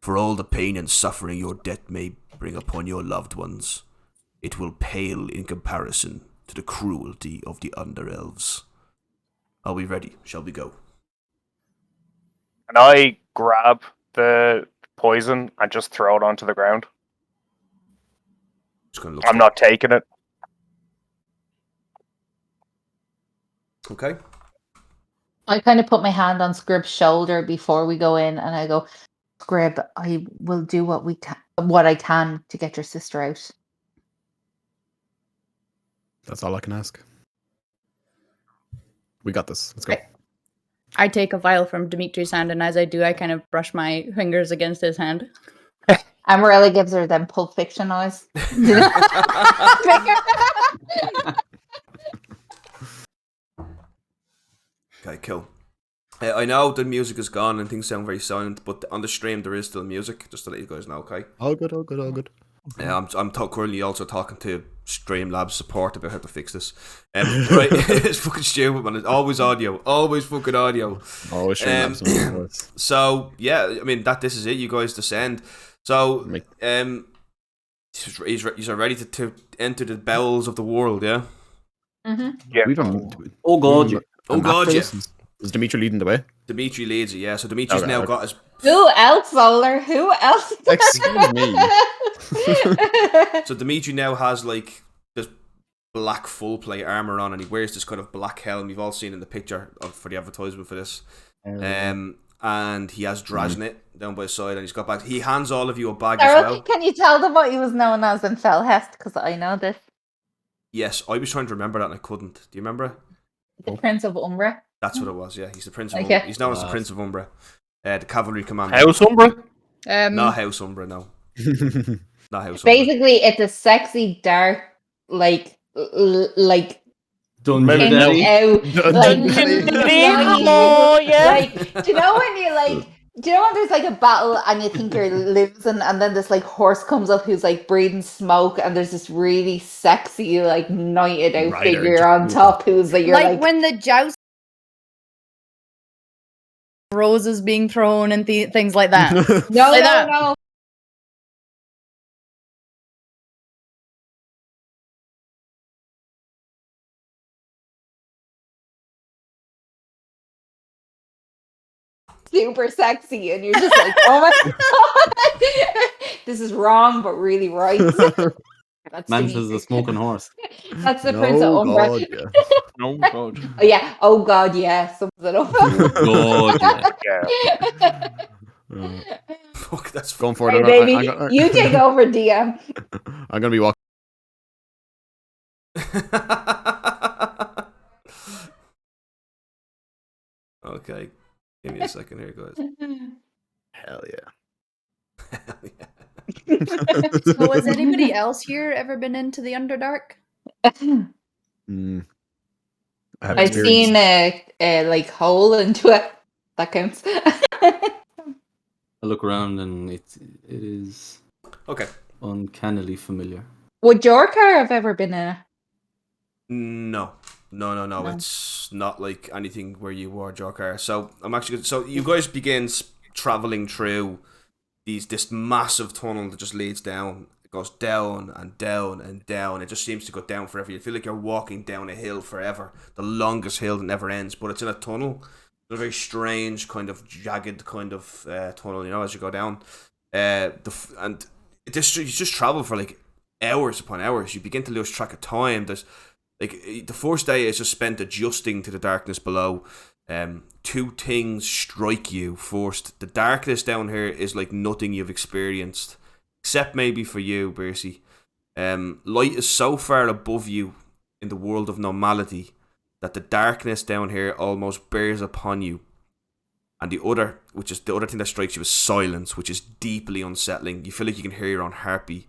Speaker 1: For all the pain and suffering your death may bring upon your loved ones, it will pale in comparison to the cruelty of the Underelves. Are we ready? Shall we go?"
Speaker 9: And I grab the poison and just throw it onto the ground. I'm not taking it.
Speaker 1: Okay.
Speaker 7: I kind of put my hand on Scrib's shoulder before we go in and I go, Scrib, I will do what I can to get your sister out.
Speaker 10: That's all I can ask. We got this. Let's go.
Speaker 5: I take a vial from Dimitri's hand, and as I do, I kind of brush my fingers against his hand.
Speaker 7: And Morella gives her them Pulp Fiction eyes.
Speaker 1: Okay, cool. I know the music is gone and things sound very silent, but on the stream there is still music, just to let you guys know, okay?
Speaker 10: All good, all good, all good.
Speaker 1: I'm currently also talking to Streamlabs support about how to fix this. Right, it's fucking stupid, man. It's always audio, always fucking audio.
Speaker 10: Always Streamlabs.
Speaker 1: So yeah, I mean this is it. You guys descend. So He's ready to enter the bowels of the world, yeah?
Speaker 9: Yeah.
Speaker 10: We don't.
Speaker 4: Oh god, yeah.
Speaker 1: Oh god, yeah.
Speaker 10: Is Dimitri leading the way?
Speaker 1: Dimitri leads it, yeah. So Dimitri's
Speaker 10: Okay,
Speaker 1: now
Speaker 10: okay.
Speaker 1: got his...
Speaker 7: Who else, Solar? Who else?
Speaker 10: Excuse me.
Speaker 1: So Dimitri now has, like, this black full plate armor on, and he wears this kind of black helm you've all seen in the picture for the advertisement for this. And he has Drasnit down by his side, and he's got back. He hands all of you a bag as
Speaker 7: Sarah,
Speaker 1: well.
Speaker 7: can you tell them what he was known as in Felhest? Because I know this.
Speaker 1: Yes, I was trying to remember that and I couldn't. Do you remember it?
Speaker 7: The Prince of Umbra.
Speaker 1: That's what it was, yeah. He's the Prince of
Speaker 7: Okay.
Speaker 1: Umbra. He's known as the Prince of Umbra. The cavalry commander.
Speaker 6: House Umbra?
Speaker 1: Not House Umbra, no. Not House Umbra.
Speaker 7: Basically, it's a sexy, dark, like
Speaker 4: Dungeon
Speaker 6: Maybe
Speaker 7: came
Speaker 4: Daddy.
Speaker 7: out, like,
Speaker 11: Oh, yeah.
Speaker 7: like, do you know when you like? Do you know when there's like a battle and you think you're losing, and then this like horse comes up who's like breathing smoke, and there's this really sexy, like knighted out
Speaker 10: Rider,
Speaker 7: figure on top who's like you're like
Speaker 5: when the joust roses being thrown and things like that.
Speaker 7: no,
Speaker 5: like
Speaker 7: no,
Speaker 5: that.
Speaker 7: no. Super sexy, and you're just like, oh my god, this is wrong, but really right. That's
Speaker 4: Man
Speaker 7: Dimitri.
Speaker 4: says the smoking horse.
Speaker 7: That's the Prince of Umbra.
Speaker 10: God, yeah.
Speaker 6: No, God.
Speaker 7: Oh yeah. Oh god, yeah. Sums it up.
Speaker 4: God, yeah.
Speaker 9: Yeah.
Speaker 1: Fuck, that's
Speaker 10: Going for
Speaker 7: Hey,
Speaker 10: it.
Speaker 7: baby, you take over, DM.
Speaker 10: I'm gonna be walking.
Speaker 1: Okay. Give me a second here, guys.
Speaker 10: Hell yeah.
Speaker 1: Hell yeah.
Speaker 5: So has anybody else here ever been into the Underdark?
Speaker 10: Mm. I have
Speaker 7: I've
Speaker 10: experience.
Speaker 7: seen a like hole into it. That counts.
Speaker 4: I look around and it is
Speaker 1: Okay.
Speaker 4: uncannily familiar.
Speaker 7: Would Jorkar have ever been in it?
Speaker 1: No.
Speaker 7: No.
Speaker 1: It's not like anything where you were, Joker. So I'm actually so you guys begin traveling through this massive tunnel that just leads down. It goes down and down and down. It just seems to go down forever. You feel like you're walking down a hill forever, the longest hill that never ends. But it's in a tunnel. It's a very strange kind of jagged kind of tunnel. You know, as you go down, you just travel for like hours upon hours. You begin to lose track of time. There's like the first day is just spent adjusting to the darkness below. Two things strike you first. The darkness down here is like nothing you've experienced, except maybe for you, Bercy. Light is so far above you in the world of normality that the darkness down here almost bears upon you. And the other thing that strikes you is silence, which is deeply unsettling. You feel like you can hear your own heartbeat.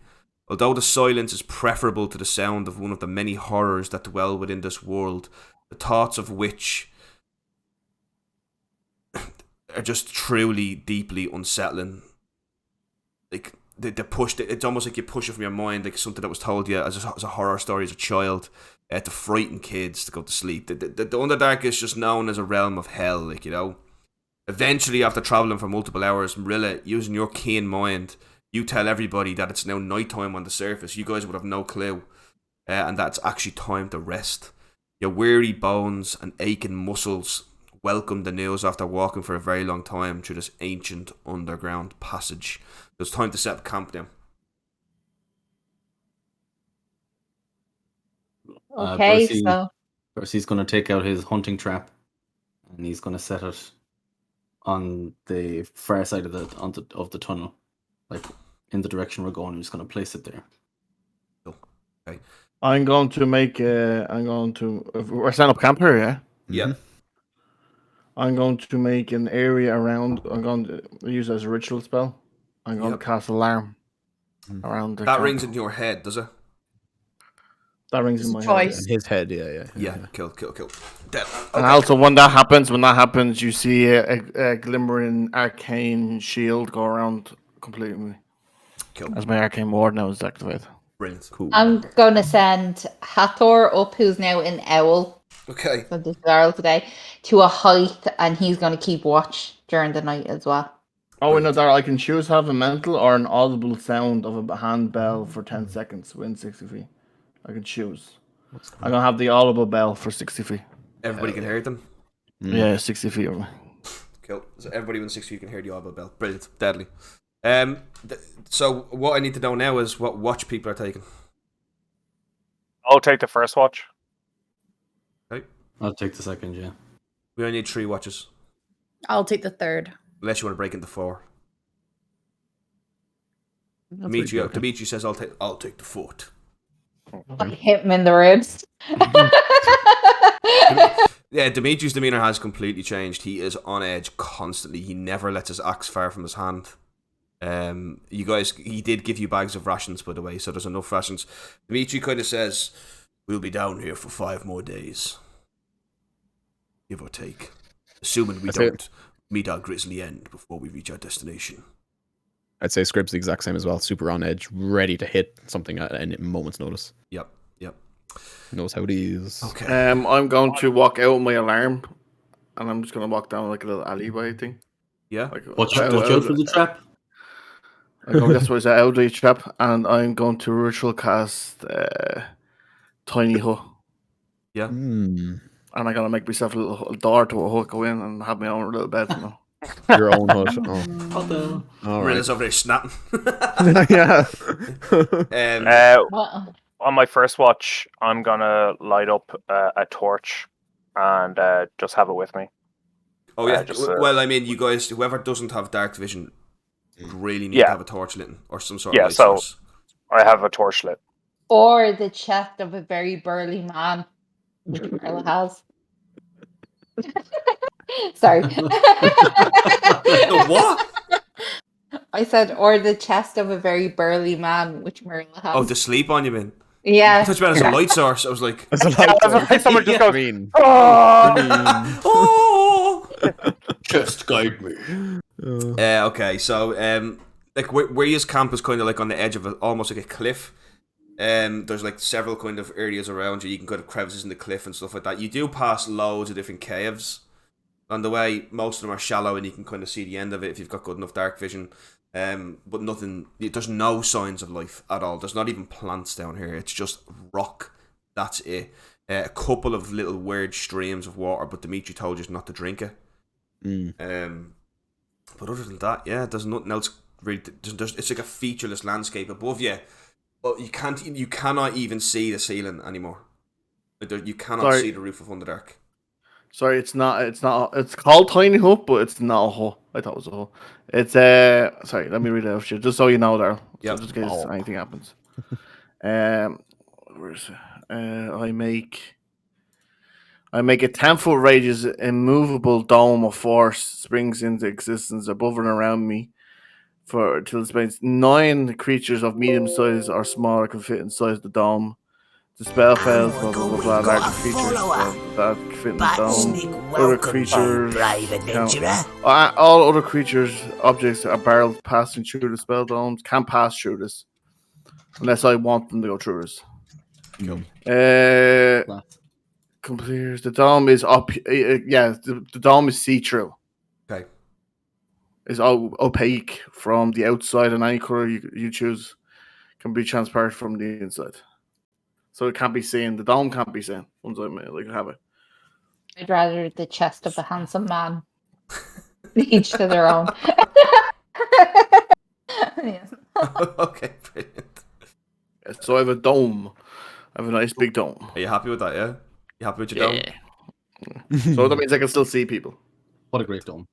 Speaker 1: Although the silence is preferable to the sound of one of the many horrors that dwell within this world, the thoughts of which are just truly, deeply unsettling. Like, they push, it's almost like you push it from your mind, like something that was told you as a horror story as a child, to frighten kids to go to sleep. The Underdark is just known as a realm of hell, like, you know. Eventually, after travelling for multiple hours, Morrilla, using your keen mind, you tell everybody that it's now nighttime on the surface. You guys would have no clue. And that's actually time to rest. Your weary bones and aching muscles welcome the news after walking for a very long time through this ancient underground passage. It's time to set up camp now.
Speaker 7: Okay, so
Speaker 4: Percy's going to take out his hunting trap and he's going to set it on the far side of the tunnel, like in the direction we're going. I'm just going to place it there.
Speaker 1: Okay.
Speaker 6: I'm going to we're setting up camp here, yeah?
Speaker 1: Yeah.
Speaker 6: I'm going to make an area around. I'm going to use it as a ritual spell. I'm going to cast alarm around the
Speaker 1: That
Speaker 6: camp.
Speaker 1: rings into your head, does it?
Speaker 6: That rings in my
Speaker 5: Choice.
Speaker 6: head.
Speaker 10: In his head, yeah.
Speaker 1: Yeah. Kill. Dead.
Speaker 6: And also, when that happens, you see a glimmering arcane shield go around completely.
Speaker 1: Cool.
Speaker 6: As my arcane ward now is activated.
Speaker 1: Brilliant.
Speaker 10: Cool.
Speaker 7: I'm gonna send Hathor up, who's now an owl.
Speaker 1: Okay.
Speaker 7: So this girl today to a height, and he's gonna keep watch during the night as well.
Speaker 6: Oh, no, Dara, I can choose have a mental or an audible sound of a handbell for 10 seconds within 60 feet. I can choose. I'm going to have the audible bell for 60 feet.
Speaker 1: Everybody can hear them.
Speaker 6: Yeah, 60 feet over.
Speaker 1: Cool. So everybody within 60 feet can hear the audible bell. Brilliant. Deadly. So what I need to know now is what watch people are taking.
Speaker 9: I'll take the first watch.
Speaker 1: Okay.
Speaker 4: I'll take the second, yeah.
Speaker 1: We only need 3 watches.
Speaker 5: I'll take the third.
Speaker 1: Unless you want to break into 4. Dimitri says I'll take the 4th.
Speaker 7: I hit him in the ribs.
Speaker 1: Yeah, Dimitri's demeanor has completely changed. He is on edge constantly. He never lets his axe far from his hand. You guys, he did give you bags of rations, by the way, so there's enough rations. Dimitri kind of says, we'll be down here for 5 more days. Give or take. Assuming we don't meet our grisly end before we reach our destination.
Speaker 10: I'd say Scrib's the exact same as well. Super on edge, ready to hit something at any moment's notice.
Speaker 1: Yep.
Speaker 10: Knows how it is.
Speaker 1: Okay.
Speaker 6: I'm going to walk out with my alarm, and I'm just going to walk down like a little alleyway thing.
Speaker 1: Yeah.
Speaker 4: Watch out for the trap.
Speaker 6: That's what I said, out of the trap, and I'm going to ritual cast Tiny Hut.
Speaker 1: Yeah.
Speaker 6: And I'm going to make myself a little door to a hut, go in and have my own little bed.
Speaker 10: Your own hut. Oh. All right.
Speaker 1: Rilla's over there snapping.
Speaker 10: Yeah.
Speaker 9: On my first watch, I'm gonna light up a torch and just have it with me.
Speaker 1: Oh yeah. Well, I mean, you guys, whoever doesn't have dark vision, really need to have a torch lit or some sort of light source.
Speaker 9: I have a torch lit.
Speaker 7: Or the chest of a very burly man, which Merle has. Sorry.
Speaker 1: The what?
Speaker 7: I said, or the chest of a very burly man, which Merle has.
Speaker 1: Oh, to sleep on, you mean?
Speaker 7: Yeah.
Speaker 1: I thought you meant as a light source. I was like,
Speaker 9: someone just goes,
Speaker 1: oh!
Speaker 4: Just guide me.
Speaker 1: Okay, so like where his camp is kind of like on the edge of almost like a cliff. There's like several kind of areas around you. You can go to crevices in the cliff and stuff like that. You do pass loads of different caves on the way. Most of them are shallow, and you can kind of see the end of it if you've got good enough dark vision. But nothing. There's no signs of life at all. There's not even plants down here. It's just rock. That's it. A couple of little weird streams of water, but Dimitri told you not to drink it. But other than that, yeah, there's nothing else really. It's like a featureless landscape above you. But you cannot even see the ceiling anymore. You cannot see the roof of Underdark.
Speaker 6: Sorry, it's not. It's called Tiny Hut, but it's not a hut. I thought it was a hut. It's sorry, let me read it out to you, just so you know, Daryl.
Speaker 1: Yeah.
Speaker 6: So just in case anything happens. Where's I make a 10-foot radius immovable dome of force springs into existence above and around me. Till it spends 9 creatures of medium size or smaller can fit inside the dome. The spell fails, blah blah blah blah. Larger creatures that fit in the dome. Other creatures, all other creatures, objects are barreled passing through the spell domes can't pass through this, unless I want them to go through this. Completes. The dome is up. The dome is see-through.
Speaker 1: Okay.
Speaker 6: Is opaque from the outside, and any color you choose can be transparent from the inside. So it can't be seen. The dome can't be seen. Once I have it.
Speaker 7: I'd rather the chest of a handsome man. Each to their own. Yes.
Speaker 1: Okay, brilliant.
Speaker 6: So I have a dome. I have a nice big dome.
Speaker 1: Are you happy with that? Yeah. You happy with your dome?
Speaker 6: So that means I can still see people.
Speaker 4: What a great dome.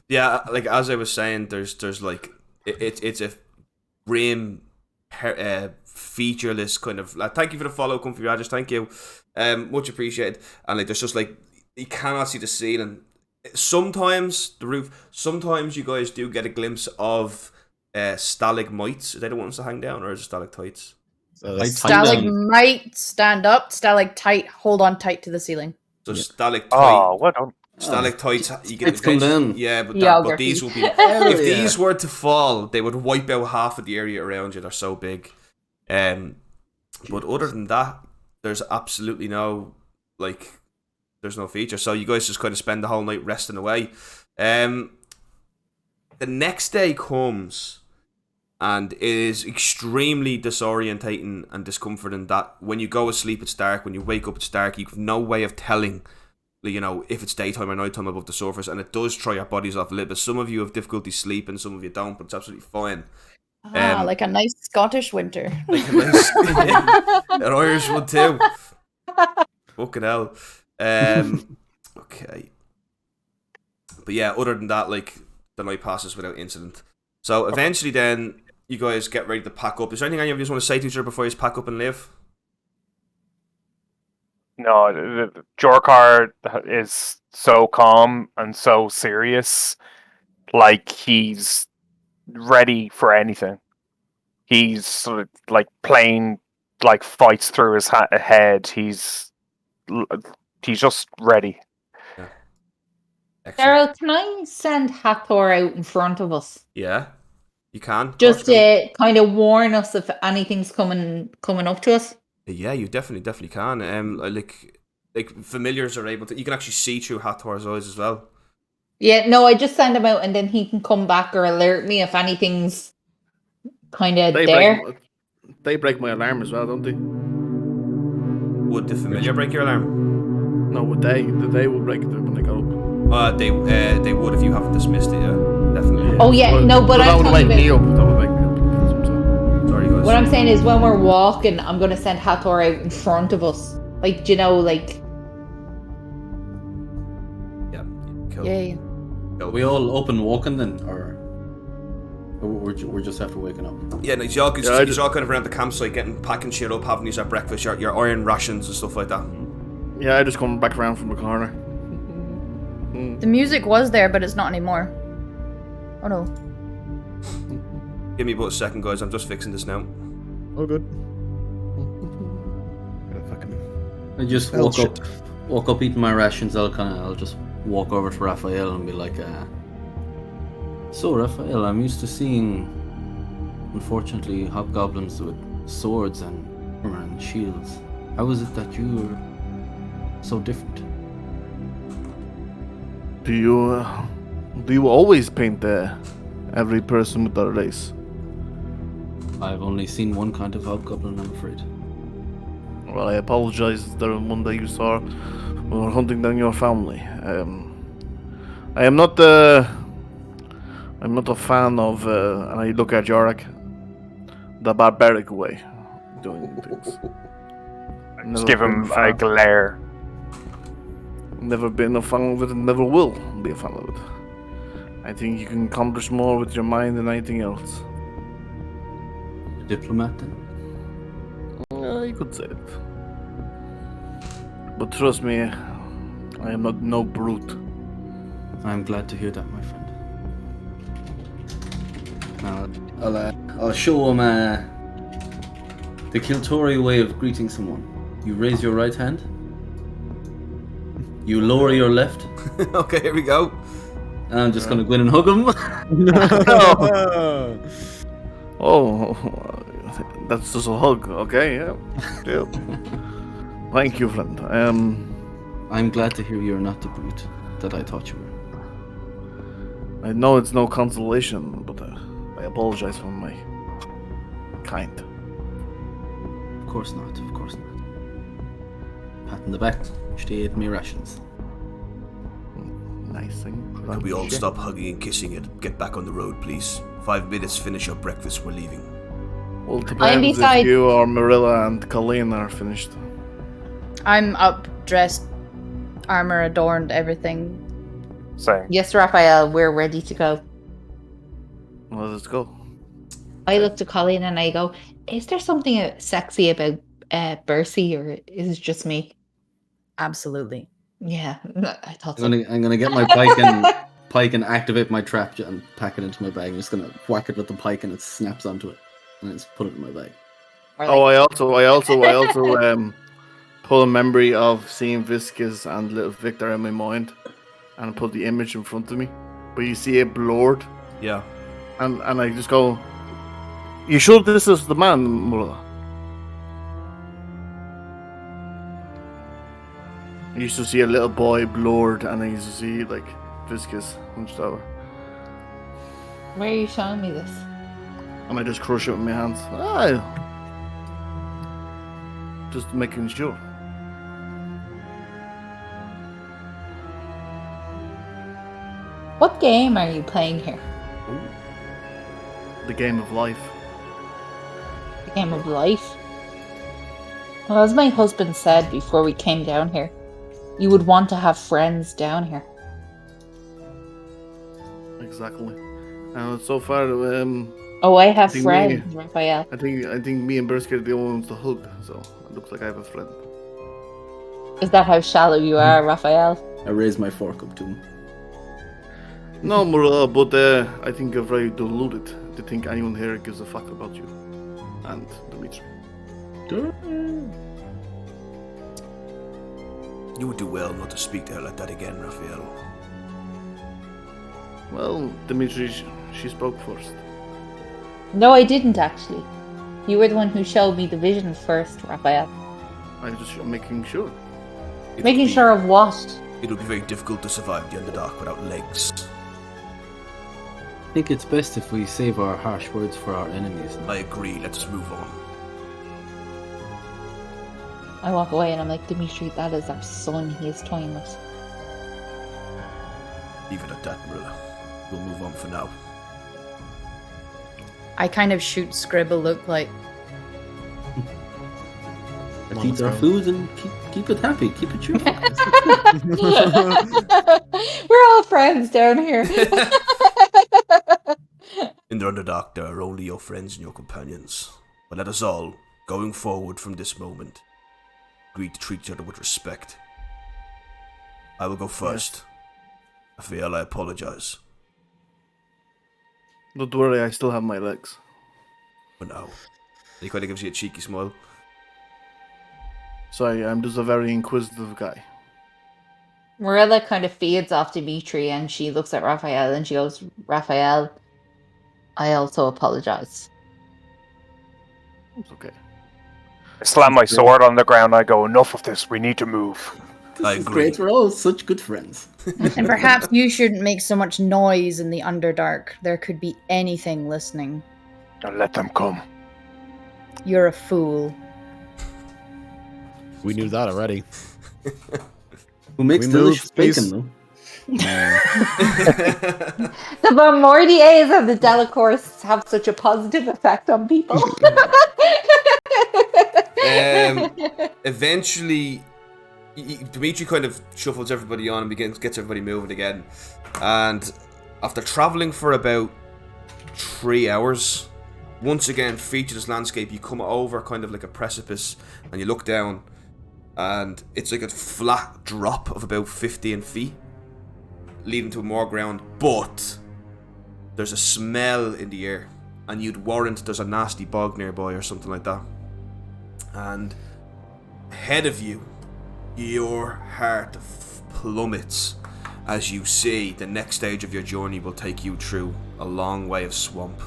Speaker 1: Yeah, like as I was saying, there's like it's a grim, featureless kind of. Thank you for the follow, Comfy Rogers. Thank you, much appreciated. And like, there's just like you cannot see the ceiling. Sometimes the roof. Sometimes you guys do get a glimpse of stalagmites. Are they the ones that hang down, or is it stalactites?
Speaker 5: Stalagmite, stand up. Stalactite, hold on tight to the ceiling.
Speaker 1: So stalactite.
Speaker 9: Oh, what on?
Speaker 1: Stalactites, you get
Speaker 4: come down.
Speaker 1: Yeah, but these will be. If these were to fall, they would wipe out half of the area around you. They're so big. But other than that, there's absolutely no there's no feature. So you guys just kind of spend the whole night resting away. The next day comes, and it is extremely disorientating and discomforting that when you go to sleep it's dark, when you wake up it's dark, you have no way of telling, you know, if it's daytime or nighttime above the surface, and it does throw your bodies off a little bit. Some of you have difficulty sleeping, some of you don't, but it's absolutely fine.
Speaker 5: Like a nice Scottish winter.
Speaker 1: Like a nice, an Irish one too. Fucking hell. Okay. But yeah, other than that, like, the night passes without incident. So eventually then, you guys get ready to pack up. Is there anything any of you just want to say to each other before you just pack up and leave?
Speaker 9: No, Jorkar is so calm and so serious. Like, he's ready for anything. He's sort of like playing, like, fights through his head. He's just ready.
Speaker 1: Yeah.
Speaker 7: Daryl, can I send Hathor out in front of us?
Speaker 1: Yeah, you can.
Speaker 7: Just to kind of warn us if anything's coming up to us.
Speaker 1: Yeah, you definitely can. Like familiars are able to. You can actually see through Hathor's eyes as well.
Speaker 7: Yeah, no, I just send him out and then he can come back or alert me if anything's kind of there.
Speaker 6: They break my alarm as well, don't they?
Speaker 1: Would the familiar break your alarm?
Speaker 6: No, would they? They would break it when they got up.
Speaker 1: They would if you haven't dismissed it. Yeah, definitely.
Speaker 7: Oh yeah, but
Speaker 6: that
Speaker 7: I'm
Speaker 6: would
Speaker 7: talking
Speaker 6: wake me up.
Speaker 7: about.
Speaker 6: That would wake me up.
Speaker 1: Sorry, guys.
Speaker 7: What I'm saying is, when we're walking, I'm gonna send Hathor out in front of us. Like, do you know, like.
Speaker 1: Yeah. Cool.
Speaker 5: Yay.
Speaker 4: Are we all up and walking then, or we're just after waking up?
Speaker 1: Yeah, no, you're all kind of around the campsite, packing shit up, having these at breakfast, your iron rations and stuff like that.
Speaker 6: Yeah, I just come back around from the corner.
Speaker 5: The music was there, but it's not anymore. Oh no.
Speaker 1: Give me about a second, guys. I'm just fixing this now.
Speaker 10: Oh, good.
Speaker 4: I just walk up eating my rations. I'll just walk over to Raphael and be like, so Raphael, I'm used to seeing, unfortunately, hobgoblins with swords and armor and shields. How is it that you're so different?
Speaker 6: Do you always paint every person with their race?
Speaker 4: I've only seen one kind of hobgoblin, I'm afraid.
Speaker 6: Well, I apologize. The one that you saw when we were hunting down your family. I am not a fan of, and I look at Yorick, the barbaric way of doing things.
Speaker 9: Just give him a glare.
Speaker 6: Never been a fan of it and never will be a fan of it. I think you can accomplish more with your mind than anything else.
Speaker 4: Diplomat then?
Speaker 6: You could say it. But trust me, I am not no brute.
Speaker 4: I'm glad to hear that, my friend. I'll show him the Kiltori way of greeting someone. You raise your right hand. You lower your left.
Speaker 1: Okay, here we go.
Speaker 4: And I'm just gonna go in and hug him.
Speaker 6: Oh, that's just a hug. Okay, yeah. Thank you, friend.
Speaker 4: I'm glad to hear you're not the brute that I thought you were.
Speaker 6: I know it's no consolation, but I apologize for my kind.
Speaker 4: Of course not. Pat in the back. Stay at me rations.
Speaker 6: Nice thing.
Speaker 1: Could we all stop hugging and kissing and get back on the road, please? 5 minutes, finish your breakfast, we're leaving.
Speaker 6: Well, it depends if you or Morrilla and Colleen are finished.
Speaker 5: I'm up, dressed, armor adorned, everything.
Speaker 9: Same.
Speaker 7: Yes, Raphael, we're ready to go.
Speaker 6: Well, let's go.
Speaker 7: I look to Colleen and I go, is there something sexy about Bercy, or is it just me?
Speaker 5: Absolutely.
Speaker 7: Yeah, I thought so.
Speaker 4: I'm gonna get my pike and activate my trap and pack it into my bag. I'm just gonna whack it with the pike and it snaps onto it, and then just put it in my bag.
Speaker 6: Oh, I also pull a memory of seeing Viscus and little Victor in my mind, and put the image in front of me, but you see it blurred.
Speaker 1: Yeah.
Speaker 6: And I just go, "You sure this is the man, Morrilla?" I used to see a little boy blurred, and I used to see like viscous hunched over.
Speaker 7: Where are you showing me this?
Speaker 6: And I just crush it with my hands. Just making sure.
Speaker 7: What game are you playing here?
Speaker 6: The game of life.
Speaker 7: The game of life? Well, as my husband said before we came down here, you would want to have friends down here.
Speaker 6: Exactly. And so far,
Speaker 7: Oh, I have
Speaker 6: think
Speaker 7: friends, Raphael.
Speaker 6: I think me and Berska are the only ones to hug, so it looks like I have a friend.
Speaker 7: Is that how shallow you are, Raphael?
Speaker 4: I raise my fork up to him.
Speaker 6: No, Morrilla, but I think you're very deluded to think anyone here gives a fuck about you. And Dimitri.
Speaker 1: You would do well not to speak to her like that again, Raphael.
Speaker 6: Well, Dimitri, she spoke first.
Speaker 7: No, I didn't actually. You were the one who showed me the vision first, Raphael.
Speaker 6: I'm just making sure.
Speaker 7: Making sure of what?
Speaker 1: It would be very difficult to survive the Underdark without legs.
Speaker 4: I think it's best if we save our harsh words for our enemies.
Speaker 1: I agree, let us move on.
Speaker 7: I walk away and I'm like, Dimitri, that is our son he is toying with.
Speaker 1: Leave it at that, Morrilla. We'll move on for now.
Speaker 5: I kind of shoot Scrib a look like,
Speaker 4: Eat our food and keep it happy, keep it cheerful.
Speaker 7: We're all friends down here.
Speaker 1: In the Underdark, there are only your friends and your companions. But let us all, going forward from this moment, agree to treat each other with respect. I will go first. I feel I apologize.
Speaker 6: Don't worry, I still have my legs.
Speaker 1: For now. He kind of gives you a cheeky smile.
Speaker 6: Sorry, I'm just a very inquisitive guy.
Speaker 7: Morrilla kind of feeds off Dimitri and she looks at Raphael and she goes, Raphael, I also apologize.
Speaker 6: It's okay.
Speaker 9: I slam my sword on the ground. I go, enough of this. We need to move.
Speaker 4: This is great. We're all such good friends.
Speaker 5: and perhaps you shouldn't make so much noise in the Underdark. There could be anything listening.
Speaker 9: Don't let them come.
Speaker 5: You're a fool.
Speaker 10: We knew that already.
Speaker 4: Who makes delicious bacon, though?
Speaker 7: The Bombardiers and the Delacours have such a positive effect on people.
Speaker 1: Eventually, Dimitri kind of shuffles everybody on and gets everybody moving again. And after traveling for about 3 hours, once again, featureless landscape, you come over kind of like a precipice and you look down. And it's like a flat drop of about 15 feet, leading to more ground, but there's a smell in the air, and you'd warrant there's a nasty bog nearby or something like that. And ahead of you, your heart plummets as you see the next stage of your journey will take you through a long way of swamp,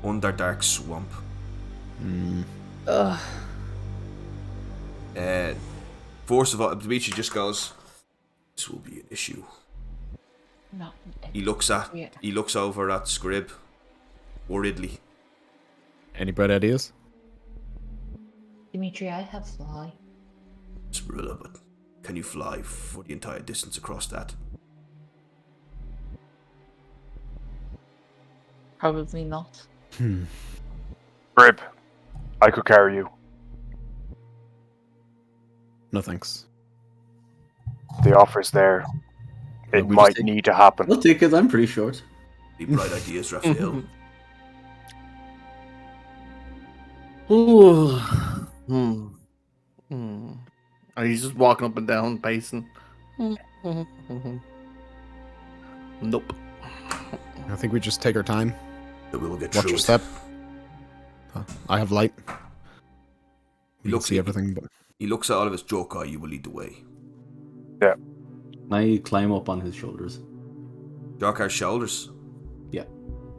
Speaker 1: Underdark swamp.
Speaker 5: Ugh.
Speaker 1: First of all, Dimitri just goes, this will be an issue.
Speaker 7: No.
Speaker 1: He looks over at Scrib, worriedly.
Speaker 10: Any bright ideas?
Speaker 7: Dimitri, I have fly.
Speaker 1: Morrilla, but can you fly for the entire distance across that?
Speaker 7: Probably not.
Speaker 9: Rib, I could carry you.
Speaker 10: No thanks.
Speaker 9: The offer's there. It
Speaker 4: We
Speaker 9: might
Speaker 4: just take-
Speaker 9: need to happen.
Speaker 4: I'll take it, I'm pretty short.
Speaker 1: The bright ideas, Raphael.
Speaker 6: Ooh. And he's just walking up and down, pacing. Nope.
Speaker 10: I think we just take our time.
Speaker 1: We will get
Speaker 10: Watch
Speaker 1: through
Speaker 10: your
Speaker 1: it.
Speaker 10: step. I have light. We can
Speaker 1: Look,
Speaker 10: see everything, but
Speaker 1: He looks at all of his Joker, you will lead the way.
Speaker 9: Yeah.
Speaker 4: I climb up on his shoulders.
Speaker 1: Joker's shoulders.
Speaker 4: Yeah.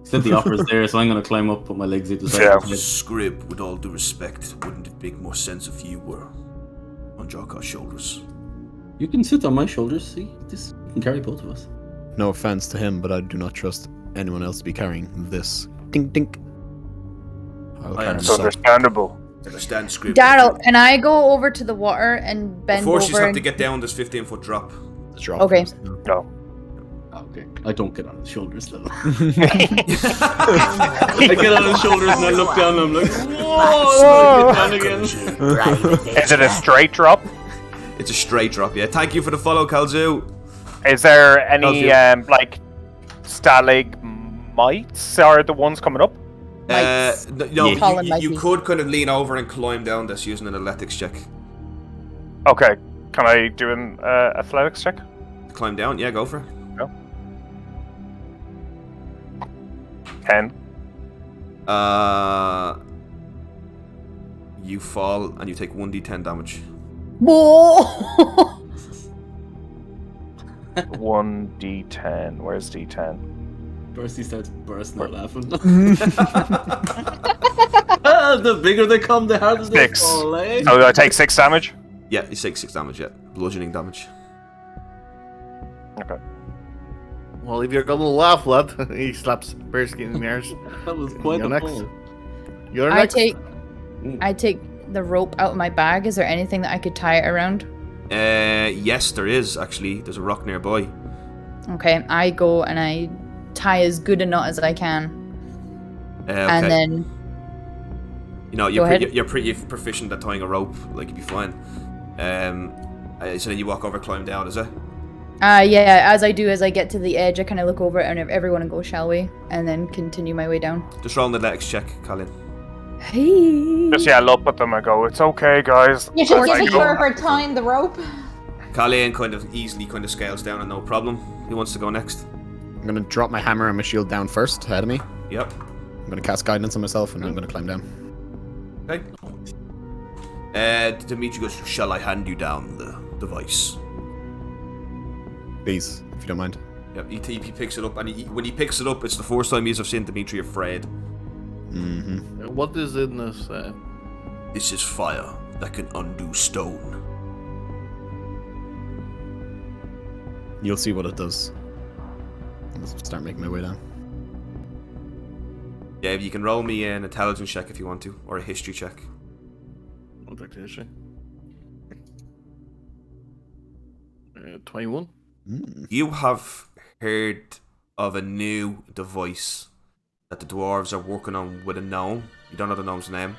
Speaker 4: Said the offer's there, so I'm gonna climb up, put my legs either side.
Speaker 9: Yeah.
Speaker 4: of my head.
Speaker 1: Scrib, with all due respect, wouldn't it make more sense if you were on Joker's shoulders?
Speaker 4: You can sit on my shoulders, see? This can carry both of us.
Speaker 10: No offense to him, but I do not trust anyone else to be carrying this. Dink dink. I'll carry
Speaker 9: It's
Speaker 10: myself.
Speaker 9: understandable.
Speaker 1: Understand, Scrib.
Speaker 5: Daryl, can I go over to the water and bend
Speaker 1: Before
Speaker 5: over?
Speaker 1: she's have
Speaker 5: and...
Speaker 1: to get down this 15-foot drop.
Speaker 10: Drop
Speaker 5: Okay.
Speaker 9: No.
Speaker 4: Okay. I don't get on his shoulders though.
Speaker 11: I
Speaker 4: I get on his shoulders and I look down and I'm like,
Speaker 11: Whoa!
Speaker 4: down again.
Speaker 9: Is it a straight drop?
Speaker 1: It's a straight drop, yeah. Thank you for the follow, Kalzu.
Speaker 9: Is there any
Speaker 1: Kalzu.
Speaker 9: like stalagmites are the ones coming up?
Speaker 5: Mites.
Speaker 1: No,
Speaker 5: Call him
Speaker 1: you
Speaker 5: Mikey.
Speaker 1: could kind of lean over and climb down this using an athletics check.
Speaker 9: Okay. Can I do an athletics check?
Speaker 1: Climb down? Yeah, go for it.
Speaker 9: No. 10.
Speaker 1: You fall and you take 1d10 damage.
Speaker 5: Whoa!
Speaker 9: 1d10. Where's d10?
Speaker 4: Percy starts bursting out laughing. The bigger they come, the harder they
Speaker 9: 6.
Speaker 4: fall, eh?
Speaker 9: So do I take 6 damage?
Speaker 1: Yeah, you take 6 damage, yeah. Bludgeoning damage.
Speaker 9: Okay.
Speaker 6: Well, if you're gonna laugh, lad, he slaps Bearskin in the ears.
Speaker 4: That was quite
Speaker 6: You're
Speaker 4: a
Speaker 6: next.
Speaker 4: fall.
Speaker 6: You're
Speaker 5: I
Speaker 6: next.
Speaker 5: take the rope out of my bag. Is there anything that I could tie it around?
Speaker 1: Yes, there is, actually. There's a rock nearby.
Speaker 5: Okay, I go and I tie as good a knot as I can,
Speaker 1: Okay.
Speaker 5: and then
Speaker 1: You know,
Speaker 5: Go ahead.
Speaker 1: you're pretty proficient at tying a rope. Like, you'd be fine. So then you walk over, climb down, is it?
Speaker 5: yeah, as I get to the edge, I kind of look over and everyone go, shall we? And then continue my way down.
Speaker 1: Just roll an athletics check, Colin.
Speaker 5: Hey.
Speaker 9: Just yeah, look at them and go, it's okay, guys.
Speaker 7: You should
Speaker 9: As I
Speaker 7: give it
Speaker 9: go-
Speaker 7: her for tying the rope.
Speaker 1: Colin kind of easily kind of scales down and no problem. Who wants to go next?
Speaker 10: I'm gonna drop my hammer and my shield down first, ahead of me.
Speaker 1: Yep.
Speaker 10: I'm gonna cast guidance on myself and I'm gonna climb down.
Speaker 1: Okay. Dimitri goes, shall I hand you down the device?
Speaker 10: Please, if you don't mind.
Speaker 1: Yep, he picks it up, and when he picks it up, it's the first time he's seen Dimitri afraid.
Speaker 10: Mm-hmm.
Speaker 6: What is in this?
Speaker 1: This is fire that can undo stone.
Speaker 10: You'll see what it does. Let's start making my way down.
Speaker 1: Yeah, you can roll me an intelligence check if you want to, or a history check.
Speaker 6: I'll take the history. 21.
Speaker 1: You have heard of a new device that the dwarves are working on with a gnome. You don't know the gnome's name.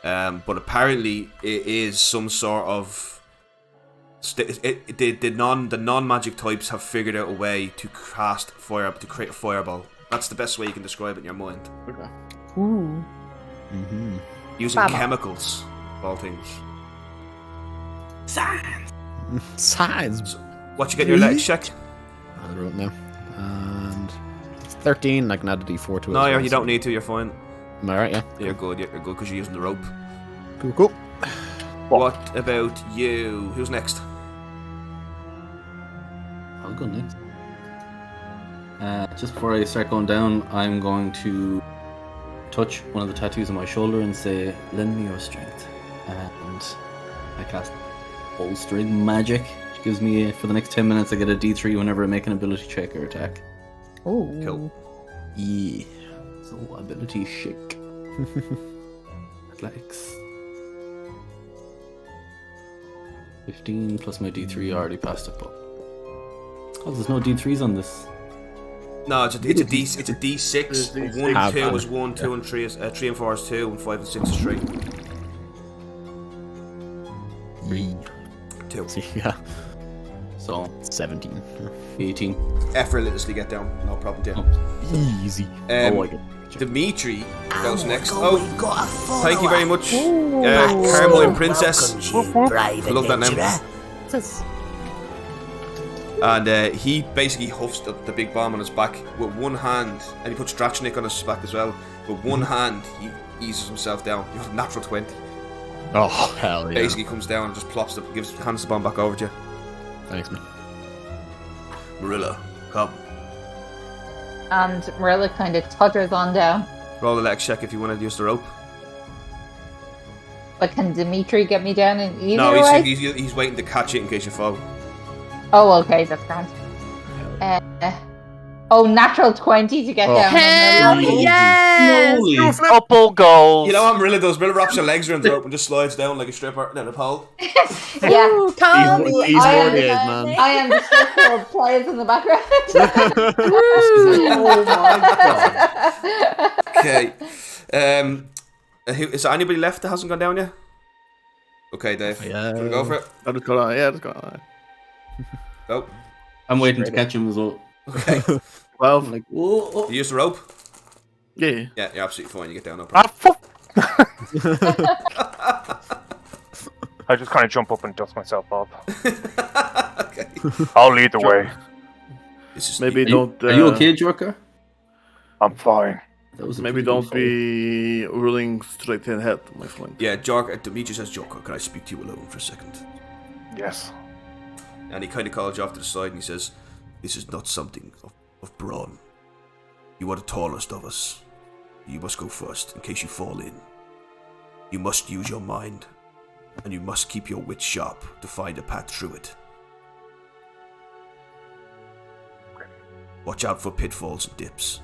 Speaker 1: But apparently it is some sort of... The non-magic types have figured out a way to cast fire, to create a fireball. That's the best way you can describe it in your mind.
Speaker 6: Okay.
Speaker 5: Ooh.
Speaker 10: Mm-hmm.
Speaker 1: Using
Speaker 5: Baba.
Speaker 1: chemicals, of all things.
Speaker 10: Size.
Speaker 1: What you get in your legs check?
Speaker 10: I wrote now. And it's 13. I can add a d4 to it.
Speaker 1: No,
Speaker 10: as well,
Speaker 1: you
Speaker 10: so-
Speaker 1: don't need to. You're fine.
Speaker 10: Am I right? Yeah.
Speaker 1: You're good. You're good because you're using the rope.
Speaker 10: Cool. Cool.
Speaker 1: What about you? Who's next?
Speaker 4: I'll go next. Just before I start going down, I'm going to touch one of the tattoos on my shoulder and say, lend me your strength. And I cast bolstering magic, which gives me, for the next 10 minutes, I get a d3 whenever I make an ability check or attack.
Speaker 5: Ooh.
Speaker 1: Cool.
Speaker 10: Yeah.
Speaker 4: So, ability shake. Athletics. 15 plus my d3 already passed it, but... Oh, there's no d3s on this.
Speaker 1: No, it's a D6.
Speaker 6: It's
Speaker 1: D6.
Speaker 6: D6.
Speaker 1: 1,
Speaker 10: Have
Speaker 1: 2
Speaker 10: fun.
Speaker 1: is 1, 2 and 3 is 3 and 4 is 2, and 5 and 6 is 3.
Speaker 10: Yeah.
Speaker 1: 2.
Speaker 10: Yeah.
Speaker 4: So,
Speaker 10: 17.
Speaker 4: 18.
Speaker 1: Effortlessly get down. No problem there.
Speaker 10: Easy.
Speaker 4: Oh, I get
Speaker 1: Dimitri goes next. Oh, thank you very much, Carmine Princess. I love that name. And he basically huffs the big bomb on his back with one hand, and he puts Drachnik on his back as well. With one hand, he eases himself down. You have a natural 20.
Speaker 10: Oh, hell yeah.
Speaker 1: Basically comes down and just plops the, hands the bomb back over to you.
Speaker 10: Thanks, man.
Speaker 1: Morrilla, come.
Speaker 7: And Morrilla kind of totters on down.
Speaker 1: Roll the legs check if you want to use the rope.
Speaker 7: But can Dimitri get me down in either
Speaker 1: No,
Speaker 7: way?
Speaker 1: he's waiting to catch it in case you fall.
Speaker 7: Oh, okay, that's grand. Natural 20 to get down.
Speaker 5: Hell yes!
Speaker 9: Couple goals.
Speaker 1: You know what Morrilla does? Morrilla wraps her legs around the rope and just slides down like a stripper down a pole.
Speaker 7: Yeah.
Speaker 5: Ooh, come.
Speaker 10: These warriors, man.
Speaker 7: I am the circle of players in the background.
Speaker 4: Oh my god.
Speaker 1: Okay. Is there anybody left that hasn't gone down yet? Okay, Dave.
Speaker 10: Yeah.
Speaker 1: Should we go for it?
Speaker 6: I'll just go on. Yeah, just go on.
Speaker 1: Go.
Speaker 4: I'm waiting to catch him as well.
Speaker 1: Okay.
Speaker 6: 12.
Speaker 4: I'm like, whoa.
Speaker 1: You use the rope?
Speaker 6: Yeah.
Speaker 1: Yeah, you're absolutely fine. You get down, no problem.
Speaker 9: I just kind of jump up and dust myself up.
Speaker 1: Okay.
Speaker 9: I'll lead the way.
Speaker 1: This is
Speaker 6: Maybe
Speaker 4: Are
Speaker 6: don't.
Speaker 4: you okay, Joker?
Speaker 9: I'm fine.
Speaker 4: That was a
Speaker 6: Maybe
Speaker 4: pretty good
Speaker 6: don't
Speaker 4: fall.
Speaker 6: be ruling straight ahead, my friend.
Speaker 1: Yeah, Dimitri says, Joker, can I speak to you alone for a second?
Speaker 9: Yes.
Speaker 1: And he kind of calls you off to the side and he says, this is not something of brawn. You are the tallest of us. You must go first in case you fall in. You must use your mind, and you must keep your wits sharp to find a path through it. Watch out for pitfalls and dips.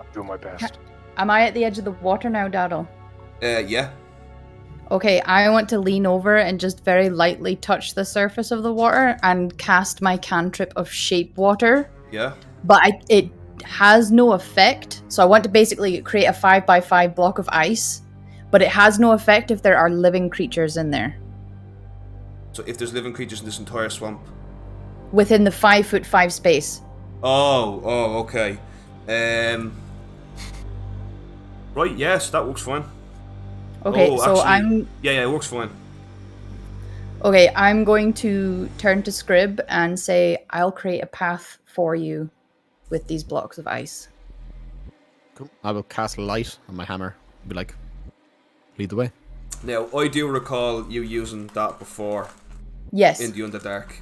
Speaker 9: I'll do my best.
Speaker 5: Am I at the edge of the water now, Daryl?
Speaker 1: Yeah.
Speaker 5: Okay, I want to lean over and just very lightly touch the surface of the water and cast my cantrip of shape water.
Speaker 1: Yeah.
Speaker 5: But it has no effect, so I want to basically create a 5x5 block of ice, but it has no effect if there are living creatures in there.
Speaker 1: So if there's living creatures in this entire swamp?
Speaker 5: Within the 5'5" space.
Speaker 1: Oh, okay. Right, yes, that works fine.
Speaker 5: Okay,
Speaker 1: Oh,
Speaker 5: so
Speaker 1: actually, Yeah, it works fine.
Speaker 5: Okay, I'm going to turn to Scrib and say, I'll create a path for you with these blocks of ice.
Speaker 10: Cool. I will cast light on my hammer. Be like, lead the way.
Speaker 1: Now, I do recall you using that before
Speaker 5: Yes.
Speaker 1: in the Underdark.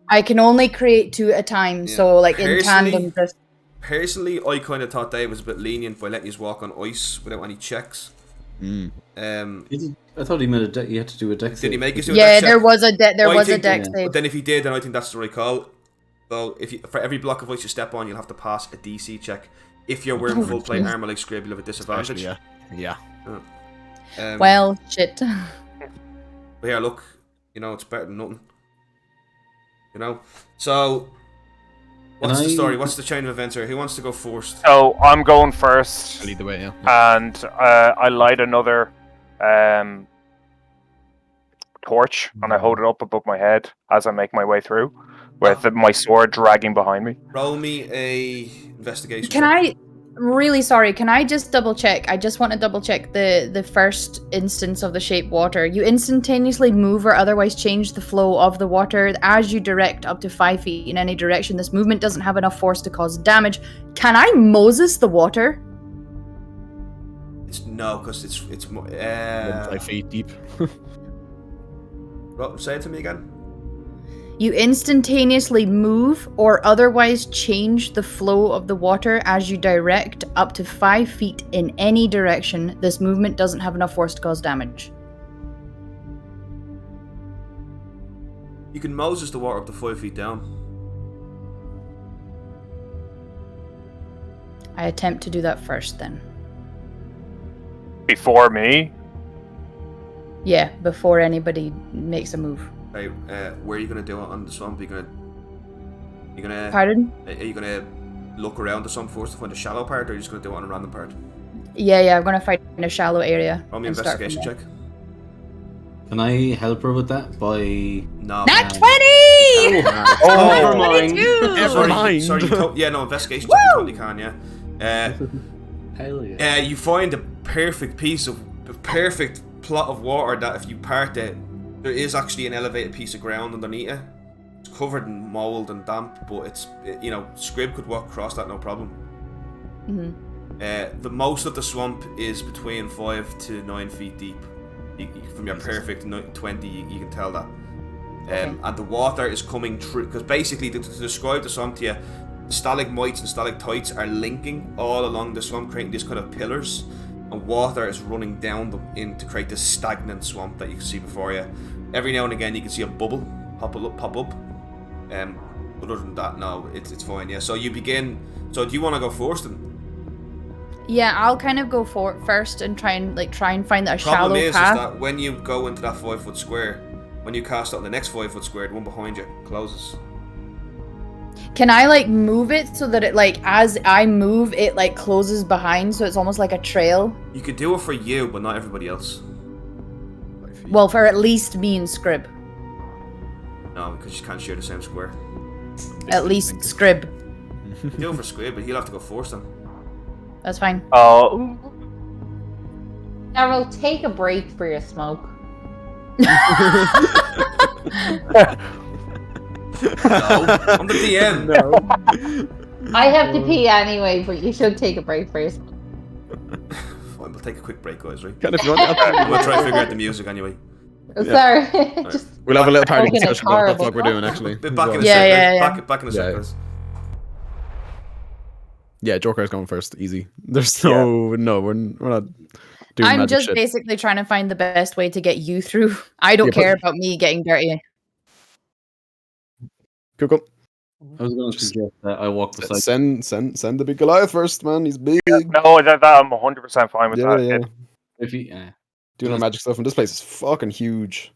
Speaker 5: I can only create 2 at a time,
Speaker 1: Yeah.
Speaker 5: so like in
Speaker 1: Personally-
Speaker 5: tandem. Just...
Speaker 1: Personally, I kind of thought Dave was a bit lenient by letting you walk on ice without any checks.
Speaker 10: Mm.
Speaker 4: I thought he made you had to do a deck
Speaker 1: Did
Speaker 4: save.
Speaker 1: he make you do a
Speaker 5: Yeah,
Speaker 1: dex check?
Speaker 5: there was a deck
Speaker 1: But
Speaker 5: save.
Speaker 1: then if he did, then I think that's the right call. So for every block of ice you step on, you'll have to pass a DC check. If you're wearing full plate armor like Scrib, you'll have a disadvantage.
Speaker 10: Yeah.
Speaker 5: Well, shit.
Speaker 1: But yeah, look, it's better than nothing. So what's the story? What's the chain of events here? Who wants to go first?
Speaker 9: So I'm going first.
Speaker 10: I lead the way, yeah.
Speaker 9: And I light another torch and I hold it up above my head as I make my way through, with my sword dragging behind me.
Speaker 1: Roll me a investigation.
Speaker 5: Can
Speaker 1: check.
Speaker 5: can I just double check? I just want to double check the first instance of the shape water. You instantaneously move or otherwise change the flow of the water as you direct up to 5 feet in any direction. This movement doesn't have enough force to cause damage. Can I Moses the water?
Speaker 1: No, because it's more.
Speaker 10: 5 feet deep.
Speaker 1: Say it to me again.
Speaker 5: You instantaneously move or otherwise change the flow of the water as you direct up to 5 feet in any direction. This movement doesn't have enough force to cause damage.
Speaker 1: You can Moses the water up to 5 feet down.
Speaker 5: I attempt to do that first then.
Speaker 9: Before me?
Speaker 5: Yeah, before anybody makes a move.
Speaker 1: Right, where are you gonna do it on the swamp? Are you gonna
Speaker 5: Pardon?
Speaker 1: Are you gonna look around the swamp first to find a shallow part, or are you just gonna do it on a random part?
Speaker 5: Yeah, I'm gonna fight in a shallow area.
Speaker 1: Roll me
Speaker 5: and start from
Speaker 1: investigation
Speaker 5: there.
Speaker 1: check.
Speaker 4: Can I help her with that by?
Speaker 1: No.
Speaker 5: Nat 20!
Speaker 4: Never mind.
Speaker 5: 22!
Speaker 10: Never mind.
Speaker 1: Sorry, investigation check. You totally can, yeah.
Speaker 4: Hell yeah.
Speaker 1: You find a perfect plot of water that if you part it, there is actually an elevated piece of ground underneath it. It's covered in mold and damp, but Scrib could walk across that no problem.
Speaker 5: Mm-hmm.
Speaker 1: The most of the swamp is between 5 to 9 feet deep. From your perfect 20, you can tell that. And the water is coming through, because basically, to describe the swamp to you, stalagmites and stalactites are linking all along the swamp, creating these kind of pillars, and water is running down them in to create this stagnant swamp that you can see before you. Every now and again, you can see a bubble pop up, Other than that, no, it's fine. Yeah. So you begin. So do you want to go first? And
Speaker 5: Yeah, I'll kind of go for it first and try and find a
Speaker 1: problem
Speaker 5: shallow
Speaker 1: is
Speaker 5: path.
Speaker 1: that when you go into that 5 foot square, when you cast out the next 5 foot square, the one behind you closes.
Speaker 5: Can I move it so that it as I move it closes behind, so it's almost like a trail?
Speaker 1: You could do it for you, but not everybody else.
Speaker 5: Well, for at least me and Scrib.
Speaker 1: No, because you can't share the same square.
Speaker 5: At least Scrib.
Speaker 1: Do it for Squid, but he'll have to go first then.
Speaker 5: That's fine.
Speaker 9: Oh.
Speaker 7: Daryl, take a break for your smoke.
Speaker 1: No, I'm the DM.
Speaker 10: No.
Speaker 7: I have to pee anyway, but you should take a break for your smoke.
Speaker 1: Fine, we'll take a quick break, guys, right?
Speaker 10: Kind of, if you want,
Speaker 1: We'll try to figure out the music anyway.
Speaker 7: Sorry. Just
Speaker 10: we'll have a little party
Speaker 7: Smoking is
Speaker 10: discussion about what the fuck
Speaker 7: horrible.
Speaker 10: we're doing, actually.
Speaker 1: Back in a
Speaker 5: Yeah,
Speaker 1: sec,
Speaker 5: yeah,
Speaker 1: right?
Speaker 5: yeah.
Speaker 1: Back in a sec, guys.
Speaker 10: Yeah, Joker's going first. Easy. There's no, we're not doing
Speaker 5: I'm
Speaker 10: magic
Speaker 5: just
Speaker 10: shit.
Speaker 5: basically trying to find the best way to get you through. I don't
Speaker 10: Yeah, but-
Speaker 5: care about me getting dirty.
Speaker 10: Cool.
Speaker 4: I was going to suggest that I walk beside.
Speaker 10: Send the big Goliath first, man. He's big.
Speaker 9: No, that I'm 100% fine with
Speaker 10: Yeah,
Speaker 9: that.
Speaker 10: yeah.
Speaker 4: If you,
Speaker 10: Doing our magic stuff, and this place is fucking huge.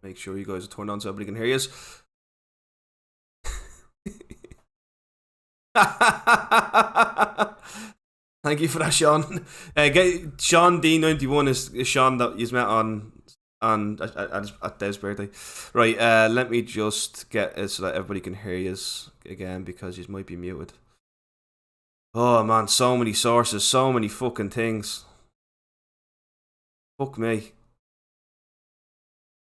Speaker 1: Make sure you guys are turned on so everybody can hear you. Thank you for that, Sean. Sean D91 is Sean that you met on at Dev's birthday. Right, let me just get it so that everybody can hear you again because you might be muted. Oh man, so many sources, so many fucking things. Fuck me.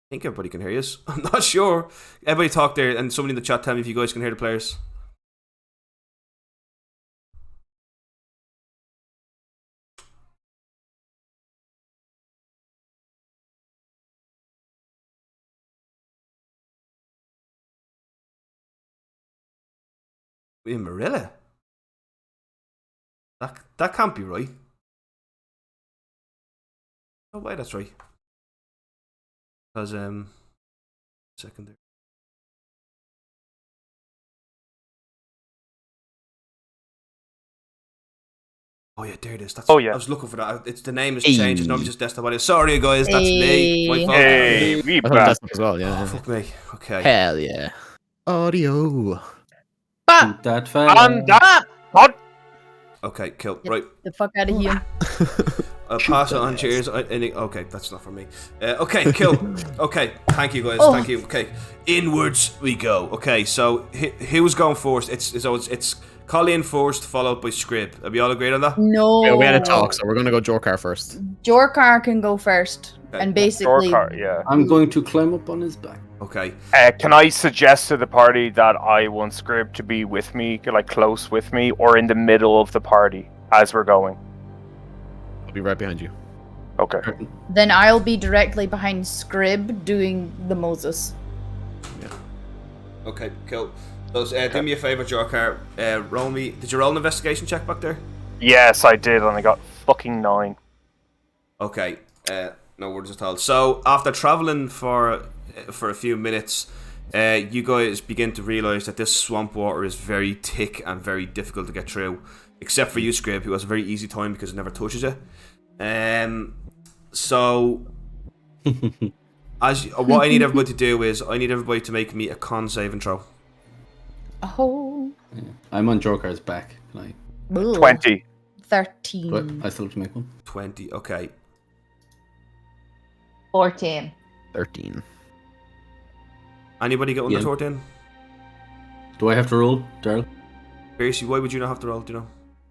Speaker 1: I think everybody can hear you. I'm not sure. Everybody talk there, and somebody in the chat tell me if you guys can hear the players. We're in Morrilla. That can't be right. Oh wait, that's right. Because second there. Oh yeah, there it is. That's, I was looking for that. It's the name has changed. It's not just Desktop. Sorry guys, that's me. My fault.
Speaker 9: Hey, we back
Speaker 10: as well. Yeah.
Speaker 1: Oh, fuck me. Okay.
Speaker 10: Hell yeah. Audio.
Speaker 4: That fella.
Speaker 9: And that. What?
Speaker 1: Okay, cool.
Speaker 5: Get
Speaker 1: Right.
Speaker 5: the fuck out of here.
Speaker 1: I'll pass it on. Cheers. Okay, that's not for me. Okay, cool. Okay, thank you guys.
Speaker 5: Oh.
Speaker 1: Thank you. Okay, inwards we go. Okay, so who's going first? It's Colleen first, followed by Scrib. Are we all agreed on that?
Speaker 5: No.
Speaker 10: Yeah, we had a talk, so we're gonna go Jorkar first.
Speaker 5: Jorkar can go first.
Speaker 1: Okay.
Speaker 5: And basically...
Speaker 9: Jorkar, yeah.
Speaker 4: I'm going to climb up on his back.
Speaker 1: Okay.
Speaker 9: Can I suggest to the party that I want Scrib to be with me, like close with me, or in the middle of the party as we're going?
Speaker 10: I'll be right behind you.
Speaker 9: Okay.
Speaker 5: Then I'll be directly behind Scrib doing the Moses.
Speaker 1: Yeah. Okay, cool. So, do me a favour, Jorkar. Roll me. Did you roll an investigation check back there?
Speaker 9: Yes, I did, and I got fucking 9.
Speaker 1: Okay. No worries at all. So, after travelling for a few minutes, you guys begin to realise that this swamp water is very thick and very difficult to get through. Except for you, Scrib, who has a very easy time because it never touches you. So, what I need everybody to do is I need everybody to make me a con save and throw.
Speaker 5: Oh.
Speaker 4: Yeah. I'm on Jorkar's back. Can I?
Speaker 5: Ooh.
Speaker 9: 20.
Speaker 5: 13.
Speaker 4: What? I still have to make one.
Speaker 1: 20. Okay.
Speaker 7: 14.
Speaker 10: 13.
Speaker 1: Anybody get under
Speaker 4: Yeah.
Speaker 1: 14?
Speaker 4: Do I have to roll, Daryl?
Speaker 1: Seriously, why would you not have to roll? Do you know?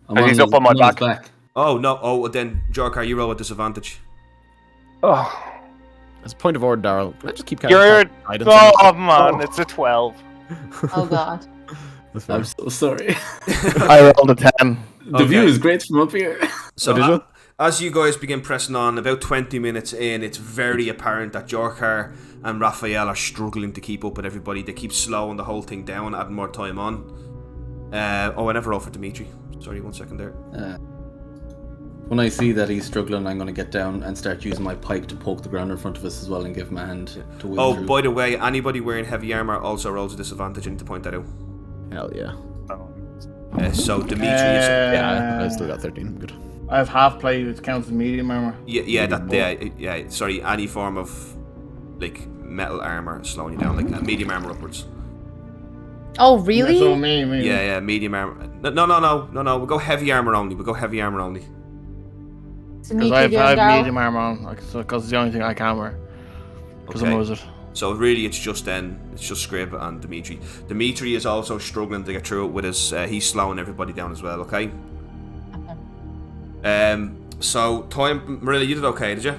Speaker 9: And he's up on my
Speaker 4: his
Speaker 9: back.
Speaker 1: Oh no! Oh, well then, Jorkar, you roll at disadvantage.
Speaker 9: Oh,
Speaker 10: As a point of order, Daryl, can I just keep
Speaker 9: you're.
Speaker 10: items?
Speaker 9: Oh man, it's a 12.
Speaker 7: Oh god.
Speaker 4: I'm so sorry.
Speaker 6: I rolled a 10.
Speaker 4: The view is great from up here.
Speaker 1: So, as you guys begin pressing on, about 20 minutes in, it's very apparent that Jorkar and Raphael are struggling to keep up with everybody. They keep slowing the whole thing down, adding more time on. I never rolled for Dimitri. Sorry, 1 second there.
Speaker 4: When I see that he's struggling, I'm going to get down and start using my pike to poke the ground in front of us as well and give him a hand to wheel
Speaker 1: Oh,
Speaker 4: through.
Speaker 1: by the way, anybody wearing heavy armor also rolls a disadvantage. I need to point that out.
Speaker 10: Hell yeah.
Speaker 1: So Dimitri is.
Speaker 10: Yeah, I still got 13. Good.
Speaker 6: I have half play, which counts as medium armor.
Speaker 1: Yeah. Sorry, any form of like metal armor slowing you down, like medium armor upwards.
Speaker 5: Oh, really?
Speaker 6: So me.
Speaker 1: Yeah, medium armor. No. We'll go heavy armor only.
Speaker 6: Because I have medium armor on, because it's the only thing I can wear. Because I'm wizard.
Speaker 1: So really, it's just Scrib and Dimitri. Dimitri is also struggling to get through it with his. He's slowing everybody down as well. Okay. So time, Marilla, you did okay, did you?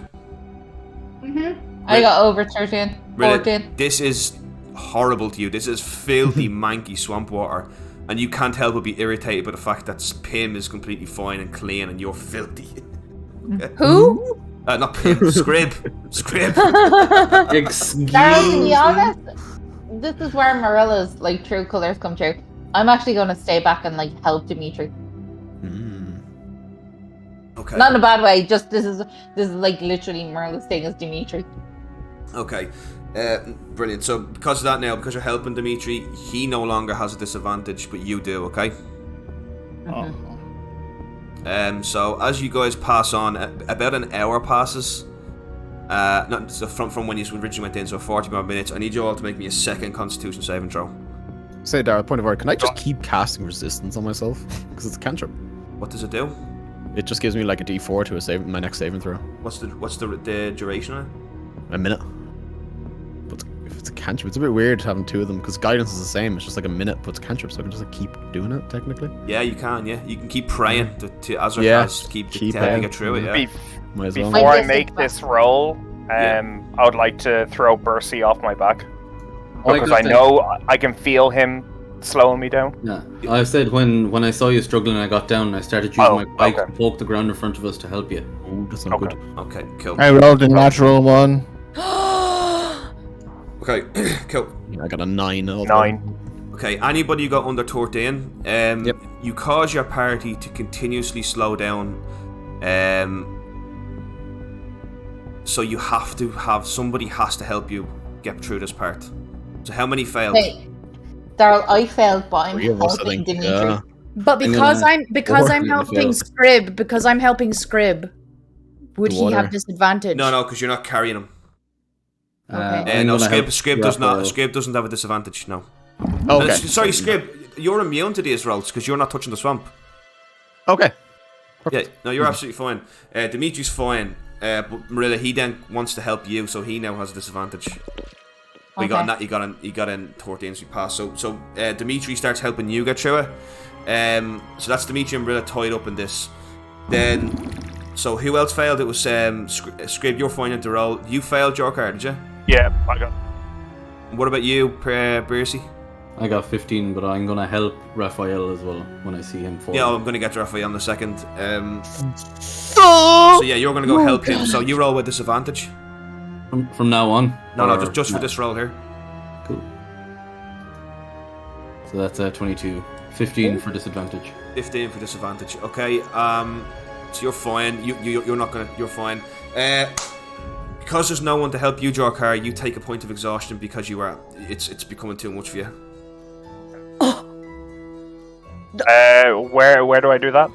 Speaker 7: I got over 13.
Speaker 1: Marilla,
Speaker 7: 14.
Speaker 1: this is horrible to you. This is filthy, manky swamp water, and you can't help but be irritated by the fact that Pim is completely fine and clean, and you're filthy.
Speaker 5: Who?
Speaker 1: Not Pim. Scrib.
Speaker 7: Darryl, to be honest, this is where Marilla's like true colours come true. I'm actually going to stay back and like help Dimitri.
Speaker 1: Okay.
Speaker 7: Not in a bad way. Just this is like literally Marilla's thing as Dimitri.
Speaker 1: Okay. Brilliant. So because of that now, because you're helping Dimitri, he no longer has a disadvantage, but you do. Okay. So as you guys pass on, about an hour passes, Not so from when you originally went in, so 40 more minutes. I need you all to make me a second Constitution saving throw.
Speaker 10: Say, Dara, point of order. Can I just keep casting resistance on myself? Because it's a cantrip.
Speaker 1: What does it do?
Speaker 10: It just gives me like a D4 to my next saving throw.
Speaker 1: What's the duration of it?
Speaker 10: A minute. But if it's a cantrip, it's a bit weird having two of them because guidance is the same. It's just like a minute, but it's a cantrip, so I can just like keep doing it technically.
Speaker 1: Yeah, you can. Yeah, you can keep praying to Azrael keep helping get through it. Yeah.
Speaker 10: Might as well.
Speaker 9: Before I make this roll, I would like to throw Bercy off my back because I know I can feel him slowing me down.
Speaker 4: Yeah, I said when I saw you struggling, I got down and I started using my bike to poke the ground in front of us to help you.
Speaker 10: Oh, that's not good.
Speaker 1: Okay, cool.
Speaker 6: I rolled a natural one.
Speaker 1: Okay, cool.
Speaker 10: I got a 9.
Speaker 9: 9.
Speaker 1: Okay, anybody who got under 13, you cause your party to continuously slow down. So you have to have somebody has to help you get through this part. So how many failed?
Speaker 7: Hey, Daryl, I failed, but I'm
Speaker 10: 3 of us, I
Speaker 7: helping
Speaker 10: think.
Speaker 7: Dimitri.
Speaker 10: Yeah.
Speaker 5: But because I'm helping Scrib, would he have disadvantage?
Speaker 1: No, because you're not carrying him.
Speaker 5: Okay.
Speaker 1: No, Scrib does not. Scrib doesn't have a disadvantage. No.
Speaker 10: Okay.
Speaker 1: Sorry, Scrib, you're immune to these rolls because you're not touching the swamp.
Speaker 10: Okay.
Speaker 1: Yeah, no, you're absolutely fine. Dimitri's fine, but Morrilla, he then wants to help you, so he now has a disadvantage. Okay. You got in 13, so you pass. So Dimitri starts helping you get through it. So that's Dimitri and Morrilla tied up in this. Then, so who else failed? It was Scrib. You're fine at the roll. You failed, Jorkar, did you?
Speaker 9: Yeah, I got.
Speaker 1: What about you, Bercy?
Speaker 4: I got 15, but I'm gonna help Raphael as well when I see him fall.
Speaker 1: Yeah, I'm gonna get to Raphael in a second. So yeah, you're gonna go help him. So you roll with disadvantage.
Speaker 4: From now on?
Speaker 1: No, just for this roll here.
Speaker 4: Cool. So that's 22. 15 for disadvantage.
Speaker 1: 15 for disadvantage. Okay. So you're fine. You're not gonna. You're fine. Because there's no one to help you, Jorkar, you take a point of exhaustion because you are. It's becoming too much for you.
Speaker 9: Where do I do that?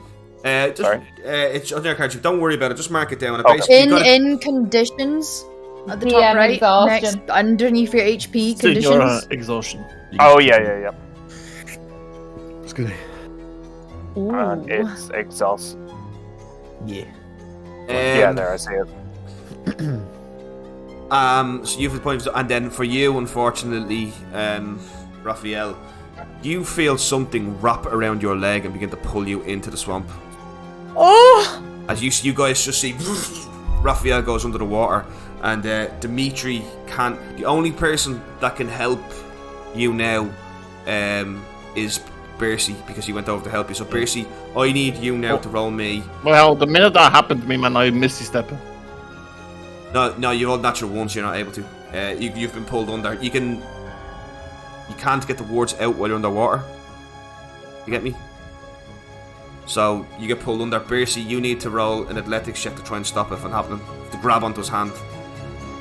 Speaker 1: Sorry. It's on your card. Don't worry about it. Just mark it down.
Speaker 5: In conditions at the top right,
Speaker 7: exhaustion.
Speaker 5: next underneath your HP conditions.
Speaker 6: Exhaustion.
Speaker 9: Oh yeah.
Speaker 10: It's good.
Speaker 9: It's exhaust.
Speaker 10: Yeah.
Speaker 9: Yeah, there I see it.
Speaker 1: So you have the point, and then for you, unfortunately, Raphael, you feel something wrap around your leg and begin to pull you into the swamp.
Speaker 5: Oh!
Speaker 1: As you guys just see, Raphael goes under the water, and Dimitri can't. The only person that can help you now is Bercy, because he went over to help you. So Bercy, I need you now to roll me.
Speaker 6: Well, the minute that happened to me, man, I misty stepping.
Speaker 1: No, you rolled natural once. You're not able to. You've been pulled under. You can't get the words out while you're underwater. You get me? So you get pulled under. Bercy, you need to roll an athletics check to try and stop it from happening. To grab onto his hand.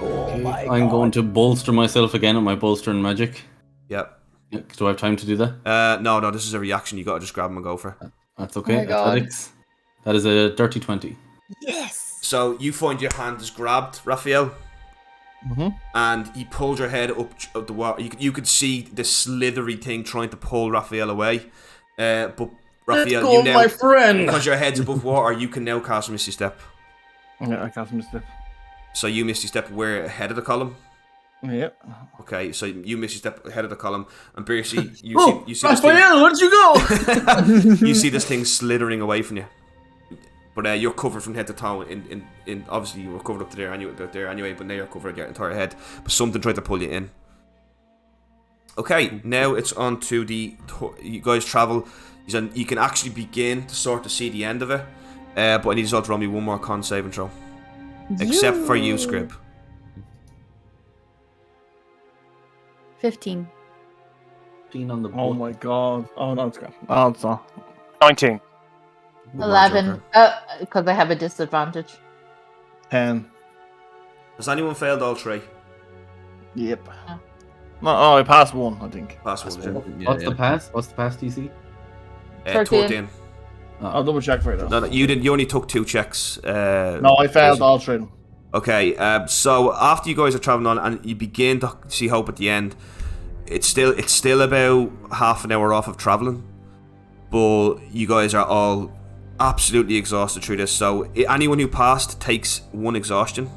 Speaker 4: Oh my God. I'm going to bolster myself again with my bolster and magic.
Speaker 1: Yep.
Speaker 4: Do I have time to do that?
Speaker 1: No. This is a reaction. You got to just grab him and go for it.
Speaker 4: That's okay. Athletics. That is a dirty 20.
Speaker 5: Yes.
Speaker 1: So you find your hand is grabbed, Raphael, and he pulled your head up the water. You could see the slithery thing trying to pull Raphael away. But Raphael, you now,
Speaker 4: my friend,
Speaker 1: because your head's above water, you can now cast Misty Step.
Speaker 6: Yeah, I cast Misty Step.
Speaker 1: So you Misty Step where ahead of the column.
Speaker 6: Yep.
Speaker 1: Okay, so you Misty Step ahead of the column, and Bercy, you see
Speaker 4: Raphael, where'd you go?
Speaker 1: You see this thing slithering away from you. But you're covered from head to toe. In obviously you were covered up to there anyway, but now you're covered your entire head. But something tried to pull you in. Okay, now it's on to you guys travel. You can actually begin to sort of see the end of it. But I need you all to roll me one more con saving throw. Except for you, Scrib.
Speaker 5: 15.
Speaker 4: 15 on the board.
Speaker 6: Oh my God. Oh no, it's good. Oh, it's not.
Speaker 9: 19.
Speaker 7: 11. Because I have a disadvantage.
Speaker 6: 10.
Speaker 1: Has anyone failed all three?
Speaker 6: Yep. No, I passed one, I think.
Speaker 1: Passed one.
Speaker 4: What's the pass? What's the pass DC?
Speaker 1: 13.
Speaker 6: I'll double check for you though.
Speaker 1: No, you didn't. You only took 2 checks.
Speaker 6: No, I failed all three.
Speaker 1: Okay, so after you guys are traveling on and you begin to see hope at the end, it's still about half an hour off of traveling, but you guys are all absolutely exhausted through this. So anyone who passed takes 1 exhaustion.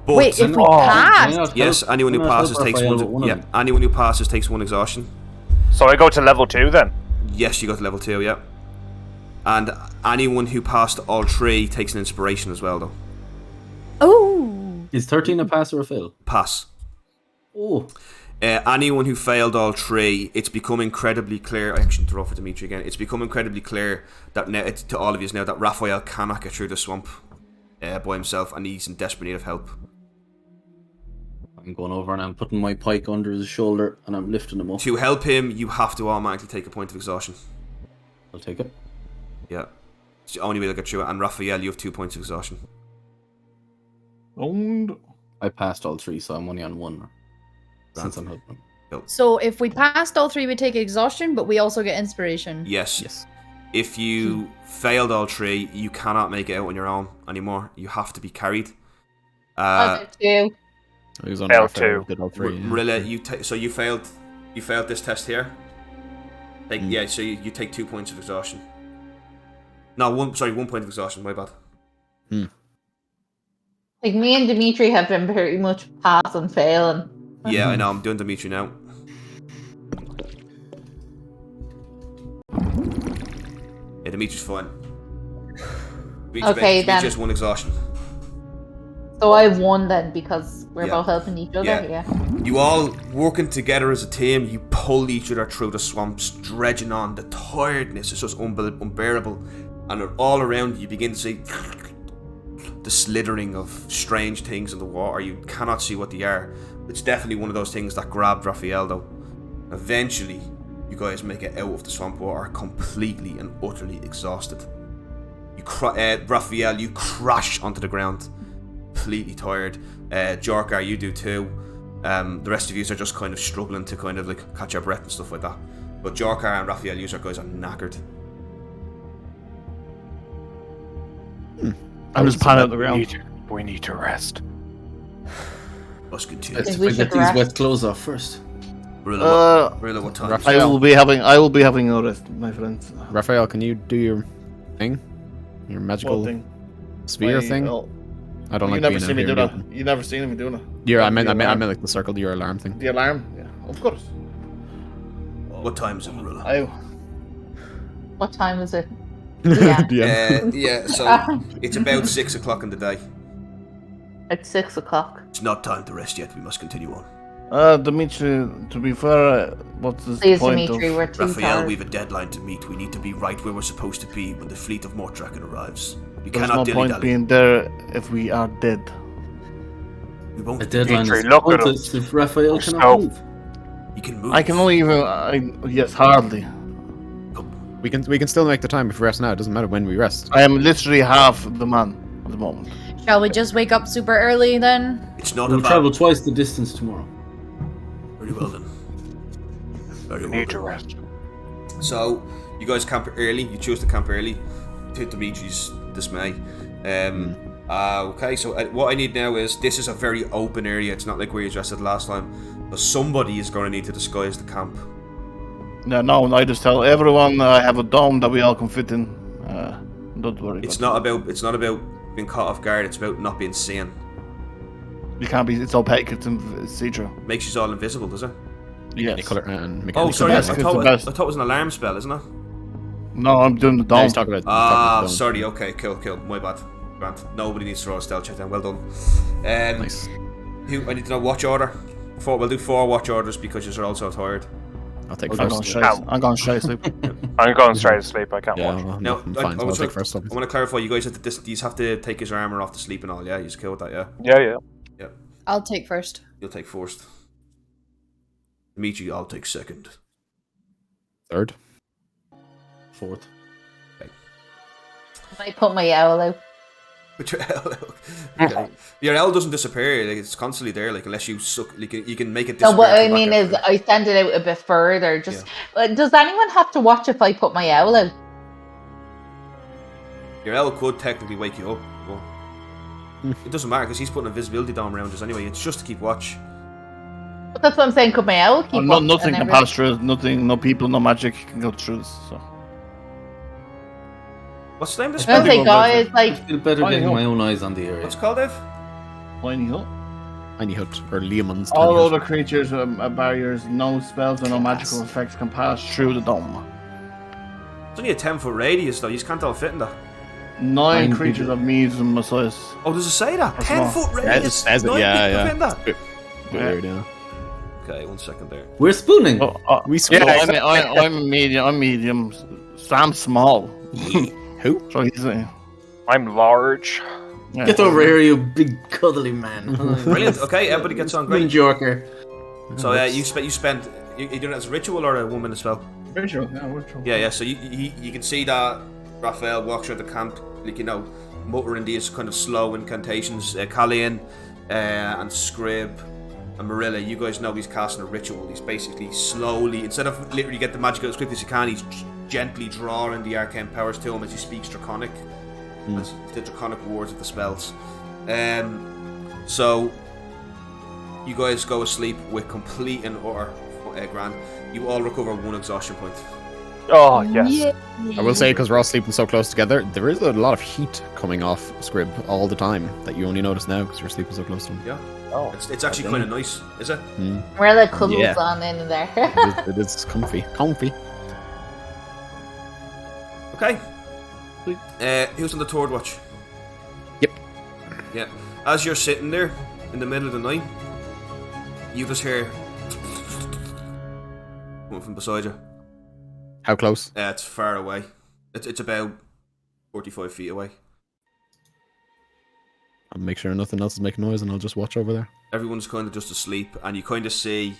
Speaker 1: But
Speaker 5: Wait, if we pass?
Speaker 1: Yes, anyone who passes takes one. Yeah, anyone who passes takes 1 exhaustion.
Speaker 9: So I go to level 2 then?
Speaker 1: Yes, you go to level 2, yeah. And anyone who passed all 3 takes an inspiration as well, though.
Speaker 5: Oh.
Speaker 4: Is 13 a pass or a fail?
Speaker 1: Pass.
Speaker 4: Oh.
Speaker 1: Anyone who failed all 3, it's become incredibly clear. I actually throw for Dimitri again. It's become incredibly clear that now, to all of you now, that Raphael cannot get through the swamp by himself, and he's in desperate need of help.
Speaker 4: I'm going over and I'm putting my pike under his shoulder and I'm lifting him up.
Speaker 1: To help him, you have to automatically take a point of exhaustion.
Speaker 4: I'll take it.
Speaker 1: Yeah. It's the only way to get through it. And Raphael, you have 2 points of exhaustion.
Speaker 6: And
Speaker 4: I passed all 3, so I'm only on 1 since I'm helping him.
Speaker 5: So if we passed all 3, we take exhaustion, but we also get inspiration.
Speaker 1: Yes. If you failed all 3, you cannot make it out on your own anymore. You have to be carried.
Speaker 7: Two.
Speaker 10: He was on
Speaker 9: Failed
Speaker 10: Raphael,
Speaker 9: 2.
Speaker 10: did all 3.
Speaker 1: Morrilla, so you failed this test here. Yeah, so you take 2 points of exhaustion. No, 1 point of exhaustion, my bad.
Speaker 7: Like me and Dimitri have been pretty much pass and failing.
Speaker 1: Yeah, I know, I'm doing Dimitri now. Yeah, Dimitri's fine.
Speaker 7: Okay, then.
Speaker 1: Just 1 exhaustion.
Speaker 7: So I've won then because we're
Speaker 1: Yeah.
Speaker 7: both helping each other. Yeah.
Speaker 1: You all working together as a team, you pull each other through the swamps, dredging on. The tiredness is just unbearable. And all around you begin to see the slithering of strange things in the water. You cannot see what they are. It's definitely one of those things that grabbed Raphael, though. Eventually, you guys make it out of the swamp water completely and utterly exhausted. Raphael, you crash onto the ground, completely tired. Jorkar, you do too. The rest of you are just kind of struggling to kind of like catch your breath and stuff like that. But Jorkar and Raphael, you guys are knackered.
Speaker 6: I'm just panning on the ground.
Speaker 9: We need to rest.
Speaker 1: Let's continue.
Speaker 4: Let's get these wet clothes off first.
Speaker 1: Really, what time?
Speaker 6: I will be having a rest, my friends.
Speaker 10: Raphael, can you do your thing? Your magical
Speaker 6: What thing?
Speaker 10: sphere thing? I don't
Speaker 6: You
Speaker 10: like
Speaker 6: never
Speaker 10: being
Speaker 6: seen
Speaker 10: out
Speaker 6: me
Speaker 10: here
Speaker 6: do
Speaker 10: in the
Speaker 6: that.
Speaker 10: open.
Speaker 6: You never seen me doing it.
Speaker 10: Yeah, I meant
Speaker 6: The alarm.
Speaker 10: like the circle, your alarm thing.
Speaker 6: The alarm, yeah, of course.
Speaker 1: What time is it, Marilla?
Speaker 7: What time is it?
Speaker 1: Yeah, so it's about 6 o'clock in the day.
Speaker 7: It's 6 o'clock.
Speaker 1: It's not time to rest yet. We must continue on.
Speaker 6: Dimitri, to be fair, what's the
Speaker 7: Please,
Speaker 6: point
Speaker 7: Dimitri,
Speaker 6: of...
Speaker 7: we're too
Speaker 1: Raphael,
Speaker 7: tired.
Speaker 1: we have a deadline to meet. We need to be right where we're supposed to be when the fleet of Mortraken arrives. We
Speaker 6: There's
Speaker 1: cannot
Speaker 6: no point
Speaker 1: dilly-dally.
Speaker 6: being there if we are dead.
Speaker 1: We won't.
Speaker 4: A deadline
Speaker 9: Dimitri,
Speaker 4: is
Speaker 9: look at
Speaker 4: pointless
Speaker 9: us.
Speaker 4: if Raphael
Speaker 9: We're
Speaker 4: cannot
Speaker 9: so-
Speaker 4: move.
Speaker 1: You can move.
Speaker 6: I can only yes, hardly.
Speaker 10: We can still make the time if we rest now. It doesn't matter when we rest.
Speaker 6: I am literally half the man at the moment.
Speaker 5: Shall we just wake up super early then?
Speaker 1: It's not
Speaker 4: We'll
Speaker 1: about.
Speaker 4: travel twice the distance tomorrow.
Speaker 1: Very well then. Very
Speaker 9: We
Speaker 1: well.
Speaker 9: need to rest.
Speaker 1: So you guys camp early. You choose to camp early, to Dimitri's dismay. Okay, so what I need now is this is a very open area. It's not like where you rested last time. But somebody is going to need to disguise the camp.
Speaker 6: No, I just tell everyone I have a dome that we all can fit in. Don't worry.
Speaker 1: It's not about being caught off guard. It's about not being seen.
Speaker 6: You can't be. It's opaque. It's see-through.
Speaker 1: Makes you all invisible, does it?
Speaker 6: Yes.
Speaker 10: Any color and make
Speaker 1: Oh,
Speaker 10: any
Speaker 1: sorry. I
Speaker 10: color.
Speaker 6: best,
Speaker 1: thought,
Speaker 6: it's the best.
Speaker 1: I thought it was an alarm spell, isn't it?
Speaker 6: No, I'm doing the
Speaker 10: No,
Speaker 6: dome.
Speaker 10: he's talking about.
Speaker 1: Ah, sorry. Okay, cool. My bad. Grant. Nobody needs to roll a stealth check then. Well done.
Speaker 10: Nice.
Speaker 1: I need to know watch order. We'll do 4 watch orders because you're all so tired.
Speaker 10: I'll take
Speaker 6: I'm going
Speaker 10: first.
Speaker 6: straight. I'm going straight to sleep.
Speaker 9: I'm going straight to sleep. I can't
Speaker 10: Yeah,
Speaker 9: watch.
Speaker 10: well,
Speaker 1: No,
Speaker 10: I'm fine. So I'll take first.
Speaker 1: I want to clarify. You guys have to you have to take his armor off to sleep and all. Yeah, you killed that. Yeah,
Speaker 9: Yeah.
Speaker 5: I'll take first.
Speaker 1: you'll take first. Dimitri, I'll take second.
Speaker 10: Third.
Speaker 4: Fourth.
Speaker 7: I put my owl out.
Speaker 1: But your L, okay. Your L doesn't disappear. Like, it's constantly there. Like unless you suck, you can make it disappear.
Speaker 7: No, what I
Speaker 1: come
Speaker 7: mean
Speaker 1: back
Speaker 7: is
Speaker 1: out.
Speaker 7: I send it out a bit further. Just does anyone have to watch if I put my owl out?
Speaker 1: Your L could technically wake you up. But It doesn't matter because he's putting a visibility dome around us anyway. It's just to keep watch.
Speaker 7: But that's what I'm saying. Could my owl keep watch
Speaker 6: Nothing
Speaker 7: and
Speaker 6: can pass through it. Nothing, no people, no magic can go through this. So.
Speaker 1: What's the name of this
Speaker 7: I was
Speaker 1: spell?
Speaker 7: gonna say, guys,
Speaker 4: I
Speaker 7: like,
Speaker 4: feel better getting my own eyes on the area.
Speaker 1: What's it called, Dave?
Speaker 6: Tiny hut.
Speaker 10: Tiny hut, or Leomund's
Speaker 6: All
Speaker 10: tiny hut.
Speaker 6: other creatures, barriers, no spells or no magical effects can pass through the dome.
Speaker 1: It's only a 10-foot radius though. You just can't all fit in that.
Speaker 6: 9 creatures of medium size.
Speaker 1: Oh, does it say that?
Speaker 6: Or
Speaker 1: 10-foot
Speaker 6: small.
Speaker 1: radius.
Speaker 10: It says it,
Speaker 1: 9
Speaker 10: yeah,
Speaker 1: people
Speaker 10: yeah.
Speaker 1: fit in that.
Speaker 10: Bit weird, yeah.
Speaker 1: Okay, 1 second there.
Speaker 4: We're spooning.
Speaker 10: We
Speaker 6: Yeah,
Speaker 10: split.
Speaker 6: I'm medium. I'm medium. Sam's small.
Speaker 10: Who?
Speaker 6: So he's
Speaker 9: I'm large.
Speaker 4: Get over here, you big cuddly man.
Speaker 1: Brilliant. Okay, everybody gets on great.
Speaker 4: Joker.
Speaker 1: So you spent. You doing it as a ritual or a 1 minute spell?
Speaker 6: Ritual. Yeah, ritual.
Speaker 1: Yeah. So you can see that Raphael walks around the camp, like muttering these kind of slow incantations. Colleen and Scrib and Morrilla, you guys know he's casting a ritual. He's basically slowly, instead of literally get the magic out as quickly as he can, he's gently drawing the arcane powers to him as he speaks Draconic. As the Draconic words of the spells. So you guys go asleep with complete and utter grand. You all recover 1 exhaustion point.
Speaker 9: Oh, yes.
Speaker 10: I will say, because we're all sleeping so close together, there is a lot of heat coming off Scrib all the time that you only notice now because you're sleeping so close to him.
Speaker 1: Yeah.
Speaker 9: Oh.
Speaker 1: It's actually kind of nice, is it?
Speaker 7: we're like cuddles
Speaker 10: Yeah.
Speaker 7: on in there.
Speaker 10: It is comfy. Comfy.
Speaker 1: Okay. Who's on the third watch?
Speaker 10: Yep.
Speaker 1: Yeah. As you're sitting there in the middle of the night, you just hear coming from beside you.
Speaker 10: How close?
Speaker 1: It's far away. It's about 45 feet away.
Speaker 10: I'll make sure nothing else is making noise and I'll just watch over there.
Speaker 1: Everyone's kind of just asleep, and you kind of see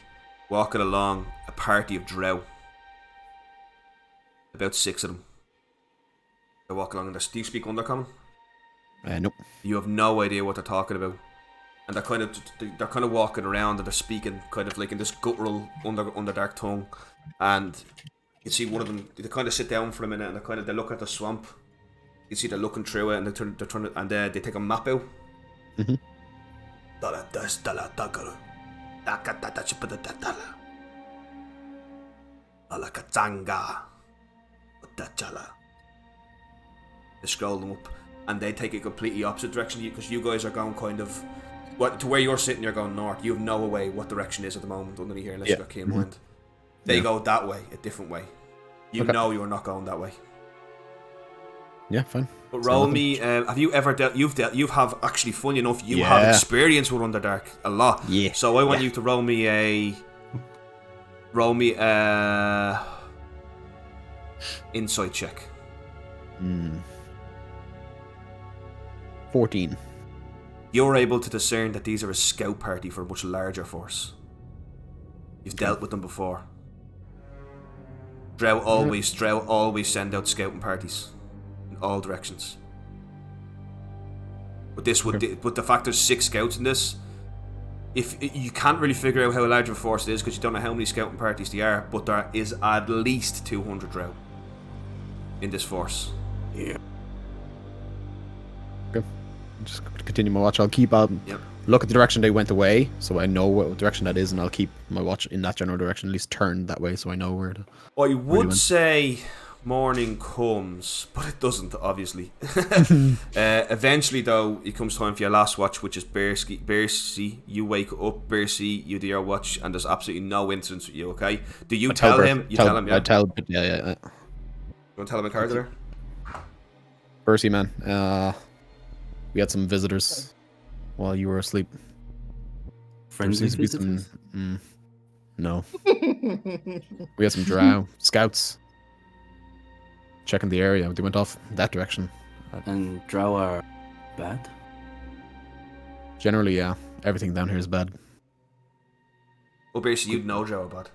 Speaker 1: walking along a party of drow. About 6 of them. They walk along and do you speak Undercommon?
Speaker 10: Nope.
Speaker 1: You have no idea what they're talking about, and they're kind of walking around and they're speaking kind of like in this guttural underdark tongue, and you see one of them. They kind of sit down for a minute and they look at the swamp. You see they're looking through it and they're trying to, and they take a map out. They scroll them up, and they take a completely opposite direction because you guys are going kind of to where you're sitting. You're going north. You have no way what direction is at the moment underneath here unless you've got key in mind. They go that way, a different way. You know you're not going that way.
Speaker 10: Yeah, fine.
Speaker 1: But roll me. Have you ever dealt? You have actually, funny enough, you have experience with Underdark a lot.
Speaker 10: Yeah.
Speaker 1: So I want you to roll me a insight check.
Speaker 10: 14.
Speaker 1: You're able to discern that these are a scout party for a much larger force. You've dealt with them before. Drow always send out scouting parties in all directions. But the fact there's 6 scouts in this, if you can't really figure out how large of a force it is because you don't know how many scouting parties there are, but there is at least 200 Drow in this force.
Speaker 10: Yeah. Okay. Just continue my watch. I'll keep look at the direction they went away, so I know what direction that is, and I'll keep my watch in that general direction, at least turned that way, so I know where to.
Speaker 1: I would say morning comes, but it doesn't, obviously. Eventually, though, it comes time for your last watch, which is Bercy. You wake up, Bercy, you do your watch, and there's absolutely no incidents with you, okay? Do you tell him? You tell him, yeah?
Speaker 10: I tell, yeah.
Speaker 1: You want to tell him a card there?
Speaker 10: Bercy, man. We had some visitors while you were asleep.
Speaker 4: Friends
Speaker 10: seems to be some. No. We had some drow scouts checking the area. They went off that direction.
Speaker 4: And drow are bad?
Speaker 10: Generally, yeah. Everything down here is bad.
Speaker 1: Well, basically, you'd know Joe bad.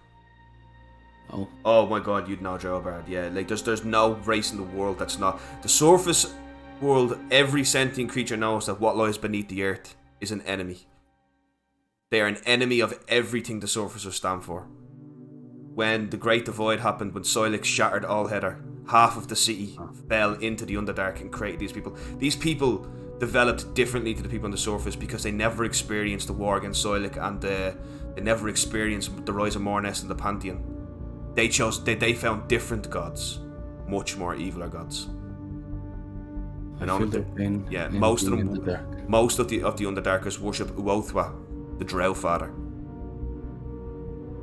Speaker 4: Oh
Speaker 1: my god, you'd know Joe bad. Yeah, like there's no race in the world that's not the surface world. Every sentient creature knows that what lies beneath the earth is an enemy. They are an enemy of everything the surfacers stand for. When the Great Divide happened, when Silex shattered all Heather, half of the city fell into the Underdark and created these people. These people, developed differently to the people on the surface because they never experienced the war against Soilic and they never experienced the rise of Morness and the Pantheon. They found different gods, much more eviler gods. And most of the Underdarkers worship Uothwa, the Drow Father.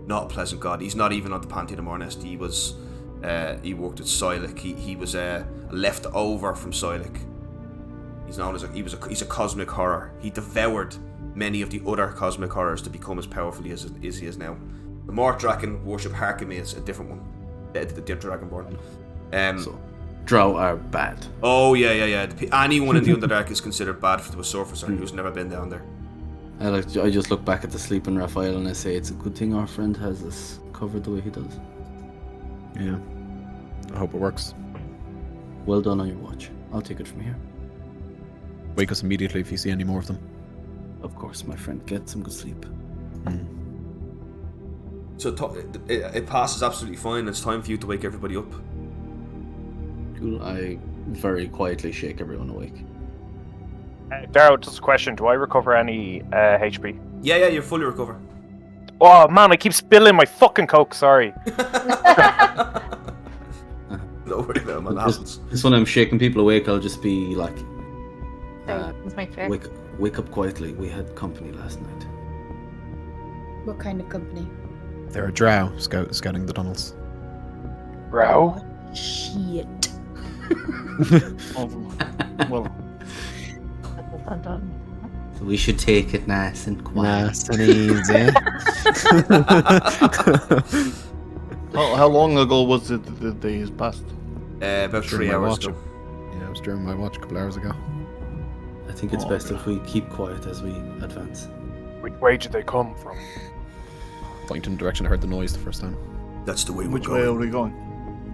Speaker 1: Not a pleasant god. He's not even on the Pantheon of Mornest. He worked at Soilic. He was left over from Soilic. He's known as he's a cosmic horror. He devoured many of the other cosmic horrors to become as powerful as he is now. The Mordraken worship Harkemiz, a different one, the Dragonborn.
Speaker 4: So, Drow are bad.
Speaker 1: Oh yeah. Anyone in the Underdark is considered bad to a surfacer who's never been down there.
Speaker 4: I just look back at the sleeping Raphael and I say it's a good thing our friend has us covered the way he does.
Speaker 10: Yeah. I hope it works.
Speaker 4: Well done on your watch. I'll take it from here.
Speaker 10: Wake us immediately if you see any more of them.
Speaker 4: Of course, my friend. Get some good sleep.
Speaker 1: So it passes absolutely fine. It's time for you to wake everybody up.
Speaker 4: Cool. I very quietly shake everyone awake.
Speaker 9: Darrow, just a question. Do I recover any HP?
Speaker 1: Yeah, you're fully recovered.
Speaker 9: Oh man, I keep spilling my fucking Coke, sorry.
Speaker 1: Don't worry about it, man. That happens.
Speaker 4: Just when I'm shaking people awake, I'll just be like,
Speaker 7: That's my chair.
Speaker 4: wake up quietly. We had company last night.
Speaker 5: What kind of company?
Speaker 10: There are drow scouting the tunnels.
Speaker 9: Bro?
Speaker 5: Shit.
Speaker 6: Well,
Speaker 4: So we should take it nice and quiet.
Speaker 10: Nice and easy.
Speaker 6: how long ago was it the days passed?
Speaker 1: About 3 hours ago.
Speaker 10: Yeah, it was during my watch a couple hours ago.
Speaker 4: I think it's best if we keep quiet as we advance.
Speaker 9: Which way did they come from?
Speaker 10: Pointing in the direction I heard the noise the first time.
Speaker 1: That's the way we're
Speaker 6: Which
Speaker 1: going.
Speaker 6: way are we going?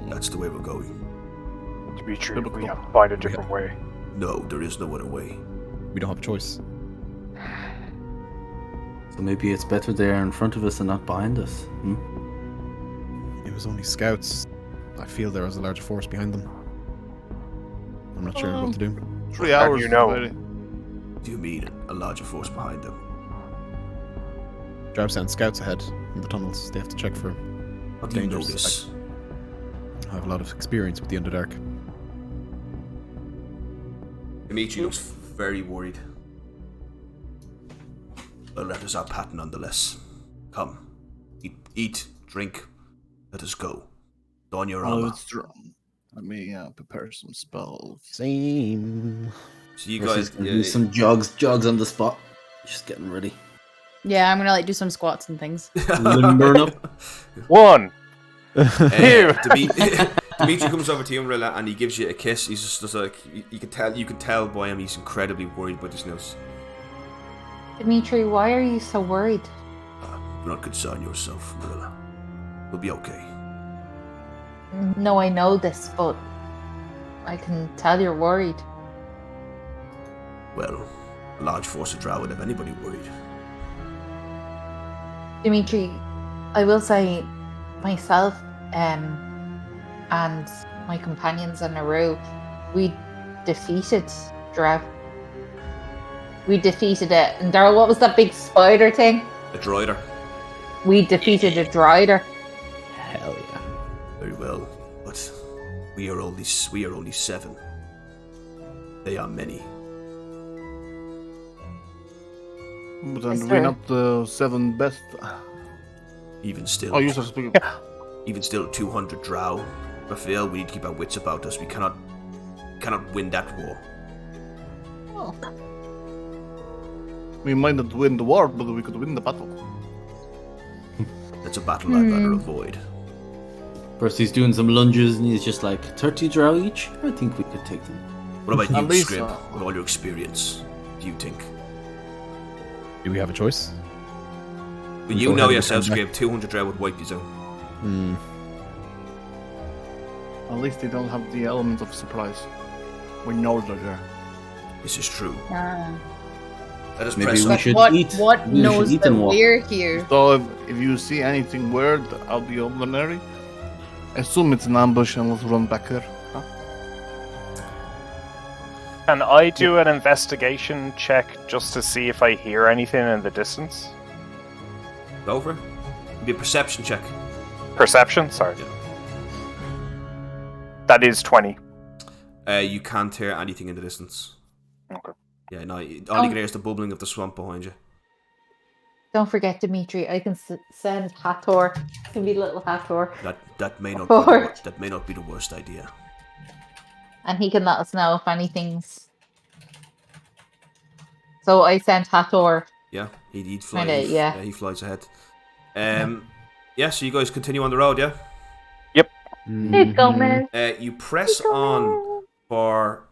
Speaker 1: That's the way we're going.
Speaker 9: Dimitri, we have to find a different way.
Speaker 1: No, there is no other way.
Speaker 10: We don't have a choice.
Speaker 4: So maybe it's better they're in front of us and not behind us.
Speaker 10: It was only scouts. I feel there was a large force behind them. I'm not sure what to do.
Speaker 6: 3 hours.
Speaker 9: you know?
Speaker 1: Do you mean a larger force behind them?
Speaker 10: Drow sent scouts ahead in the tunnels. They have to check for
Speaker 1: How do you know
Speaker 10: dangers.
Speaker 1: this?
Speaker 10: I have a lot of experience with the Underdark.
Speaker 1: Dimitri looks very worried. Well, that is our pattern nonetheless. Come. Eat, drink. Let us go. Don your armor.
Speaker 6: It's strong. Let me prepare some spells.
Speaker 10: Same.
Speaker 1: So you guys...
Speaker 4: do some jogs on the spot. Just getting ready.
Speaker 5: Yeah, I'm gonna do some squats and things.
Speaker 4: Burn up.
Speaker 9: 1.
Speaker 1: Dimitri comes over to you, Morrilla, and he gives you a kiss. He's just like, you can tell by him he's incredibly worried about this news.
Speaker 7: Dimitri, why are you so worried?
Speaker 1: Do not concern yourself, Morrilla. We'll be okay.
Speaker 7: No, I know this, but I can tell you're worried.
Speaker 1: Well, a large force of Drow would have anybody worried.
Speaker 7: Dimitri, I will say myself and my companions on Naru, we defeated Drow. We defeated it. And Daryl, what was that big spider thing?
Speaker 1: A droider.
Speaker 7: We defeated a droider.
Speaker 10: Hell yeah.
Speaker 1: Very well, but we are only 7. They are many.
Speaker 6: But then we're not the 7 best.
Speaker 1: Even still.
Speaker 6: Oh, you start speaking.
Speaker 1: Even still, 200 Drow. Raphael, we need to keep our wits about us. We cannot win that war.
Speaker 6: Oh. We might not win the war, but we could win the battle.
Speaker 1: That's a battle I'd rather avoid.
Speaker 4: First he's doing some lunges and he's just like, 30 drow each? I think we could take them.
Speaker 1: What about
Speaker 6: At
Speaker 1: you,
Speaker 6: least,
Speaker 1: Scrib? With all your experience, do you think?
Speaker 10: Do we have a choice?
Speaker 1: But you
Speaker 10: Go
Speaker 1: know
Speaker 10: ahead and
Speaker 1: yourself,
Speaker 10: come back.
Speaker 1: Scrib, 200 Drow would wipe you out.
Speaker 6: At least they don't have the element of surprise. We know they're there.
Speaker 1: This is true.
Speaker 5: Ah.
Speaker 1: Let us
Speaker 4: Maybe
Speaker 1: press
Speaker 4: we
Speaker 1: on.
Speaker 4: should
Speaker 5: What
Speaker 4: eat.
Speaker 5: what
Speaker 4: We should
Speaker 5: knows
Speaker 4: eat
Speaker 5: that
Speaker 4: and walk.
Speaker 5: we're here?
Speaker 6: So if you see anything weird out of the ordinary, assume it's an ambush and let's run back here. Huh?
Speaker 9: Can I do an investigation check just to see if I hear anything in the distance?
Speaker 1: Over. It'd be a perception check.
Speaker 9: Perception? Sorry.
Speaker 1: Yeah.
Speaker 9: That is 20.
Speaker 1: You can't hear anything in the distance.
Speaker 9: Okay.
Speaker 1: Yeah, no. All you can hear is the bubbling of the swamp behind you.
Speaker 7: Don't forget, Dimitri. I can send Hathor. It can be little Hathor.
Speaker 1: That may not
Speaker 7: Forward.
Speaker 1: that may not be the worst idea.
Speaker 7: And he can let us know if anything's. So I sent Hathor.
Speaker 1: Yeah, he'd fly.
Speaker 7: Kinda, yeah.
Speaker 1: He flies ahead. Yeah. So you guys continue on the road, yeah.
Speaker 9: Yep.
Speaker 7: Let's go, man.
Speaker 1: You press on for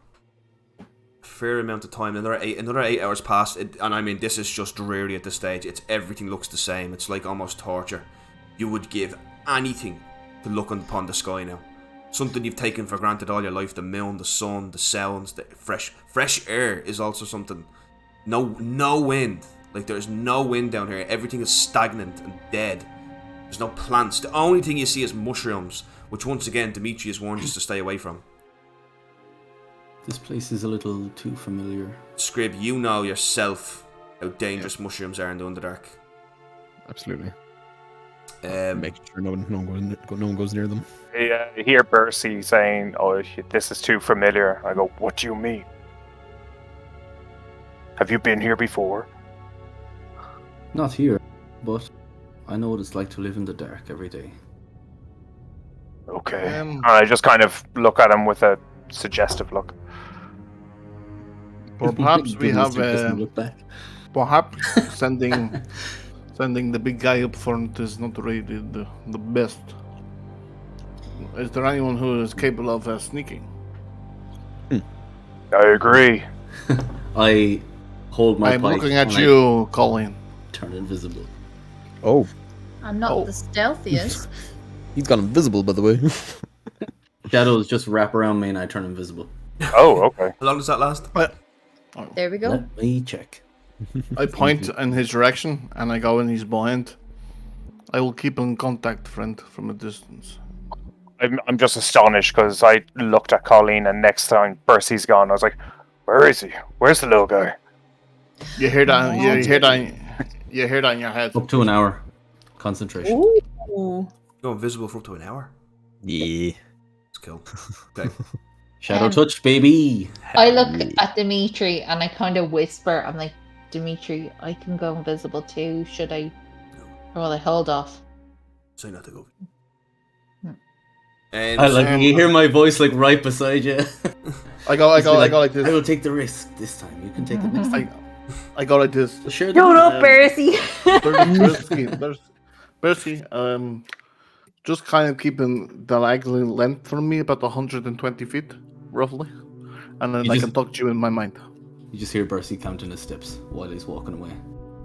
Speaker 1: a fair amount of time. Another 8 hours pass, and I mean, this is just dreary at this stage. Everything looks the same. It's like almost torture. You would give anything to look upon the sky now. Something you've taken for granted all your life: the moon, the sun, the sounds, the fresh air is also something. No wind. Like, there's no wind down here. Everything is stagnant and dead. There's no plants. The only thing you see is mushrooms, which once again Dimitri has warned us to stay away from.
Speaker 4: This place is a little too familiar.
Speaker 1: Scrib, you know yourself how dangerous mushrooms are in the Underdark.
Speaker 10: Absolutely.
Speaker 1: Make
Speaker 10: sure no one goes near them.
Speaker 9: I hear Bercy saying, "Oh, this is too familiar." I go, "What do you mean? Have you been here before?"
Speaker 4: Not here, but I know what it's like to live in the dark every day.
Speaker 9: Okay. And I just kind of look at him with a suggestive look.
Speaker 6: Perhaps we have
Speaker 4: look back.
Speaker 6: perhaps sending the big guy up front is not really the best. Is there anyone who is capable of sneaking?
Speaker 9: I agree.
Speaker 4: I hold my
Speaker 6: I'm
Speaker 4: pipe
Speaker 6: looking at
Speaker 4: and
Speaker 6: you, Colin.
Speaker 4: turn invisible.
Speaker 10: Oh,
Speaker 5: I'm not the stealthiest.
Speaker 10: he's gone invisible, by the way.
Speaker 4: Shadows just wrap around me and I turn invisible.
Speaker 9: Oh, okay.
Speaker 1: How long does that last?
Speaker 5: There we go.
Speaker 4: Let me check.
Speaker 6: I point in his direction and I go in his behind. I will keep in contact, friend, from a distance.
Speaker 9: I'm just astonished because I looked at Colleen and next time Bercy's gone, I was like, "Where is he? Where's the little guy?"
Speaker 6: You hear that? You hear that? You hear that in your head?
Speaker 4: Up to an hour. Concentration.
Speaker 5: Ooh.
Speaker 1: Go invisible for up to an hour.
Speaker 10: Yeah.
Speaker 1: It's cool. Okay.
Speaker 4: Shadow touch, baby.
Speaker 7: I look at Dimitri and I kind of whisper. I'm like, Dimitri, I can go invisible too. Should I? Or will I hold off?
Speaker 1: Say not to go.
Speaker 4: I like you hear my voice like right beside you.
Speaker 6: I go like this.
Speaker 4: I will take the risk this time. You can take it next time.
Speaker 6: I go like this.
Speaker 4: Shut
Speaker 7: up, Bercy.
Speaker 6: Bercy, just kind of keeping diagonal length from me, about 120 feet, roughly. And then I can talk to you in my mind.
Speaker 4: You just hear Bercy counting his steps while he's walking away.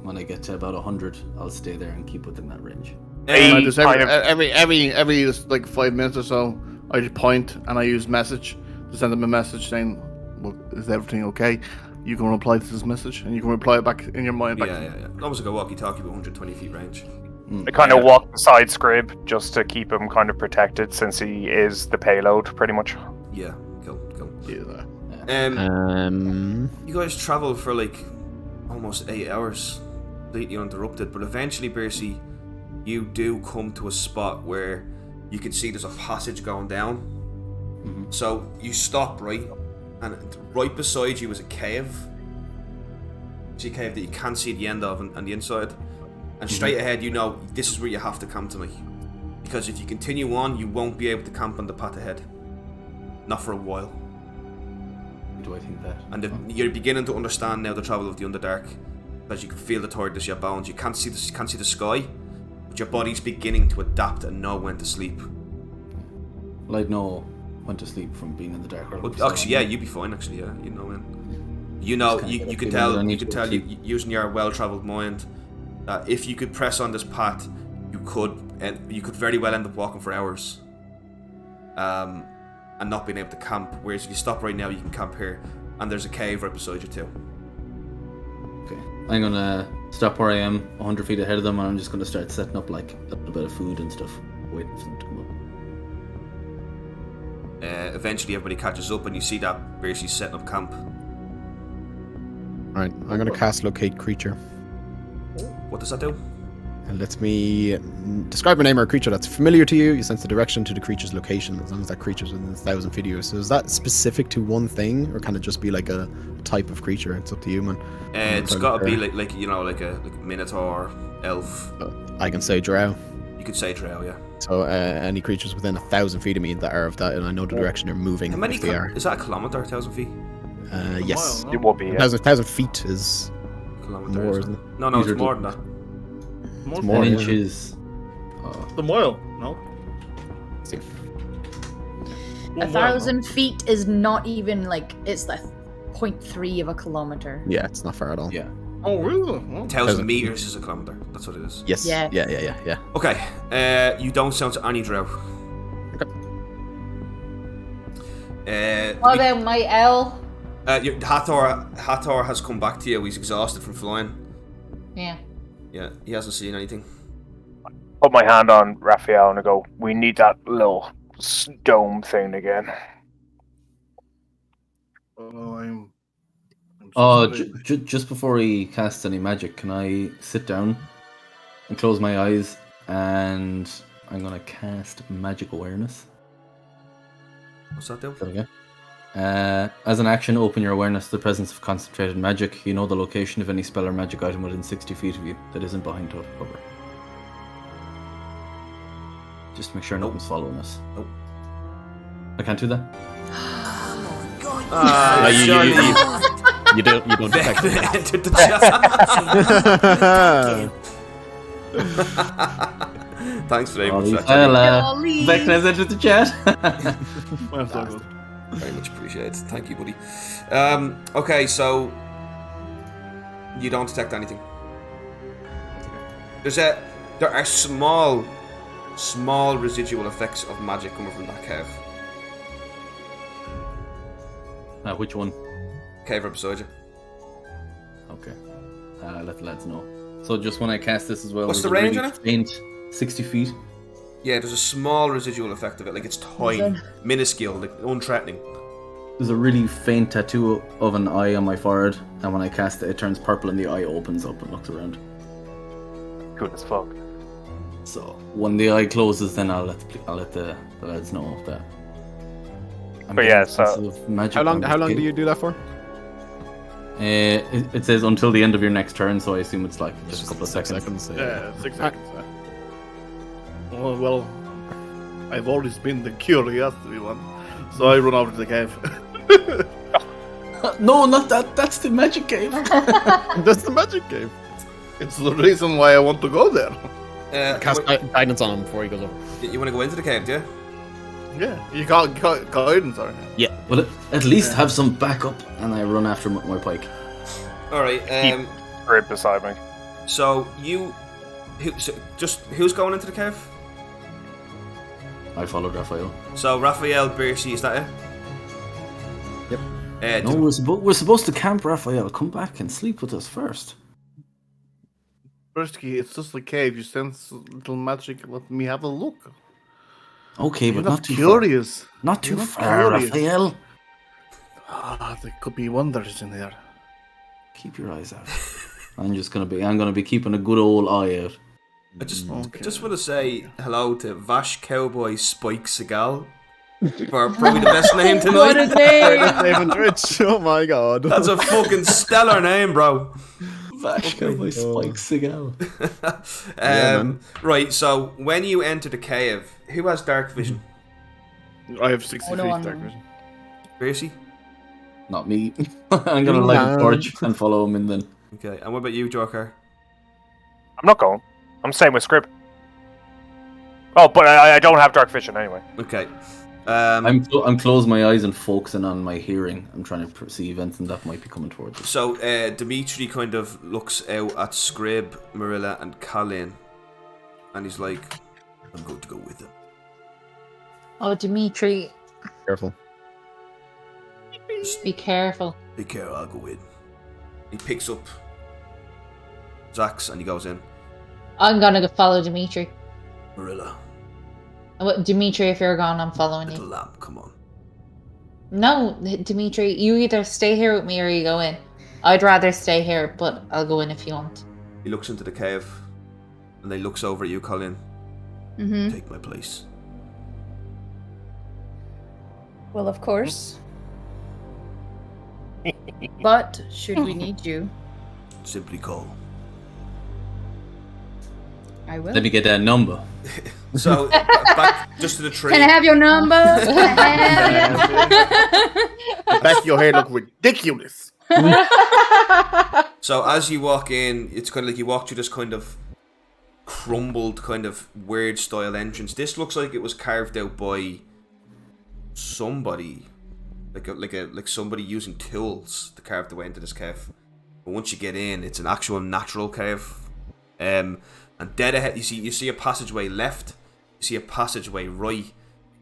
Speaker 4: When I get to about 100, I'll stay there and keep within that range.
Speaker 6: Just every like 5 minutes or so, I just point and I use message to send him a message saying, "Well, is everything okay?" You can reply to this message and you can reply it back in your mind.
Speaker 1: Yeah. Almost like a walkie-talkie with 120 feet range.
Speaker 9: I kind of walk beside Scrib just to keep him kind of protected since he is the payload, pretty much.
Speaker 1: Yeah, cool.
Speaker 6: Yeah.
Speaker 1: You guys travel for like almost 8 hours, completely uninterrupted, but eventually, Bercy, you do come to a spot where you can see there's a passage going down.
Speaker 4: Mm-hmm.
Speaker 1: So you stop, right? And right beside you is a cave. It's a cave that you can't see the end of on the inside. And straight ahead, you know this is where you have to camp tonight. Because if you continue on, you won't be able to camp on the path ahead. Not for a while.
Speaker 4: Do I think that?
Speaker 1: And you're beginning to understand now the travel of the Underdark, because you can feel the tiredness of your bones. You can't see the sky, but your body's beginning to adapt and know when to sleep.
Speaker 4: Well, I'd know when to sleep from being in the dark.
Speaker 1: Well, actually, yeah, you'd be fine. Actually, yeah, you know when. You know, you could tell. You could tell using your well-traveled mind. If you could press on this path, you could very well end up walking for hours, and not being able to camp. Whereas if you stop right now, you can camp here, and there's a cave right beside you too.
Speaker 4: Okay, I'm gonna stop where I am, 100 feet ahead of them, and I'm just gonna start setting up like a little bit of food and stuff, waiting for them to come up.
Speaker 1: Eventually, everybody catches up, and you see that Bercy's setting up camp
Speaker 10: Alright, I'm gonna cast Locate Creature.
Speaker 1: What does that do?
Speaker 10: And lets me describe a name or a creature that's familiar to you. You sense the direction to the creature's location as long as that creature's within 1,000 feet of you. So is that specific to one thing, or can it just be like a type of creature? It's up to you, man.
Speaker 1: It's got to be like like a minotaur, elf.
Speaker 10: I can say drow.
Speaker 1: You could say drow, yeah.
Speaker 10: So any creatures within 1,000 feet of me that are of that, and I know the direction they're moving.
Speaker 1: How many?
Speaker 10: If they are.
Speaker 1: Is that a kilometer? 1,000 feet?
Speaker 10: Yes.
Speaker 9: It will be.
Speaker 10: 1,000 feet is
Speaker 1: Kilometer,
Speaker 10: more,
Speaker 1: isn't
Speaker 10: isn't it?
Speaker 1: No, it's more than that.
Speaker 2: More
Speaker 10: more,
Speaker 4: 10
Speaker 10: yeah.
Speaker 4: inches.
Speaker 2: the mile, no?
Speaker 10: Let's see.
Speaker 5: 1,000 feet is not even like it's the 0.3 of a kilometer.
Speaker 10: Yeah, it's not far at all.
Speaker 4: Yeah.
Speaker 2: Oh, really? Oh.
Speaker 1: 1,000 meters is a kilometer. That's what it is.
Speaker 10: Yes.
Speaker 5: Yeah.
Speaker 10: Yeah.
Speaker 1: Okay. You don't sound any drow.
Speaker 10: Okay.
Speaker 7: What about my L?
Speaker 1: Hathor has come back to you. He's exhausted from flying.
Speaker 7: Yeah.
Speaker 1: Yeah, he hasn't seen anything.
Speaker 9: Put my hand on Raphael and I go, we need that little dome thing again.
Speaker 2: Oh, I'm so
Speaker 4: Oh,
Speaker 2: sorry.
Speaker 4: just before he casts any magic, can I sit down and close my eyes, and I'm gonna cast Magic Awareness.
Speaker 1: What's that do?
Speaker 4: Is that okay? As an action, open your awareness to the presence of concentrated magic. You know the location of any spell or magic item within 60 feet of you that isn't behind total cover. Just make sure nothing's following us.
Speaker 1: Nope.
Speaker 4: I can't do that?
Speaker 10: You don't detect it.
Speaker 1: Entered the chat. Thanks for
Speaker 4: Oh,
Speaker 1: that.
Speaker 4: Vecna has entered the chat.
Speaker 2: Well, so good.
Speaker 1: Very much appreciated. Thank you, buddy. Okay, so you don't detect anything. There are small residual effects of magic coming from that cave.
Speaker 4: Which one?
Speaker 1: Cave right beside you.
Speaker 4: Okay. Let the lads know. So just when I cast this as well,
Speaker 1: What's
Speaker 4: there's
Speaker 1: the
Speaker 4: a
Speaker 1: range
Speaker 4: really
Speaker 1: on it?
Speaker 4: faint 60 feet.
Speaker 1: Yeah, there's a small residual effect of it. Like it's tiny, minuscule, like unthreatening.
Speaker 4: There's a really faint tattoo of an eye on my forehead, and when I cast it, it turns purple and the eye opens up and looks around.
Speaker 9: Good as fuck.
Speaker 4: So when the eye closes, then I'll let the lads know that.
Speaker 9: But yeah, so
Speaker 10: How long do you do that for?
Speaker 4: It says until the end of your next turn, so I assume it's like just a couple of seconds.
Speaker 2: Yeah, 6 seconds. Oh, well, I've always been the curiosity one, so I run over to the cave.
Speaker 4: No, not that. That's the magic cave.
Speaker 10: That's the magic cave.
Speaker 2: It's the reason why I want to go there.
Speaker 10: Cast guidance on him before he goes over.
Speaker 1: You want to go into the cave, do you?
Speaker 2: Yeah, you got guidance on it.
Speaker 10: Yeah.
Speaker 4: Well, at least have some backup, and I run after my pike.
Speaker 1: All right.
Speaker 9: right beside me.
Speaker 1: So who's going into the cave?
Speaker 4: I followed Raphael.
Speaker 1: So Raphael, Bercy, is that it?
Speaker 10: Yep.
Speaker 4: No, we're supposed to camp Raphael. Come back and sleep with us first.
Speaker 2: Bursky, it's just a cave. You sense little magic. Let me have a look.
Speaker 4: Okay, but
Speaker 2: You're
Speaker 4: not too
Speaker 2: curious.
Speaker 4: far. Not too
Speaker 2: You're not
Speaker 4: far,
Speaker 2: curious.
Speaker 4: Raphael.
Speaker 2: There could be wonders in there.
Speaker 4: Keep your eyes out. I'm gonna be keeping a good old eye out.
Speaker 1: I just want to say hello to Vash Cowboy Spike Seagal for probably the best name tonight.
Speaker 5: What a name!
Speaker 10: David Rich. Oh my god.
Speaker 1: That's a fucking stellar name, bro.
Speaker 4: Vash Cowboy Spike Seagal.
Speaker 1: Right, so when you enter the cave, who has dark vision?
Speaker 2: I have 60
Speaker 5: no,
Speaker 2: feet
Speaker 5: I'm
Speaker 2: dark
Speaker 5: not.
Speaker 2: vision.
Speaker 1: Bercy?
Speaker 4: Not me. I'm gonna light a torch and follow him in then.
Speaker 1: Okay, and what about you, Joker?
Speaker 9: I'm not going. I'm staying with Scrib. Oh, but I don't have dark vision anyway.
Speaker 1: Okay.
Speaker 4: I'm closing my eyes and focusing on my hearing. I'm trying to perceive anything that might be coming towards us.
Speaker 1: So Dimitri kind of looks out at Scrib, Morrilla, and Colin, and he's like, I'm going to go with him.
Speaker 7: Oh, Dimitri,
Speaker 10: Careful.
Speaker 7: be careful.
Speaker 1: Be careful, I'll go in. He picks up Zax and he goes in.
Speaker 7: I'm gonna go follow Dimitri.
Speaker 1: Morrilla,
Speaker 7: Dimitri, if you're gone, I'm following
Speaker 1: little
Speaker 7: you.
Speaker 1: lamb, come on.
Speaker 7: No, Dimitri, you either stay here with me or you go in. I'd rather stay here, but I'll go in if you want.
Speaker 1: He looks into the cave, and he looks over at you, Colin.
Speaker 5: Mm-hmm.
Speaker 1: Take my place.
Speaker 5: Well, of course. But should we need you,
Speaker 1: Simply call.
Speaker 5: I will.
Speaker 4: Let me get that number.
Speaker 1: So, back just to the tree.
Speaker 5: Can I have your number? Can I have
Speaker 6: Back your hair look ridiculous.
Speaker 1: So as you walk in, it's kind of like you walk through this kind of crumbled, kind of weird style entrance. This looks like it was carved out by somebody, like somebody using tools to carve the way into this cave. But once you get in, it's an actual natural cave. And dead ahead, you see a passageway left, you see a passageway right,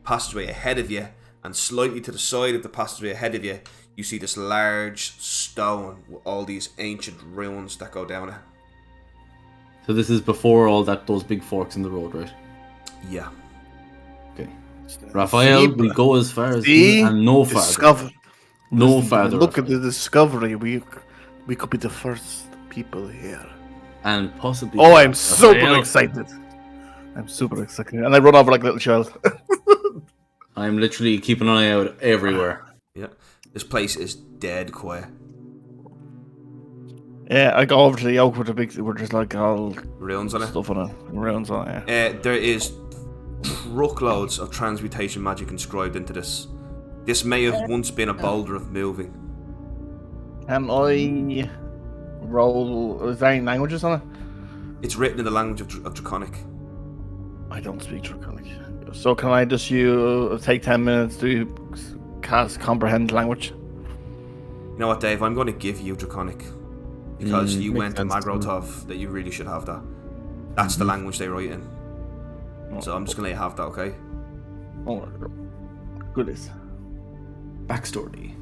Speaker 1: passageway ahead of you, and slightly to the side of the passageway ahead of you, you see this large stone with all these ancient ruins that go down it.
Speaker 4: So this is before all those big forks in the road, right?
Speaker 1: Yeah.
Speaker 4: Okay. Raphael, we go as far as you and no farther. No farther.
Speaker 6: Look at the discovery. We could be the first people here.
Speaker 4: And possibly.
Speaker 6: Oh, I'm super excited. I'm super excited. And I run over like a little child.
Speaker 4: I'm literally keeping an eye out everywhere.
Speaker 1: Yeah. This place is dead quiet.
Speaker 6: Yeah, I go over to the oak with the big. We're just like all
Speaker 1: ruins on it.
Speaker 6: Stuff on it. Ruins on it. Yeah.
Speaker 1: There is truckloads of transmutation magic inscribed into this. This may have once been a boulder of moving.
Speaker 6: Can I roll? Is there any languages on it?
Speaker 1: It's written in the language of Draconic.
Speaker 6: I don't speak Draconic. So can I just take 10 minutes to cast comprehend language?
Speaker 1: You know what, Dave? I'm going to give you Draconic. Because you went to Magrotov, that you really should have that. That's the language they write in. So I'm just going to let you have that, okay?
Speaker 6: Oh, goodness.
Speaker 4: Backstory.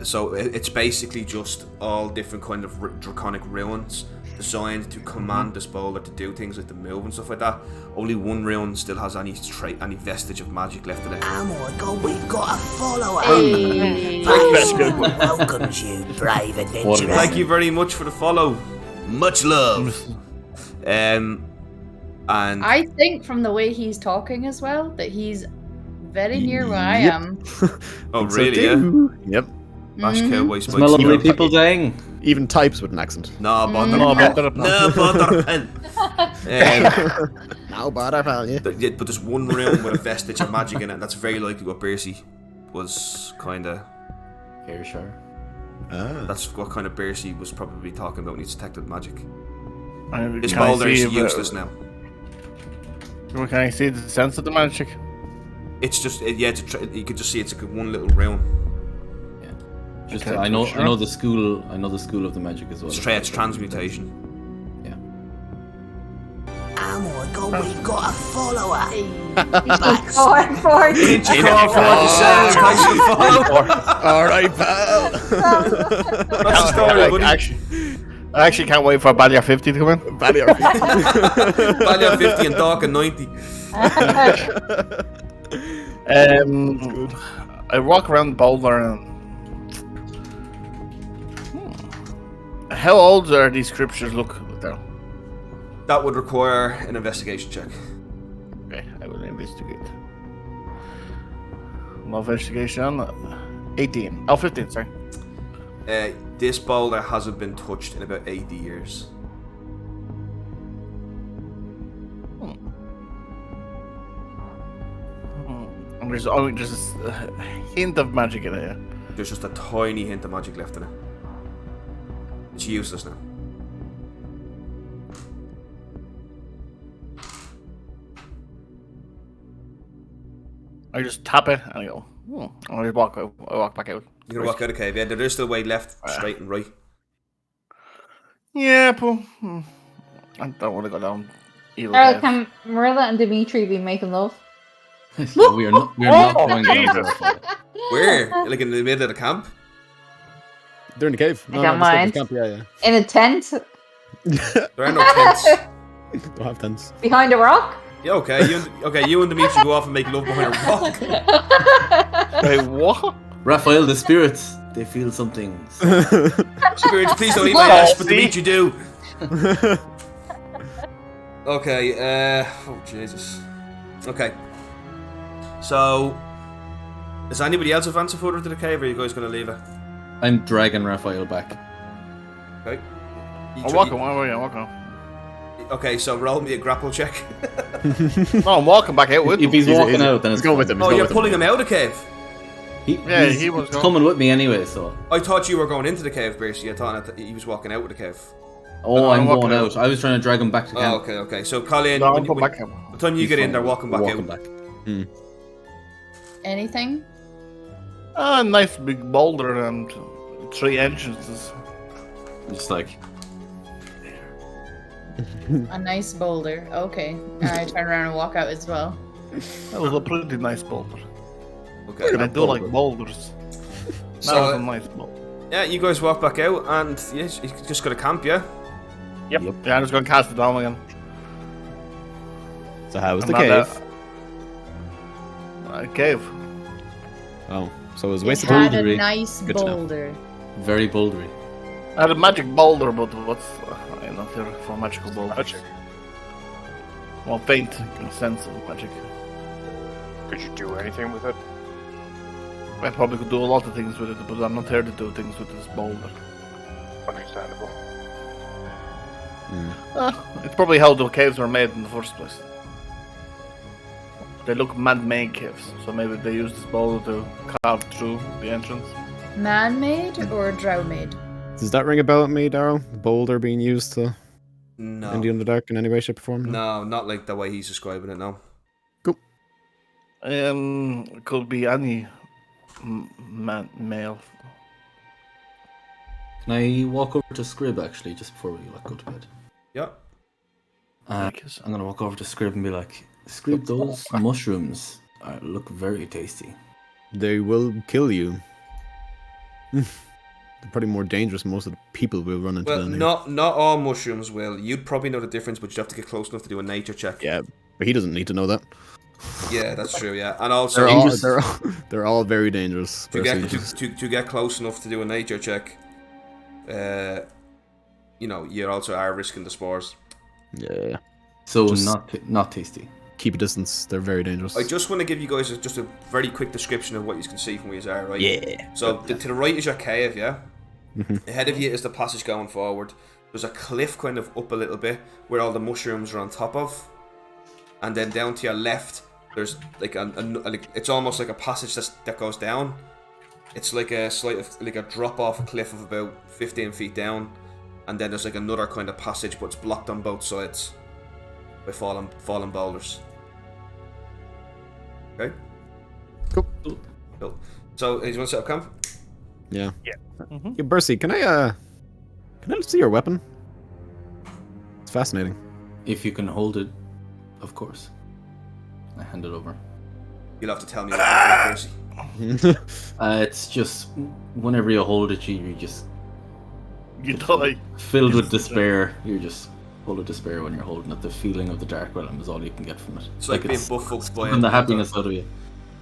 Speaker 1: So it's basically just all different kind of draconic ruins designed to command this boulder to do things like the move and stuff like that. Only one rune still has any vestige of magic left in it.
Speaker 12: Oh my god, we've got a follower.
Speaker 5: Hey.
Speaker 12: Welcomes you, brave adventurer.
Speaker 1: Thank you very much for the follow. Much love. And
Speaker 5: I think from the way he's talking as well that he's very near where I am.
Speaker 1: Oh really? Yeah.
Speaker 10: Yep.
Speaker 1: Bash cowboy spikes.
Speaker 4: Smell of my people dying.
Speaker 10: Even types with an accent.
Speaker 1: No bother.
Speaker 6: No bother.
Speaker 10: No bother, pal. Yeah.
Speaker 1: But there's one room with a vestige of magic in it, and that's very likely what Bercy was kind of.
Speaker 4: Very sure.
Speaker 1: That's what kind of Bercy was probably talking about when he's detected magic. This
Speaker 6: Can
Speaker 1: boulder
Speaker 6: I see
Speaker 1: is
Speaker 6: if,
Speaker 1: useless now.
Speaker 6: Can I see the sense of the magic?
Speaker 1: It's just you could just see it's like one little room.
Speaker 4: Just
Speaker 6: Okay,
Speaker 4: I know
Speaker 6: sure.
Speaker 4: the school of the magic as well.
Speaker 1: It's transmutation.
Speaker 4: Yeah.
Speaker 12: Oh my god, we've got a follower.
Speaker 1: Did you call for what you said?
Speaker 10: Alright, pal.
Speaker 1: That's the story, buddy.
Speaker 6: I actually can't wait for Ballier 50 to come in.
Speaker 10: Ballier 50.
Speaker 1: Ballier 50 and Dawk 90.
Speaker 6: I walk around the boulder and how old are these scriptures look though?
Speaker 1: That would require an investigation check.
Speaker 6: Okay, I will investigate. No investigation. 18. Oh, 15, sorry.
Speaker 1: This boulder hasn't been touched in about 80 years.
Speaker 6: And there's just a hint of magic in it, yeah.
Speaker 1: There's just a tiny hint of magic left in it. It's useless now.
Speaker 6: I just tap it and I go, and I walk back out.
Speaker 1: You're gonna walk out of the cave, yeah. There is still way left, straight and right.
Speaker 6: Yeah, but I don't want to go down either
Speaker 7: Earl,
Speaker 6: cave.
Speaker 7: can Morrilla and Dimitri be making love?
Speaker 4: we are not going down there.
Speaker 1: Where? Like in the middle of the camp?
Speaker 10: They're in the cave.
Speaker 7: I don't mind.
Speaker 10: Camp. Yeah.
Speaker 7: In a tent?
Speaker 1: There are no tents.
Speaker 10: Don't have tents.
Speaker 7: Behind a rock?
Speaker 1: Yeah, okay. You and Dimitri go off and make love behind a rock.
Speaker 6: Wait, what?
Speaker 4: Raphael, the spirits. They feel something.
Speaker 1: Spirits, please don't eat my ass, but the meat you do. Okay, oh Jesus. Okay. So, is anybody else advancing further to the cave, or are you guys going to leave it?
Speaker 4: I'm dragging Raphael back.
Speaker 1: Okay.
Speaker 6: I'm walking. I'm walking.
Speaker 1: Okay, so roll me a grapple check.
Speaker 6: No, I'm walking back out with him.
Speaker 4: If he's walking out, then it's
Speaker 10: going with him.
Speaker 1: Oh, you're pulling him out of the cave?
Speaker 6: He was
Speaker 4: coming with me anyway, so...
Speaker 1: I thought you were going into the cave, Piercy. I thought he was walking out of the cave.
Speaker 4: Oh, I'm going out. I was trying to drag him back to camp.
Speaker 1: Okay. So, Colin,
Speaker 6: No,
Speaker 1: when
Speaker 6: I'm going back.
Speaker 1: the time you get in, they're walking back out.
Speaker 4: Back.
Speaker 5: Anything?
Speaker 6: A nice big boulder and 3 entrances.
Speaker 4: Just like...
Speaker 5: A nice boulder. Okay. I turn around and walk out as well.
Speaker 6: That was a pretty nice boulder.
Speaker 1: Okay.
Speaker 6: I do like boulders.
Speaker 1: So,
Speaker 6: That was a nice boulder.
Speaker 1: Yeah, you guys walk back out, and you just got to camp, yeah?
Speaker 6: Yep. Yeah, I'm just going to cast it down again.
Speaker 10: So how was the
Speaker 6: I'm
Speaker 10: cave?
Speaker 6: not Cave.
Speaker 10: Oh, so it was a
Speaker 5: It
Speaker 10: waste of
Speaker 5: had
Speaker 10: time.
Speaker 5: a nice
Speaker 10: Good to know.
Speaker 5: boulder.
Speaker 4: Very bouldery.
Speaker 6: I had a magic boulder, but what's... I'm not here for magical boulders.
Speaker 9: Magic.
Speaker 6: Well, faint in a sense of magic.
Speaker 9: Could you do anything with it?
Speaker 6: I probably could do a lot of things with it, but I'm not here to do things with this boulder.
Speaker 9: Understandable.
Speaker 6: It's probably how the caves were made in the first place. They look man-made caves, so maybe they used this boulder to carve through the entrance.
Speaker 5: Man-made or drow-made?
Speaker 10: Does that ring a bell at me, Darrow? The boulder being used to
Speaker 1: No.
Speaker 10: in the Underdark in any way, shape, or form?
Speaker 1: No, not like the way he's describing it, no.
Speaker 10: Cool.
Speaker 6: It could be any male.
Speaker 4: Can I walk over to Scrib, actually, just before we go to bed?
Speaker 1: Yeah.
Speaker 4: I'm going to walk over to Scrib and be like, Scrib, those mushrooms look very tasty.
Speaker 10: They will kill you. They're probably more dangerous than most of the people we'll run into.
Speaker 1: Well,
Speaker 10: down here.
Speaker 1: not all mushrooms will. You'd probably know the difference, but you have to get close enough to do a nature check.
Speaker 10: Yeah, but he doesn't need to know that.
Speaker 1: Yeah, that's true, yeah. And also...
Speaker 10: They're all very dangerous.
Speaker 1: To get close enough to do a nature check, you also are risking the spores.
Speaker 10: Yeah.
Speaker 4: So
Speaker 10: Just
Speaker 4: not tasty.
Speaker 10: Keep a distance. They're very dangerous.
Speaker 1: I just want to give you guys just a very quick description of what you can see from where you are, right?
Speaker 10: Yeah.
Speaker 1: So to the right is your cave, yeah? Ahead of you is the passage going forward. There's a cliff kind of up a little bit where all the mushrooms are on top of. And then down to your left, there's like it's almost like a passage that goes down. It's like a drop-off cliff of about 15 feet down. And then there's like another kind of passage, but it's blocked on both sides by fallen boulders. Okay?
Speaker 10: Cool.
Speaker 1: So, you want to set up camp?
Speaker 10: Yeah.
Speaker 9: Yeah.
Speaker 10: Yeah, Bercy, can I see your weapon? It's fascinating.
Speaker 4: If you can hold it, of course. I hand it over.
Speaker 1: You'll have to tell me what Percy.
Speaker 4: It's just whenever you hold it, you
Speaker 6: die.
Speaker 4: Filled with despair. You're just full of despair when you're holding it. The feeling of the Dark Realm is all you can get from it.
Speaker 1: It's like being buffed by
Speaker 4: and the happiness out of you.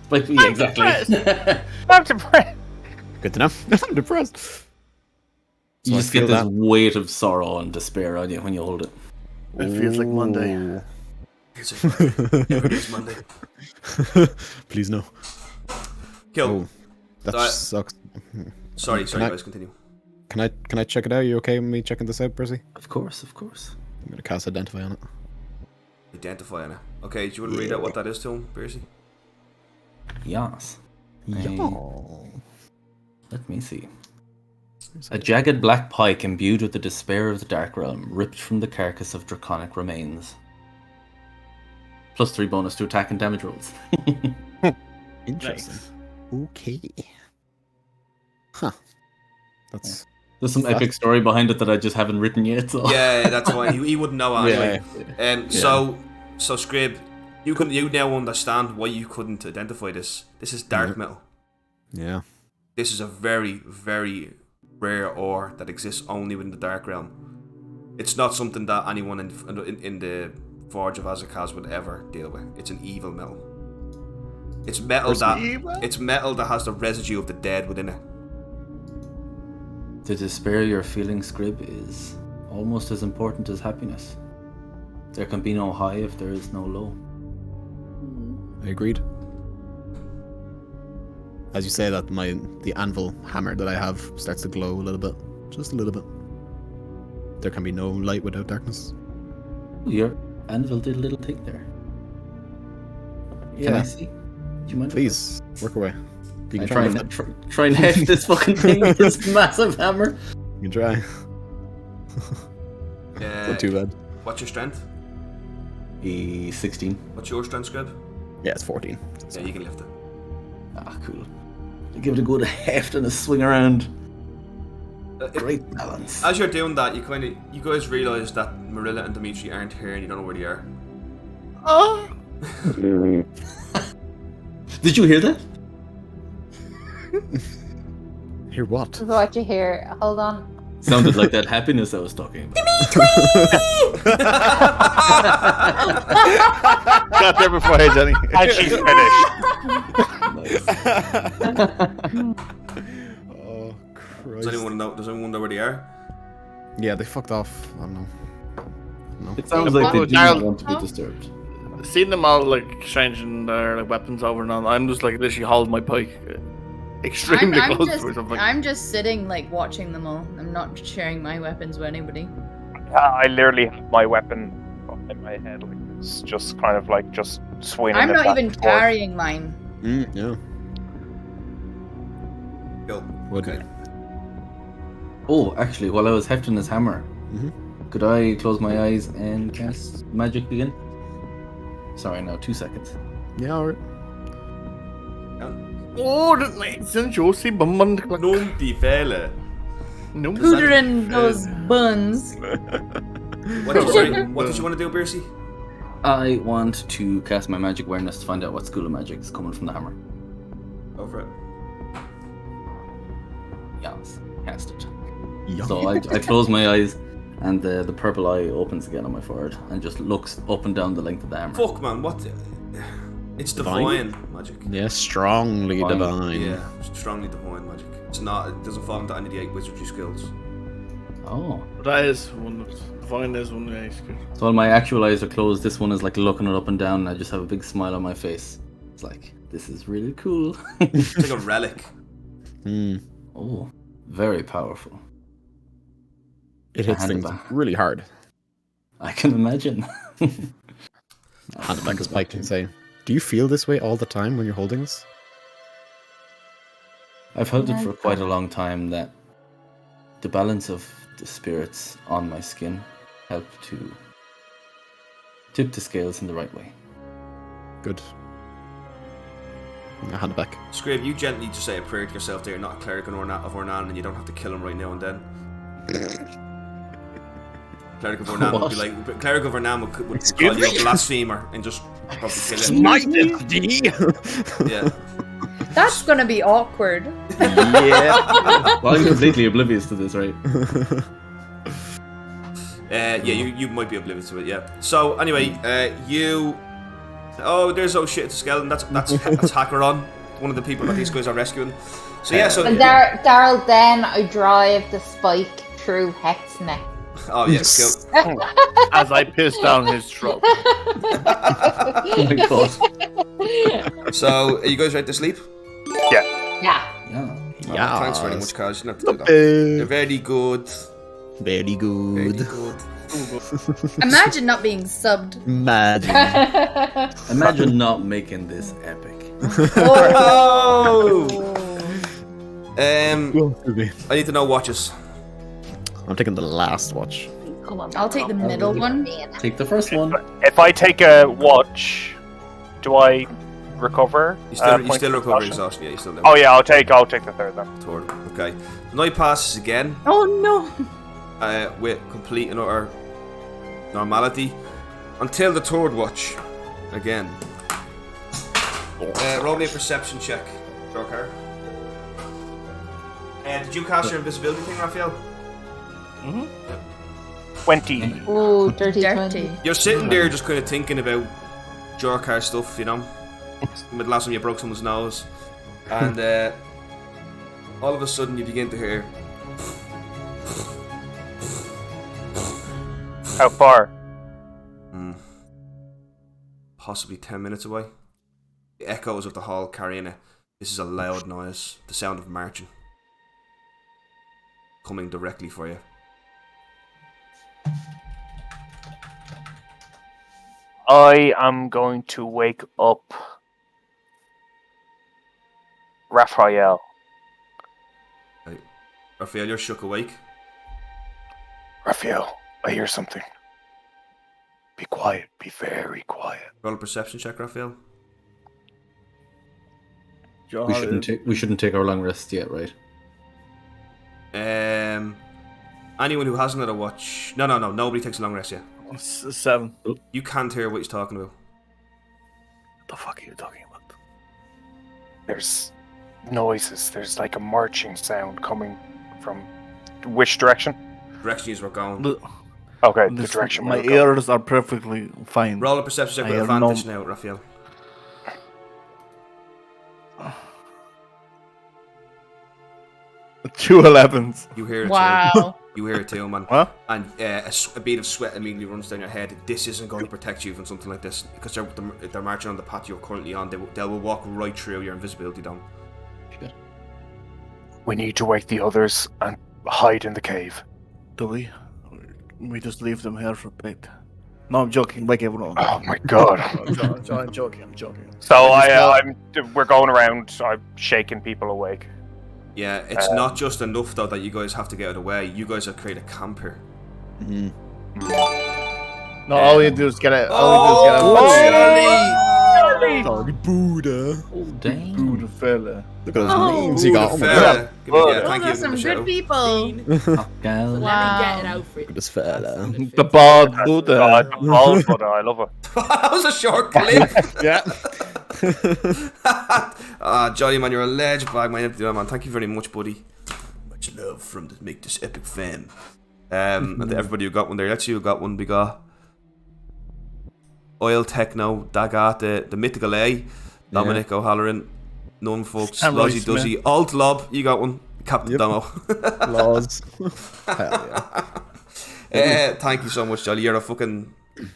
Speaker 4: Like, yeah, exactly.
Speaker 9: I'm depressed.
Speaker 10: Good to know. I'm depressed.
Speaker 4: You
Speaker 10: So
Speaker 4: just
Speaker 10: I
Speaker 4: get
Speaker 10: feel
Speaker 4: this
Speaker 10: that.
Speaker 4: weight of sorrow and despair on you when you hold it.
Speaker 6: It feels like Monday.
Speaker 1: It's like every day's Monday.
Speaker 10: Please no.
Speaker 1: Cool.
Speaker 10: Oh, that
Speaker 1: So
Speaker 10: sucks.
Speaker 1: Sorry,
Speaker 10: Can I-
Speaker 1: guys, continue.
Speaker 10: Can I check it out? Are you okay with me checking this out, Percy?
Speaker 4: Of course.
Speaker 10: I'm gonna cast Identify on it.
Speaker 1: Identify on it. Okay, do you want to read out what that is to him, Percy?
Speaker 4: Yes.
Speaker 10: Yeah.
Speaker 4: Let me see. A jagged black pike imbued with the despair of the Dark Realm, ripped from the carcass of draconic remains. +3 bonus to attack and damage rolls.
Speaker 10: Interesting. Okay. Huh. That's
Speaker 4: There's some epic story behind it that I just haven't written yet. So.
Speaker 1: Yeah, that's why he wouldn't know anyway.
Speaker 10: Yeah.
Speaker 1: So Scrib, you now understand why you couldn't identify this. This is dark metal.
Speaker 10: yeah.
Speaker 1: This is a very, very rare ore that exists only within the Dark Realm. It's not something that anyone in the Forge of Azakaz would ever deal with. It's an evil metal. It's metal that has the residue of the dead within it.
Speaker 4: The despair you're feeling, Scrib, is almost as important as happiness. There can be no high if there is no low.
Speaker 10: I agreed. As you say that, the anvil hammer that I have starts to glow a little bit. Just a little bit. There can be no light without darkness.
Speaker 4: Your anvil did a little thing there.
Speaker 10: Can
Speaker 4: Can
Speaker 10: I
Speaker 4: I see? Do you mind?
Speaker 10: Please, work away. You can
Speaker 4: I
Speaker 10: try.
Speaker 4: try and heft this fucking thing, this massive hammer.
Speaker 10: You can try. Not too bad.
Speaker 1: What's your strength?
Speaker 4: 16.
Speaker 1: What's your strength, Scrib?
Speaker 10: Yeah, it's 14.
Speaker 1: Yeah, you can lift it.
Speaker 4: Ah, cool. Give it a good heft and a swing around. Great balance.
Speaker 1: As you're doing that, you guys realise that Morrilla and Dimitri aren't here and you don't know where they are.
Speaker 6: Oh!
Speaker 4: Did you hear that?
Speaker 10: Hear what?
Speaker 7: What you hear? Hold on.
Speaker 4: Sounded like that happiness I was talking about.
Speaker 6: Got there before hey, Jenny.
Speaker 9: And she's finished.
Speaker 10: Oh, Christ.
Speaker 1: Does anyone know where they are?
Speaker 10: Yeah, they fucked off. I don't know. No.
Speaker 4: It sounds like they didn't
Speaker 6: Darryl-
Speaker 4: want to be disturbed.
Speaker 6: Seeing them all like exchanging their like weapons over and on, I'm just like literally holding my pike extremely close to something.
Speaker 5: I'm just sitting like watching them all. I'm not sharing my weapons with anybody.
Speaker 9: I literally have my weapon in my head. Like, it's just kind of like just swinging.
Speaker 5: I'm
Speaker 9: it
Speaker 5: not
Speaker 9: back
Speaker 5: even
Speaker 9: and forth.
Speaker 5: carrying mine.
Speaker 10: Yeah.
Speaker 1: Go.
Speaker 10: Okay.
Speaker 4: Oh, actually, while I was hefting this hammer,
Speaker 10: Mhm.
Speaker 4: could I close my eyes and cast magic again? Sorry, now 2 seconds.
Speaker 10: Yeah, alright.
Speaker 6: Oh, the lights and Josie Bumman.
Speaker 1: Non ti fele.
Speaker 6: No.
Speaker 5: Hootering those buns.
Speaker 1: What did you want to do, Bercy?
Speaker 4: I want to cast my magic awareness to find out what school of magic is coming from the hammer.
Speaker 1: Go for it.
Speaker 4: Yes, cast it.
Speaker 10: Yeah.
Speaker 4: So I close my eyes, and the purple eye opens again on my forehead and just looks up and down the length of the hammer.
Speaker 1: Fuck, man, what? It's divine magic.
Speaker 10: Yeah, strongly
Speaker 4: Divine.
Speaker 10: divine.
Speaker 1: Yeah, strongly divine magic. It's not. It doesn't fall into any of the 8 wizardry skills.
Speaker 4: Oh.
Speaker 6: That is one. Divine is one of the ice.
Speaker 4: So while my actual eyes are closed, this one is like looking it up and down, and I just have a big smile on my face. It's like, this is really cool.
Speaker 1: It's like a relic.
Speaker 4: Oh, very powerful.
Speaker 10: It hits
Speaker 4: Hand it
Speaker 10: things
Speaker 4: back.
Speaker 10: really hard.
Speaker 4: I can imagine.
Speaker 10: Hand it back to Spike and say, do you feel this way all the time when you're holding this?
Speaker 4: I've held it for quite a long time that the balance of the spirits on my skin help to tip the scales in the right way.
Speaker 10: Good. Now hand it back.
Speaker 1: Scrape, you gently just say a prayer to yourself there, not a cleric of Ornan, and you don't have to kill him right now and then. Cleric of Ornan would be like, Cleric of Ornan would call you a blasphemer and just probably kill him.
Speaker 10: Smite it,
Speaker 1: Yeah.
Speaker 5: That's gonna be awkward.
Speaker 10: Yeah.
Speaker 4: Well, I'm completely oblivious to this, right?
Speaker 1: Yeah, you might be oblivious to it, yeah. So, anyway, you... Oh, there's shit, it's a skeleton. That's Hackeron, one of the people that these guys are rescuing. So, yeah, so...
Speaker 7: And Daryl, then I drive the spike through Hecht's neck.
Speaker 1: Oh, yes, go.
Speaker 6: As I piss down his throat.
Speaker 4: Oh my god.
Speaker 1: So, are you guys ready to sleep?
Speaker 9: Yeah.
Speaker 7: Yeah.
Speaker 10: Yeah.
Speaker 1: Thanks very much, guys. You don't have to do that. They're very good.
Speaker 10: Very
Speaker 1: Very
Speaker 10: good.
Speaker 1: good.
Speaker 5: Imagine not being subbed.
Speaker 10: Imagine.
Speaker 4: Imagine not making this epic.
Speaker 1: Oh! I need to know watches.
Speaker 10: I'm taking the last watch.
Speaker 5: I'll take the middle one.
Speaker 4: Take the first one.
Speaker 9: If I take a watch, do I recover?
Speaker 1: You still
Speaker 9: points of
Speaker 1: recover
Speaker 9: exhaustion?
Speaker 1: exhaustion, yeah, you still do.
Speaker 9: Oh yeah, I'll take the third then.
Speaker 1: Third, okay. The night passes again.
Speaker 5: Oh no!
Speaker 1: With complete and utter normality until the third watch again. Roll me a perception check, Joker. Did you cast your invisibility thing, Raphael?
Speaker 9: 20.
Speaker 7: Ooh, dirty.
Speaker 1: You're sitting there just kind of thinking about Jorkar stuff, you know. The last time you broke someone's nose, and all of a sudden you begin to hear
Speaker 9: How far?
Speaker 1: Possibly 10 minutes away. The echoes of the hall carrying it. This is a loud noise. The sound of marching. Coming directly for you.
Speaker 9: I am going to wake up Raphael.
Speaker 1: Right. Raphael, you're shook awake.
Speaker 9: Raphael, I hear something. Be quiet. Be very quiet.
Speaker 1: Roll a perception check, Raphael.
Speaker 4: We shouldn't take our long rest yet, right?
Speaker 1: Anyone who hasn't had a watch... No, nobody takes a long rest yet.
Speaker 6: 7.
Speaker 1: You can't hear what he's talking about.
Speaker 9: What the fuck are you talking about? There's noises. There's like a marching sound coming from which direction?
Speaker 1: Direction is we're going.
Speaker 9: Okay, the direction
Speaker 6: my
Speaker 9: we're going.
Speaker 6: ears are perfectly fine.
Speaker 1: Roll a perception check with advantage now, Raphael.
Speaker 6: 2 11s.
Speaker 1: You hear it too.
Speaker 5: Wow.
Speaker 1: You hear it too, man.
Speaker 6: What?
Speaker 1: And a bead of sweat immediately runs down your head. This isn't going to protect you from something like this. Because they're marching on the path you're currently on. They will walk right through your invisibility dome.
Speaker 9: We need to wake the others and hide in the cave.
Speaker 6: Do we? We just leave them here for a bit. No, I'm joking. Wake everyone.
Speaker 9: Oh my god.
Speaker 6: I'm joking.
Speaker 9: So we're going around. I'm shaking people awake.
Speaker 1: Yeah, it's not just enough though that you guys have to get out of the way. You guys have created a camp here.
Speaker 6: No, all we do is get out.
Speaker 10: Sorry, Buddha.
Speaker 4: Oh, dang.
Speaker 6: Buddha fella.
Speaker 10: Look at those names you got. Oh my
Speaker 1: Fella.
Speaker 10: god.
Speaker 1: Thank you,
Speaker 5: some
Speaker 1: Michelle.
Speaker 5: good people.
Speaker 4: Gal.
Speaker 5: Wow.
Speaker 10: Look at this fella.
Speaker 6: The bald Buddha.
Speaker 9: God, the bald Buddha, I love it.
Speaker 1: That was a short clip.
Speaker 10: Yeah.
Speaker 1: Johnny, man, you're a legend, bag man. Man, thank you very much, buddy. Much love from to make this epic fan. And to everybody who got one there. Let's see who got one. We got Oil Techno, Dagat, the Mythical A, Dominic O'Halloran, None Folks, Lozzy Duzzy, Alt Lob, you got one. Captain Domo.
Speaker 10: Laws. Hell yeah.
Speaker 1: Thank you so much, Jolly. You're a fucking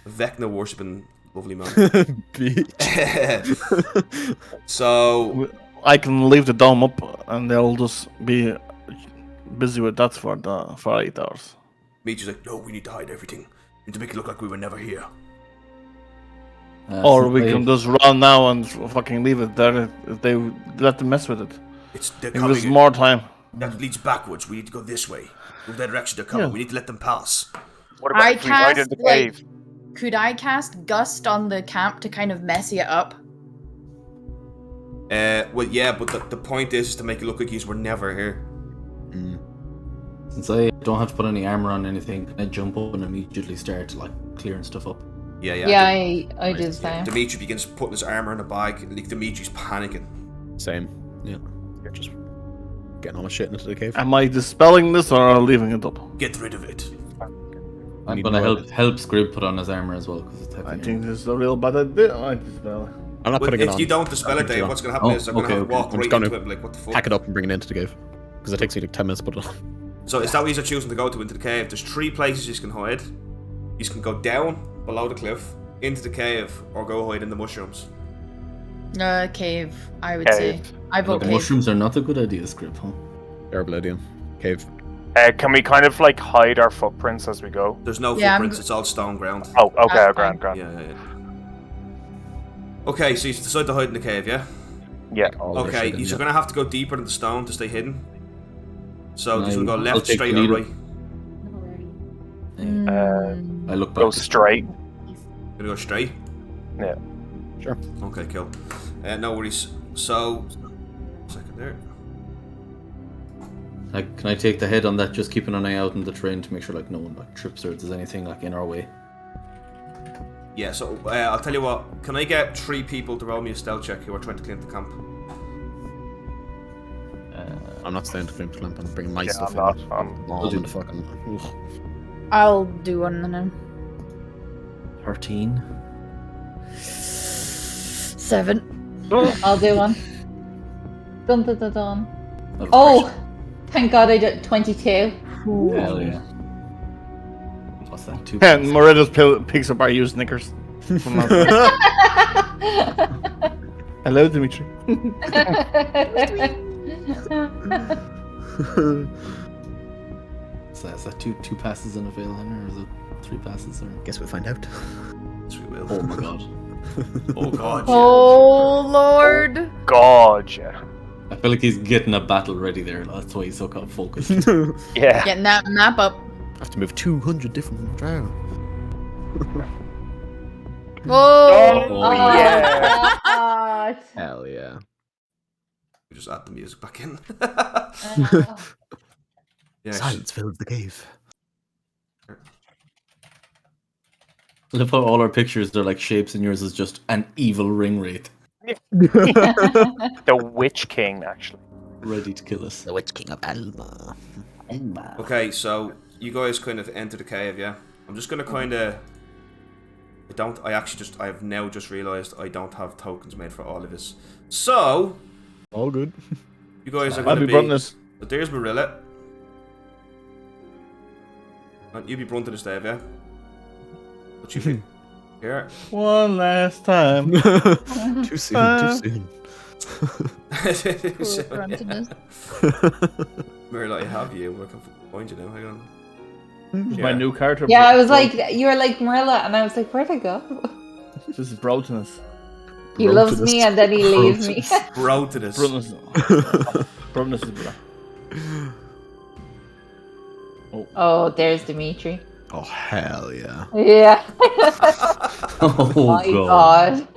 Speaker 1: Vecna worshipping lovely man. So
Speaker 6: I can leave the dome up and they'll just be busy with that for 8 hours.
Speaker 1: Meech's like, no, we need to hide everything. We need to make it look like we were never here.
Speaker 6: Or we can just run now and fucking leave it there if they let them mess with it. There's more time.
Speaker 1: That leads backwards. We need to go this way. Move that direction they're coming. We need to let them pass.
Speaker 9: What about if we hide in the cave?
Speaker 5: Could I cast Gust on the camp to kind of mess it up?
Speaker 1: Well, yeah, but the point is to make it look like you were never here.
Speaker 4: Since I don't have to put any armor on anything, can I jump up and immediately start like clearing stuff up?
Speaker 1: Yeah.
Speaker 7: Yeah, I do the same.
Speaker 1: Dimitri begins putting his armor in a bag. Like Dimitri's panicking.
Speaker 10: Same. Yeah. Just getting all my shit into the cave.
Speaker 6: Am I dispelling this or leaving it up?
Speaker 1: Get rid of it.
Speaker 4: I'm gonna help Scrib put on his armor as well because it's heavy.
Speaker 6: I think this is a real bad idea. I dispel it.
Speaker 10: I'm not putting it on.
Speaker 1: If you don't dispel it, Dave, what's going to happen is I'm going to have to walk right into it. Like, what the fuck?
Speaker 10: Pack it up and bring it into the cave because it takes me like 10 minutes to put it on.
Speaker 1: So is that what you're choosing to go to into the cave? There's 3 places you can hide. You can go down below the cliff into the cave or go hide in the mushrooms.
Speaker 5: Cave, I would say. I vote
Speaker 4: The
Speaker 5: cave.
Speaker 4: mushrooms are not a good idea, Scrib, huh?
Speaker 10: Terrible idea. Cave.
Speaker 9: Can we kind of like hide our footprints as we go?
Speaker 1: There's no footprints, it's all stone ground.
Speaker 9: Oh, okay, ground.
Speaker 1: Yeah. Okay, so you decide to hide in the cave, yeah?
Speaker 9: Yeah.
Speaker 1: Okay, you're going to have to go deeper in the stone to stay hidden. So this will go left, straight, or right?
Speaker 4: I look back.
Speaker 9: Go straight.
Speaker 1: Gonna go straight?
Speaker 9: Yeah.
Speaker 10: Sure.
Speaker 1: Okay, cool. No worries. So, second there.
Speaker 4: Can I take the head on that? Just keeping an eye out on the train to make sure like no one like trips or there's anything like in our way.
Speaker 1: Yeah. So I'll tell you what. Can I get 3 people to roll me a stealth check who are trying to clean the camp?
Speaker 10: I'm not staying to clean the camp. I'm bringing my stuff in.
Speaker 4: I'll do
Speaker 10: the fucking.
Speaker 5: I'll do one then.
Speaker 4: 13.
Speaker 5: 7.
Speaker 7: I'll do one. Dun. Oh, thank God I did 22.
Speaker 4: Hell yeah. that 2
Speaker 6: And
Speaker 4: passes.
Speaker 6: Morrilla just picks up our used knickers. Hello, Dimitri.
Speaker 4: So is that two passes and a fail, then, or is it 3 passes? Or
Speaker 10: Guess we'll find out.
Speaker 1: Yes, we will.
Speaker 4: oh my god,
Speaker 1: Oh god.
Speaker 5: Oh Lord.
Speaker 9: God, yeah.
Speaker 4: I feel like he's getting a battle ready there. That's why he's so kind of focused.
Speaker 9: Yeah.
Speaker 5: Getting that map up.
Speaker 10: Have to move 200 different trials.
Speaker 5: Oh.
Speaker 9: Oh, yeah.
Speaker 7: God.
Speaker 10: Hell yeah.
Speaker 1: We just add the music back in.
Speaker 7: Oh.
Speaker 1: Yeah,
Speaker 10: Silence fills the cave.
Speaker 4: I love how all our pictures are like shapes, and yours is just an evil ring wraith
Speaker 9: The Witch King, actually.
Speaker 4: ready to kill us.
Speaker 10: The Witch King of Alma.
Speaker 1: Okay, so you guys kind of enter the cave, yeah? I'm just gonna kind of... I have now just realised I don't have tokens made for all of this. So...
Speaker 10: All good.
Speaker 1: You guys are
Speaker 6: I'll
Speaker 1: gonna
Speaker 6: be
Speaker 1: be...
Speaker 6: Bruntness.
Speaker 1: So there's Morrilla. And you be Bruntness, Dave, yeah? What you be? Here.
Speaker 6: One last time.
Speaker 10: Too soon.
Speaker 5: Poor Bruntness.
Speaker 1: Morrilla, I have you. I can find you now. Hang on.
Speaker 6: My new character.
Speaker 7: Yeah, I was like, you were like Morrilla, and I was like, where'd I go?
Speaker 6: This is Brotonus.
Speaker 7: He loves me and then he leaves me.
Speaker 1: Bruntness.
Speaker 6: Brotonus is bro.
Speaker 7: Oh, there's Dimitri.
Speaker 10: Oh, hell yeah.
Speaker 7: Yeah.
Speaker 4: Oh
Speaker 7: My
Speaker 4: god.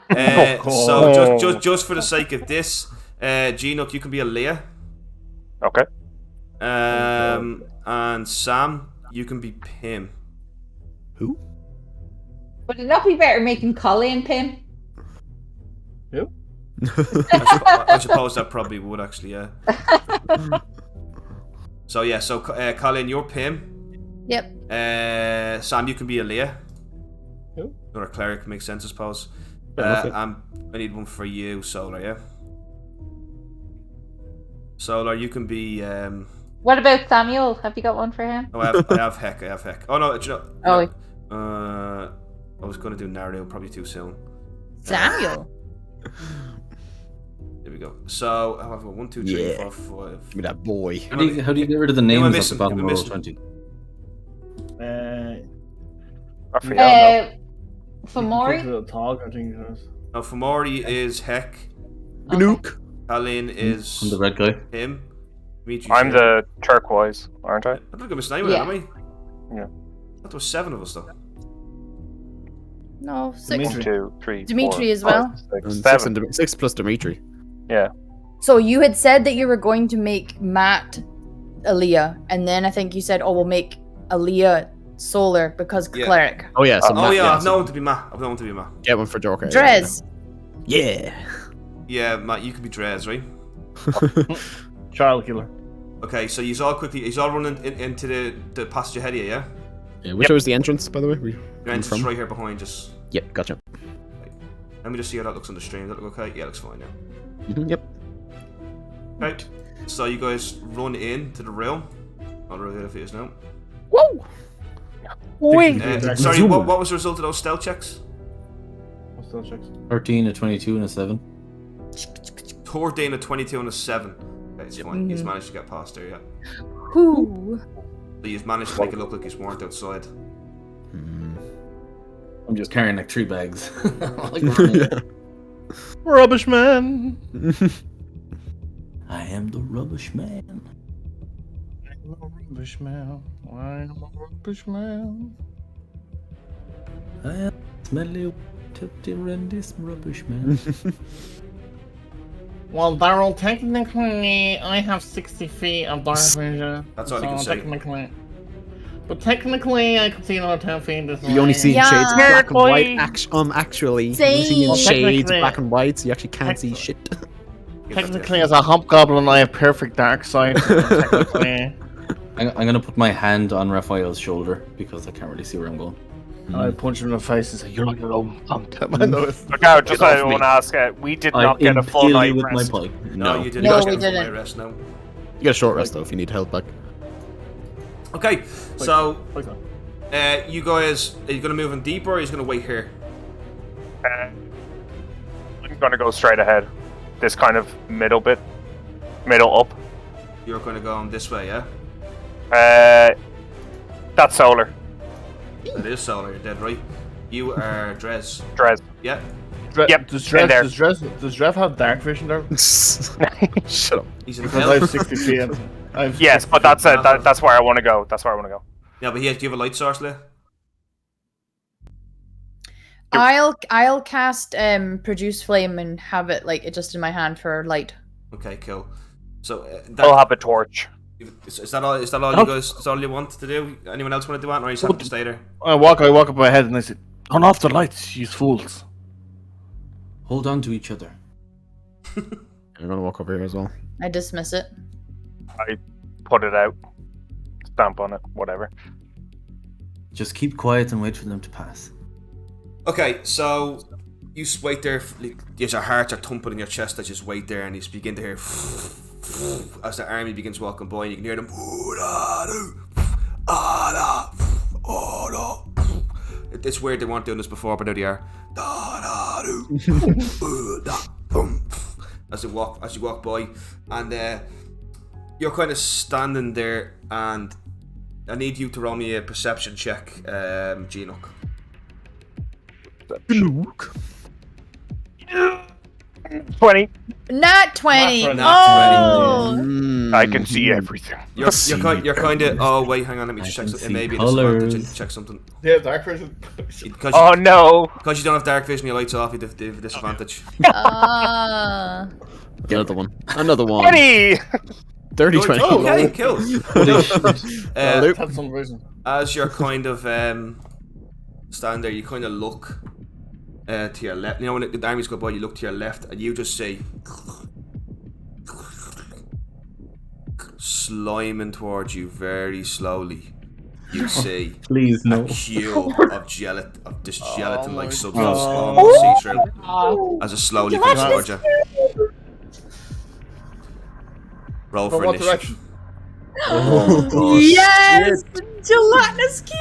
Speaker 7: God.
Speaker 1: So just for the sake of this, Ginook, you can be a Leah.
Speaker 9: Okay.
Speaker 1: And Sam, you can be Pim.
Speaker 10: Who?
Speaker 7: Would it not be better making Colin Pim?
Speaker 6: Who?
Speaker 1: I suppose that probably would actually, yeah. So yeah, so Colin, you're Pim.
Speaker 5: Yep.
Speaker 1: Sam, you can be a Leah.
Speaker 6: Who?
Speaker 1: You're a cleric, makes sense, I suppose. I need one for you, Solar, yeah? Solar, you can be...
Speaker 7: What about Samuel? Have you got one for him?
Speaker 1: Oh, I have Heck. Oh, no, do you know...
Speaker 7: Oh.
Speaker 1: I was going to do Naruto, probably too soon.
Speaker 5: Samuel.
Speaker 1: There we go. So, I have 1, 2, 3, 4, 5.
Speaker 10: Give me that boy.
Speaker 4: How do you get rid of the
Speaker 1: Who am I
Speaker 4: names
Speaker 1: missing?
Speaker 4: of the
Speaker 1: Who am I
Speaker 4: bottom row
Speaker 1: missing?
Speaker 4: 20?
Speaker 9: Raphael,
Speaker 7: Famori?
Speaker 6: Talk, I think it is.
Speaker 1: Now, Famori is Heck.
Speaker 10: Gnook.
Speaker 1: Colin is...
Speaker 4: I'm the red guy.
Speaker 1: him. Dimitri,
Speaker 9: I'm the turquoise, aren't I?
Speaker 1: I don't think I'm missing anyone,
Speaker 7: Yeah.
Speaker 1: am I?
Speaker 9: Yeah.
Speaker 1: I thought there was 7 of us, though.
Speaker 5: No, 6.
Speaker 6: Dimitri.
Speaker 9: 1, 2, 3,
Speaker 5: Dimitri
Speaker 9: 4,
Speaker 5: as well.
Speaker 9: 5, 6,
Speaker 10: And
Speaker 9: 7.
Speaker 10: 6 plus Dimitri.
Speaker 9: Yeah.
Speaker 5: So you had said that you were going to make Matt Aaliyah, and then I think you said, "Oh, we'll make Aaliyah Solar because
Speaker 1: Yeah.
Speaker 5: cleric."
Speaker 10: Oh yeah. So
Speaker 1: Oh
Speaker 10: Matt,
Speaker 1: yeah, I've
Speaker 10: so
Speaker 1: known to be Matt.
Speaker 10: Get one for Joker.
Speaker 5: Drez.
Speaker 10: Yeah.
Speaker 1: Yeah, Matt, you could be Drez, right?
Speaker 6: Child killer.
Speaker 1: Okay, so he's all running into the passage ahead of you, yeah?
Speaker 10: Yeah. Which was the entrance, by the way? Where you
Speaker 1: Your entrance is right here behind us.
Speaker 10: Yep. Gotcha.
Speaker 1: Let me just see how that looks on the stream. Does that look okay? Yeah, it looks fine now.
Speaker 10: Yep.
Speaker 1: Right. So you guys run into the room. I'll reveal it for you now.
Speaker 10: Whoa!
Speaker 1: Sorry, what was the result of those stealth checks?
Speaker 6: What's those checks?
Speaker 4: 13, a 22, and a 7.
Speaker 1: 13, a 22, and a 7. Okay, it's fine. He's managed to get past there, yeah.
Speaker 5: Who?
Speaker 1: So you've managed to make it look like he's weren't outside.
Speaker 4: I'm just carrying like 3 bags.
Speaker 6: Rubbish man.
Speaker 4: I am the rubbish man.
Speaker 6: I'm a rubbish man. I'm a rubbish man.
Speaker 4: I am smelly, horrendous rubbish man.
Speaker 6: Well, Daryl, technically, I have 60 feet of dark vision.
Speaker 1: That's all you can say.
Speaker 6: Technically, I can see another 10 feet this way.
Speaker 10: You only see
Speaker 5: Yeah.
Speaker 10: shades of black and white.
Speaker 5: Boy.
Speaker 10: Actually,
Speaker 5: Same.
Speaker 10: you see in
Speaker 6: Well,
Speaker 10: shades of
Speaker 6: technically-
Speaker 10: black and white, so you actually can't see shit.
Speaker 6: Technically, as a hobgoblin, I have perfect dark sight. Technically,
Speaker 4: I'm gonna put my hand on Raphael's shoulder because I can't really see where I'm going.
Speaker 6: I punch him in the face and say, "You're like a long time." I know it's
Speaker 9: Look out, just
Speaker 10: Get
Speaker 9: I
Speaker 10: off
Speaker 9: want
Speaker 10: me.
Speaker 9: to ask, we did
Speaker 4: I
Speaker 9: not get a full
Speaker 4: impale
Speaker 9: night
Speaker 4: you with
Speaker 9: rest.
Speaker 4: my pipe.
Speaker 1: No, you didn't.
Speaker 5: No,
Speaker 1: get
Speaker 5: we
Speaker 1: a full
Speaker 5: didn't.
Speaker 1: night rest, no.
Speaker 10: You get a short rest though if you need help back.
Speaker 1: Okay, so
Speaker 6: like that.
Speaker 1: You guys, are you going to move in deeper, or are you going to wait here?
Speaker 9: I'm gonna go straight ahead. This kind of middle up.
Speaker 1: You're going to go on this way, yeah?
Speaker 9: That's solar.
Speaker 1: That is solar, you're dead right. You are Drez.
Speaker 9: Drez.
Speaker 1: Yeah.
Speaker 9: Yep,
Speaker 6: Does
Speaker 9: in there.
Speaker 6: Drev have dark vision there?
Speaker 10: Shut up.
Speaker 1: He's in
Speaker 6: Because
Speaker 1: hell.
Speaker 6: I have 60 feet.
Speaker 9: Yes, but that's it. That's where I want to go. That's where I want to go.
Speaker 1: Yeah, but do you have a light source, Leah?
Speaker 5: I'll cast produce flame and have it like just in my hand for light.
Speaker 1: Okay, cool. So
Speaker 9: I'll have a torch.
Speaker 1: Is that all? Is that all you guys? Is that all you want to do? Anyone else want to do that, or are you happy to stay there?
Speaker 6: I walk up ahead and I say, "Turn off the lights, you fools."
Speaker 4: Hold on to each other.
Speaker 10: I'm gonna walk over here as well.
Speaker 5: I dismiss it.
Speaker 9: I put it out. Stamp on it. Whatever.
Speaker 4: Just keep quiet and wait for them to pass.
Speaker 1: Okay, so you just wait there. Your hearts are thumping in your chest as you just wait there, and you begin to hear as the army begins walking by, and you can hear them. It's weird, they weren't doing this before, but now they are. As you walk by, and you're kind of standing there, and I need you to roll me a perception check, Genook.
Speaker 10: Luke.
Speaker 9: 20.
Speaker 5: Not 20.
Speaker 1: Not
Speaker 10: 20.
Speaker 9: I can see everything.
Speaker 1: You're kind of. Oh wait, hang on. Let me just check something. Maybe
Speaker 4: colors.
Speaker 1: check something.
Speaker 6: Yeah, dark vision.
Speaker 9: Oh no!
Speaker 1: Because you don't have dark vision, your lights off. You have disadvantage.
Speaker 10: Another one. Another one.
Speaker 9: 20.
Speaker 10: 30, 20.
Speaker 1: Okay, cool.
Speaker 6: That's some reason.
Speaker 1: As you're kind of standing there, you kind of look to your left. You know, when the armies go by, you look to your left, and you just see sliming towards you very slowly. You see
Speaker 4: Please no.
Speaker 1: a cube of this gelatin-like substance almost see through as it slowly comes towards you. Roll for
Speaker 6: what
Speaker 1: initiative.
Speaker 6: direction?
Speaker 10: Oh,
Speaker 5: Yes! Gelatinous cube!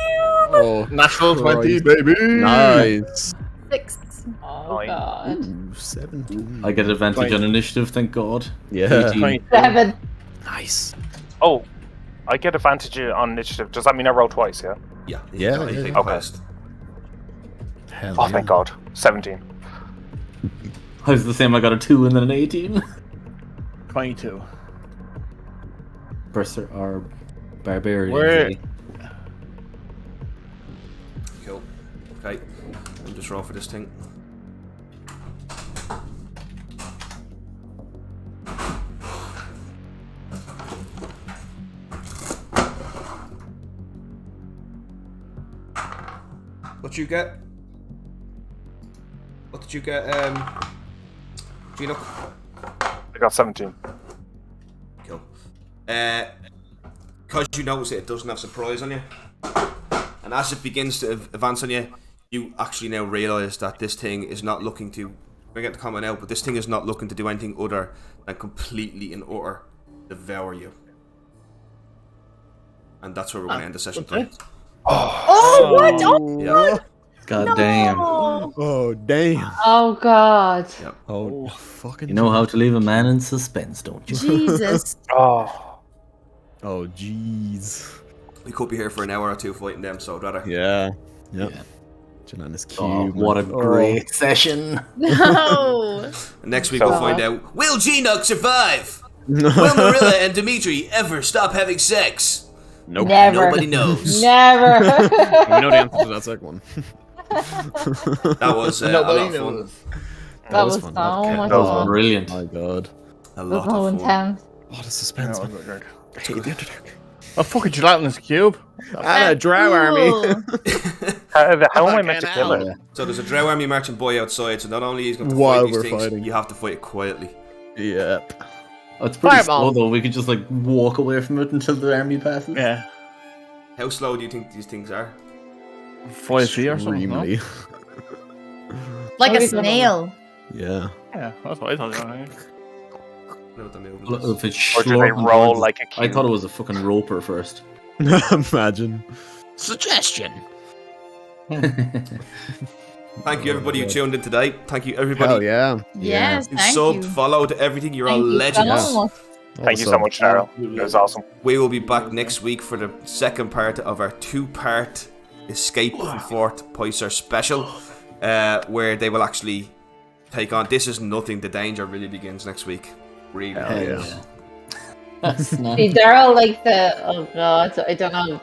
Speaker 10: Oh,
Speaker 6: Natural 20,
Speaker 10: Christ.
Speaker 6: baby.
Speaker 10: Nice.
Speaker 5: 6.
Speaker 7: Oh
Speaker 9: Nine.
Speaker 7: god.
Speaker 10: Ooh, 17.
Speaker 4: I get advantage
Speaker 6: 20.
Speaker 4: on initiative, thank God.
Speaker 10: Yeah.
Speaker 4: 18.
Speaker 7: 7.
Speaker 10: Nice.
Speaker 9: Oh, I get advantage on initiative. Does that mean I roll twice? Yeah.
Speaker 1: Yeah.
Speaker 10: Yeah,
Speaker 1: You
Speaker 10: yeah.
Speaker 1: take
Speaker 9: Okay.
Speaker 1: quest.
Speaker 10: Hell
Speaker 9: Oh,
Speaker 10: yeah.
Speaker 9: thank God. 17.
Speaker 4: I was the same, I got a 2 and then an 18.
Speaker 6: 22.
Speaker 4: Berser are barbarians.
Speaker 6: Where-
Speaker 4: eh?
Speaker 1: Cool. Okay. I'll just roll for this thing. What you get? What did you get, Gino?
Speaker 9: I got 17.
Speaker 1: Cool. Because you notice it doesn't have surprise on you, and as it begins to advance on you, you actually now realise that this thing is not looking to. I get the comment out, but this thing is not looking to do anything other than completely and utter devour you. And that's where we're going to end the session tonight.
Speaker 5: Oh, what? Oh,
Speaker 1: Yeah.
Speaker 4: God damn.
Speaker 10: Oh, damn.
Speaker 7: Oh god.
Speaker 10: Oh, fucking.
Speaker 4: You know how to leave a man in suspense, don't you?
Speaker 5: Jesus.
Speaker 9: Oh.
Speaker 10: Oh, jeez.
Speaker 1: We could be here for an hour or two fighting them, so I'd rather.
Speaker 10: Yeah. Yep.
Speaker 4: Yeah.
Speaker 10: Gelatinous cube.
Speaker 4: Oh, what a
Speaker 10: man.
Speaker 4: great session.
Speaker 5: No.
Speaker 1: Next week we'll find out: will Genook survive? Will Morrilla and Dimitri ever stop having sex?
Speaker 10: Nope.
Speaker 7: Never.
Speaker 1: Nobody knows.
Speaker 7: Never.
Speaker 10: We know the answer to that second one.
Speaker 1: That was a
Speaker 6: Nobody
Speaker 1: lot of fun.
Speaker 6: knows.
Speaker 7: That was
Speaker 10: fun.
Speaker 7: so
Speaker 1: Okay.
Speaker 7: much
Speaker 9: That was
Speaker 7: fun.
Speaker 4: Brilliant.
Speaker 10: My god.
Speaker 1: A
Speaker 7: It was
Speaker 1: lot
Speaker 7: so
Speaker 1: of fun.
Speaker 7: intense.
Speaker 10: What a suspense, man. I hate the Underdark.
Speaker 6: A fucking gelatinous cube.
Speaker 10: And a drow army.
Speaker 9: How am I meant to kill
Speaker 10: Fucking
Speaker 9: it?
Speaker 1: So there's a drow army marching boy outside. So not only is going to
Speaker 10: While
Speaker 1: fight these
Speaker 10: we're
Speaker 1: things,
Speaker 10: fighting.
Speaker 1: you have to fight it quietly.
Speaker 10: Yep.
Speaker 4: Oh, it's pretty
Speaker 6: Fireball.
Speaker 4: slow though. We could just like walk away from it until the army passes.
Speaker 6: Yeah.
Speaker 1: How slow do you think these things are?
Speaker 6: 5 feet or something. No?
Speaker 10: Extremely.
Speaker 5: Like a
Speaker 7: Already
Speaker 5: snail.
Speaker 10: Yeah.
Speaker 6: Yeah, that's what I thought.
Speaker 1: I know what the movement
Speaker 4: Look,
Speaker 1: is.
Speaker 4: if it's
Speaker 9: Or do they
Speaker 4: slurping
Speaker 9: roll
Speaker 4: towards-
Speaker 9: like a
Speaker 4: I
Speaker 9: cube?
Speaker 4: thought it was a fucking roper first.
Speaker 10: Imagine. Suggestion.
Speaker 1: Thank you, everybody who tuned in today. Thank you, everybody.
Speaker 10: Hell yeah.
Speaker 5: Yes,
Speaker 1: Who
Speaker 5: thank
Speaker 1: subbed,
Speaker 5: you.
Speaker 1: followed, everything. You're all
Speaker 5: Thank you
Speaker 1: legends.
Speaker 5: so much.
Speaker 9: Thank you so much, Daryl. It was awesome.
Speaker 1: We will be back next week for the second part of our 2-part Escape from Fort Pysor special, where they will actually take on. This is nothing. The danger really begins next week. Really.
Speaker 10: Yeah.
Speaker 4: That's nice.
Speaker 7: See, Daryl likes the, oh god, I don't know,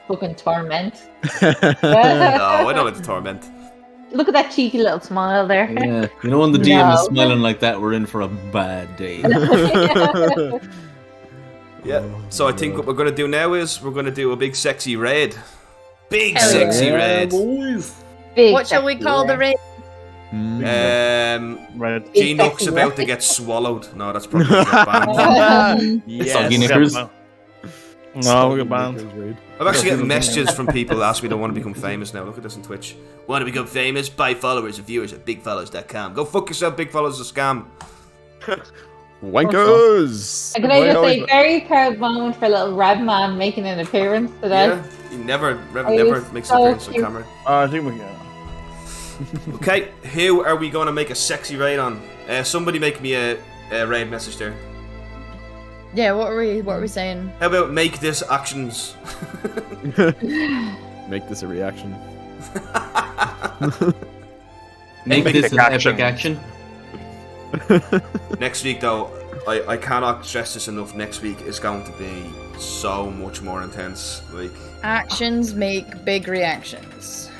Speaker 7: fucking torment.
Speaker 1: No, I don't like the torment.
Speaker 7: Look at that cheeky little smile there.
Speaker 4: Yeah, you know when the DM is
Speaker 7: No.
Speaker 4: smiling like that, we're in for a bad day.
Speaker 1: Yeah. So I think what we're going to do now is we're going to do a big sexy raid. Big
Speaker 5: Hell
Speaker 1: sexy raid.
Speaker 7: Big
Speaker 5: What shall we
Speaker 7: sexy
Speaker 5: call the
Speaker 7: red.
Speaker 5: raid?
Speaker 6: Red.
Speaker 1: G-Nuck's
Speaker 7: sexy
Speaker 1: about to
Speaker 7: raid.
Speaker 1: get swallowed. No, that's probably going to get banned.
Speaker 4: Soggy knickers.
Speaker 6: No, we got banned.
Speaker 1: I'm actually getting messages from people asking me they want to become famous now. Look at this on Twitch. Want to become famous? Buy followers and viewers at bigfellows.com. Go fuck yourself, Big Fellows is a scam.
Speaker 10: Wankers.
Speaker 7: And can I just say, very proud moment for little Red Man making an appearance today.
Speaker 1: Yeah, he never
Speaker 7: Are
Speaker 1: makes
Speaker 7: you
Speaker 1: an appearance
Speaker 7: so
Speaker 1: on
Speaker 7: cute?
Speaker 1: camera.
Speaker 6: I think we can.
Speaker 1: Okay, who are we going to make a sexy raid on? Somebody make me a raid message there.
Speaker 5: Yeah, what are we saying?
Speaker 1: How about make this actions?
Speaker 10: Make this a reaction.
Speaker 4: Make
Speaker 1: Epic
Speaker 4: this an epic action.
Speaker 1: Next week, though, I cannot stress this enough. Next week is going to be so much more intense. Like
Speaker 5: Actions make big reactions.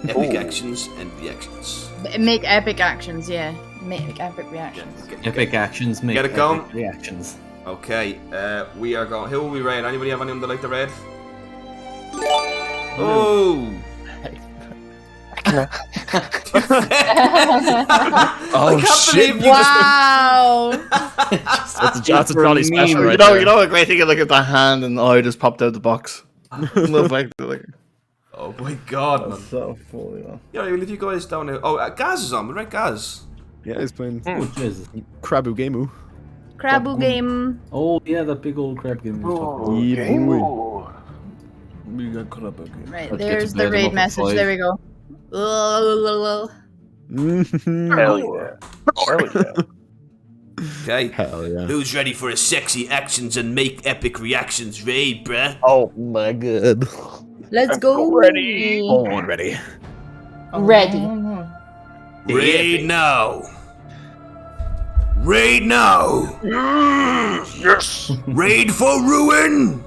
Speaker 1: epic actions and reactions.
Speaker 5: Make epic actions, yeah. Make epic reactions.
Speaker 4: Epic actions make
Speaker 1: Get it going?
Speaker 4: epic reactions.
Speaker 1: Okay, we are going. Who will we raid? Anybody have anyone that like the raid? Oh!
Speaker 10: Oh
Speaker 1: I can't believe you
Speaker 5: Wow!
Speaker 10: That's a jolly special right
Speaker 6: You
Speaker 10: there.
Speaker 6: know a great thing is like if the hand and eye just popped out the box. No effect, like,
Speaker 1: Oh my god, man.
Speaker 6: so funny, man.
Speaker 1: Yeah, well, if you guys don't know. Oh, Gaz is on, right? Gaz.
Speaker 10: Yeah, he's playing
Speaker 4: Oh, Jesus.
Speaker 10: Krabu Gameu.
Speaker 5: Krabu game.
Speaker 4: Oh, yeah, that big old crab game.
Speaker 10: Yeah, boy.
Speaker 6: We got cut up again.
Speaker 5: Right,
Speaker 4: Let's get
Speaker 5: there's
Speaker 4: to
Speaker 5: the
Speaker 4: bed,
Speaker 5: raid
Speaker 4: I'm up at
Speaker 5: message.
Speaker 4: 5.
Speaker 5: There we go.
Speaker 9: Hell yeah. Hell yeah.
Speaker 1: Okay.
Speaker 10: Hell yeah.
Speaker 1: Who's ready for a sexy actions and make epic reactions raid, bruh?
Speaker 10: Oh my god.
Speaker 5: Let's go.
Speaker 9: Ready?
Speaker 10: Born ready.
Speaker 7: Ready.
Speaker 1: Raid now. Raid now.
Speaker 9: Yes.
Speaker 1: Raid for ruin.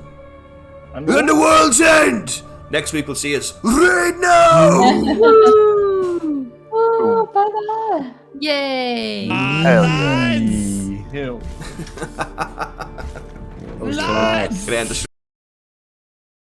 Speaker 1: And the world's end. Next week we'll see us. Raid now.
Speaker 7: Oh, bye-bye.
Speaker 5: Yay!
Speaker 9: Hell yeah.
Speaker 6: Ew.
Speaker 1: Gonna end the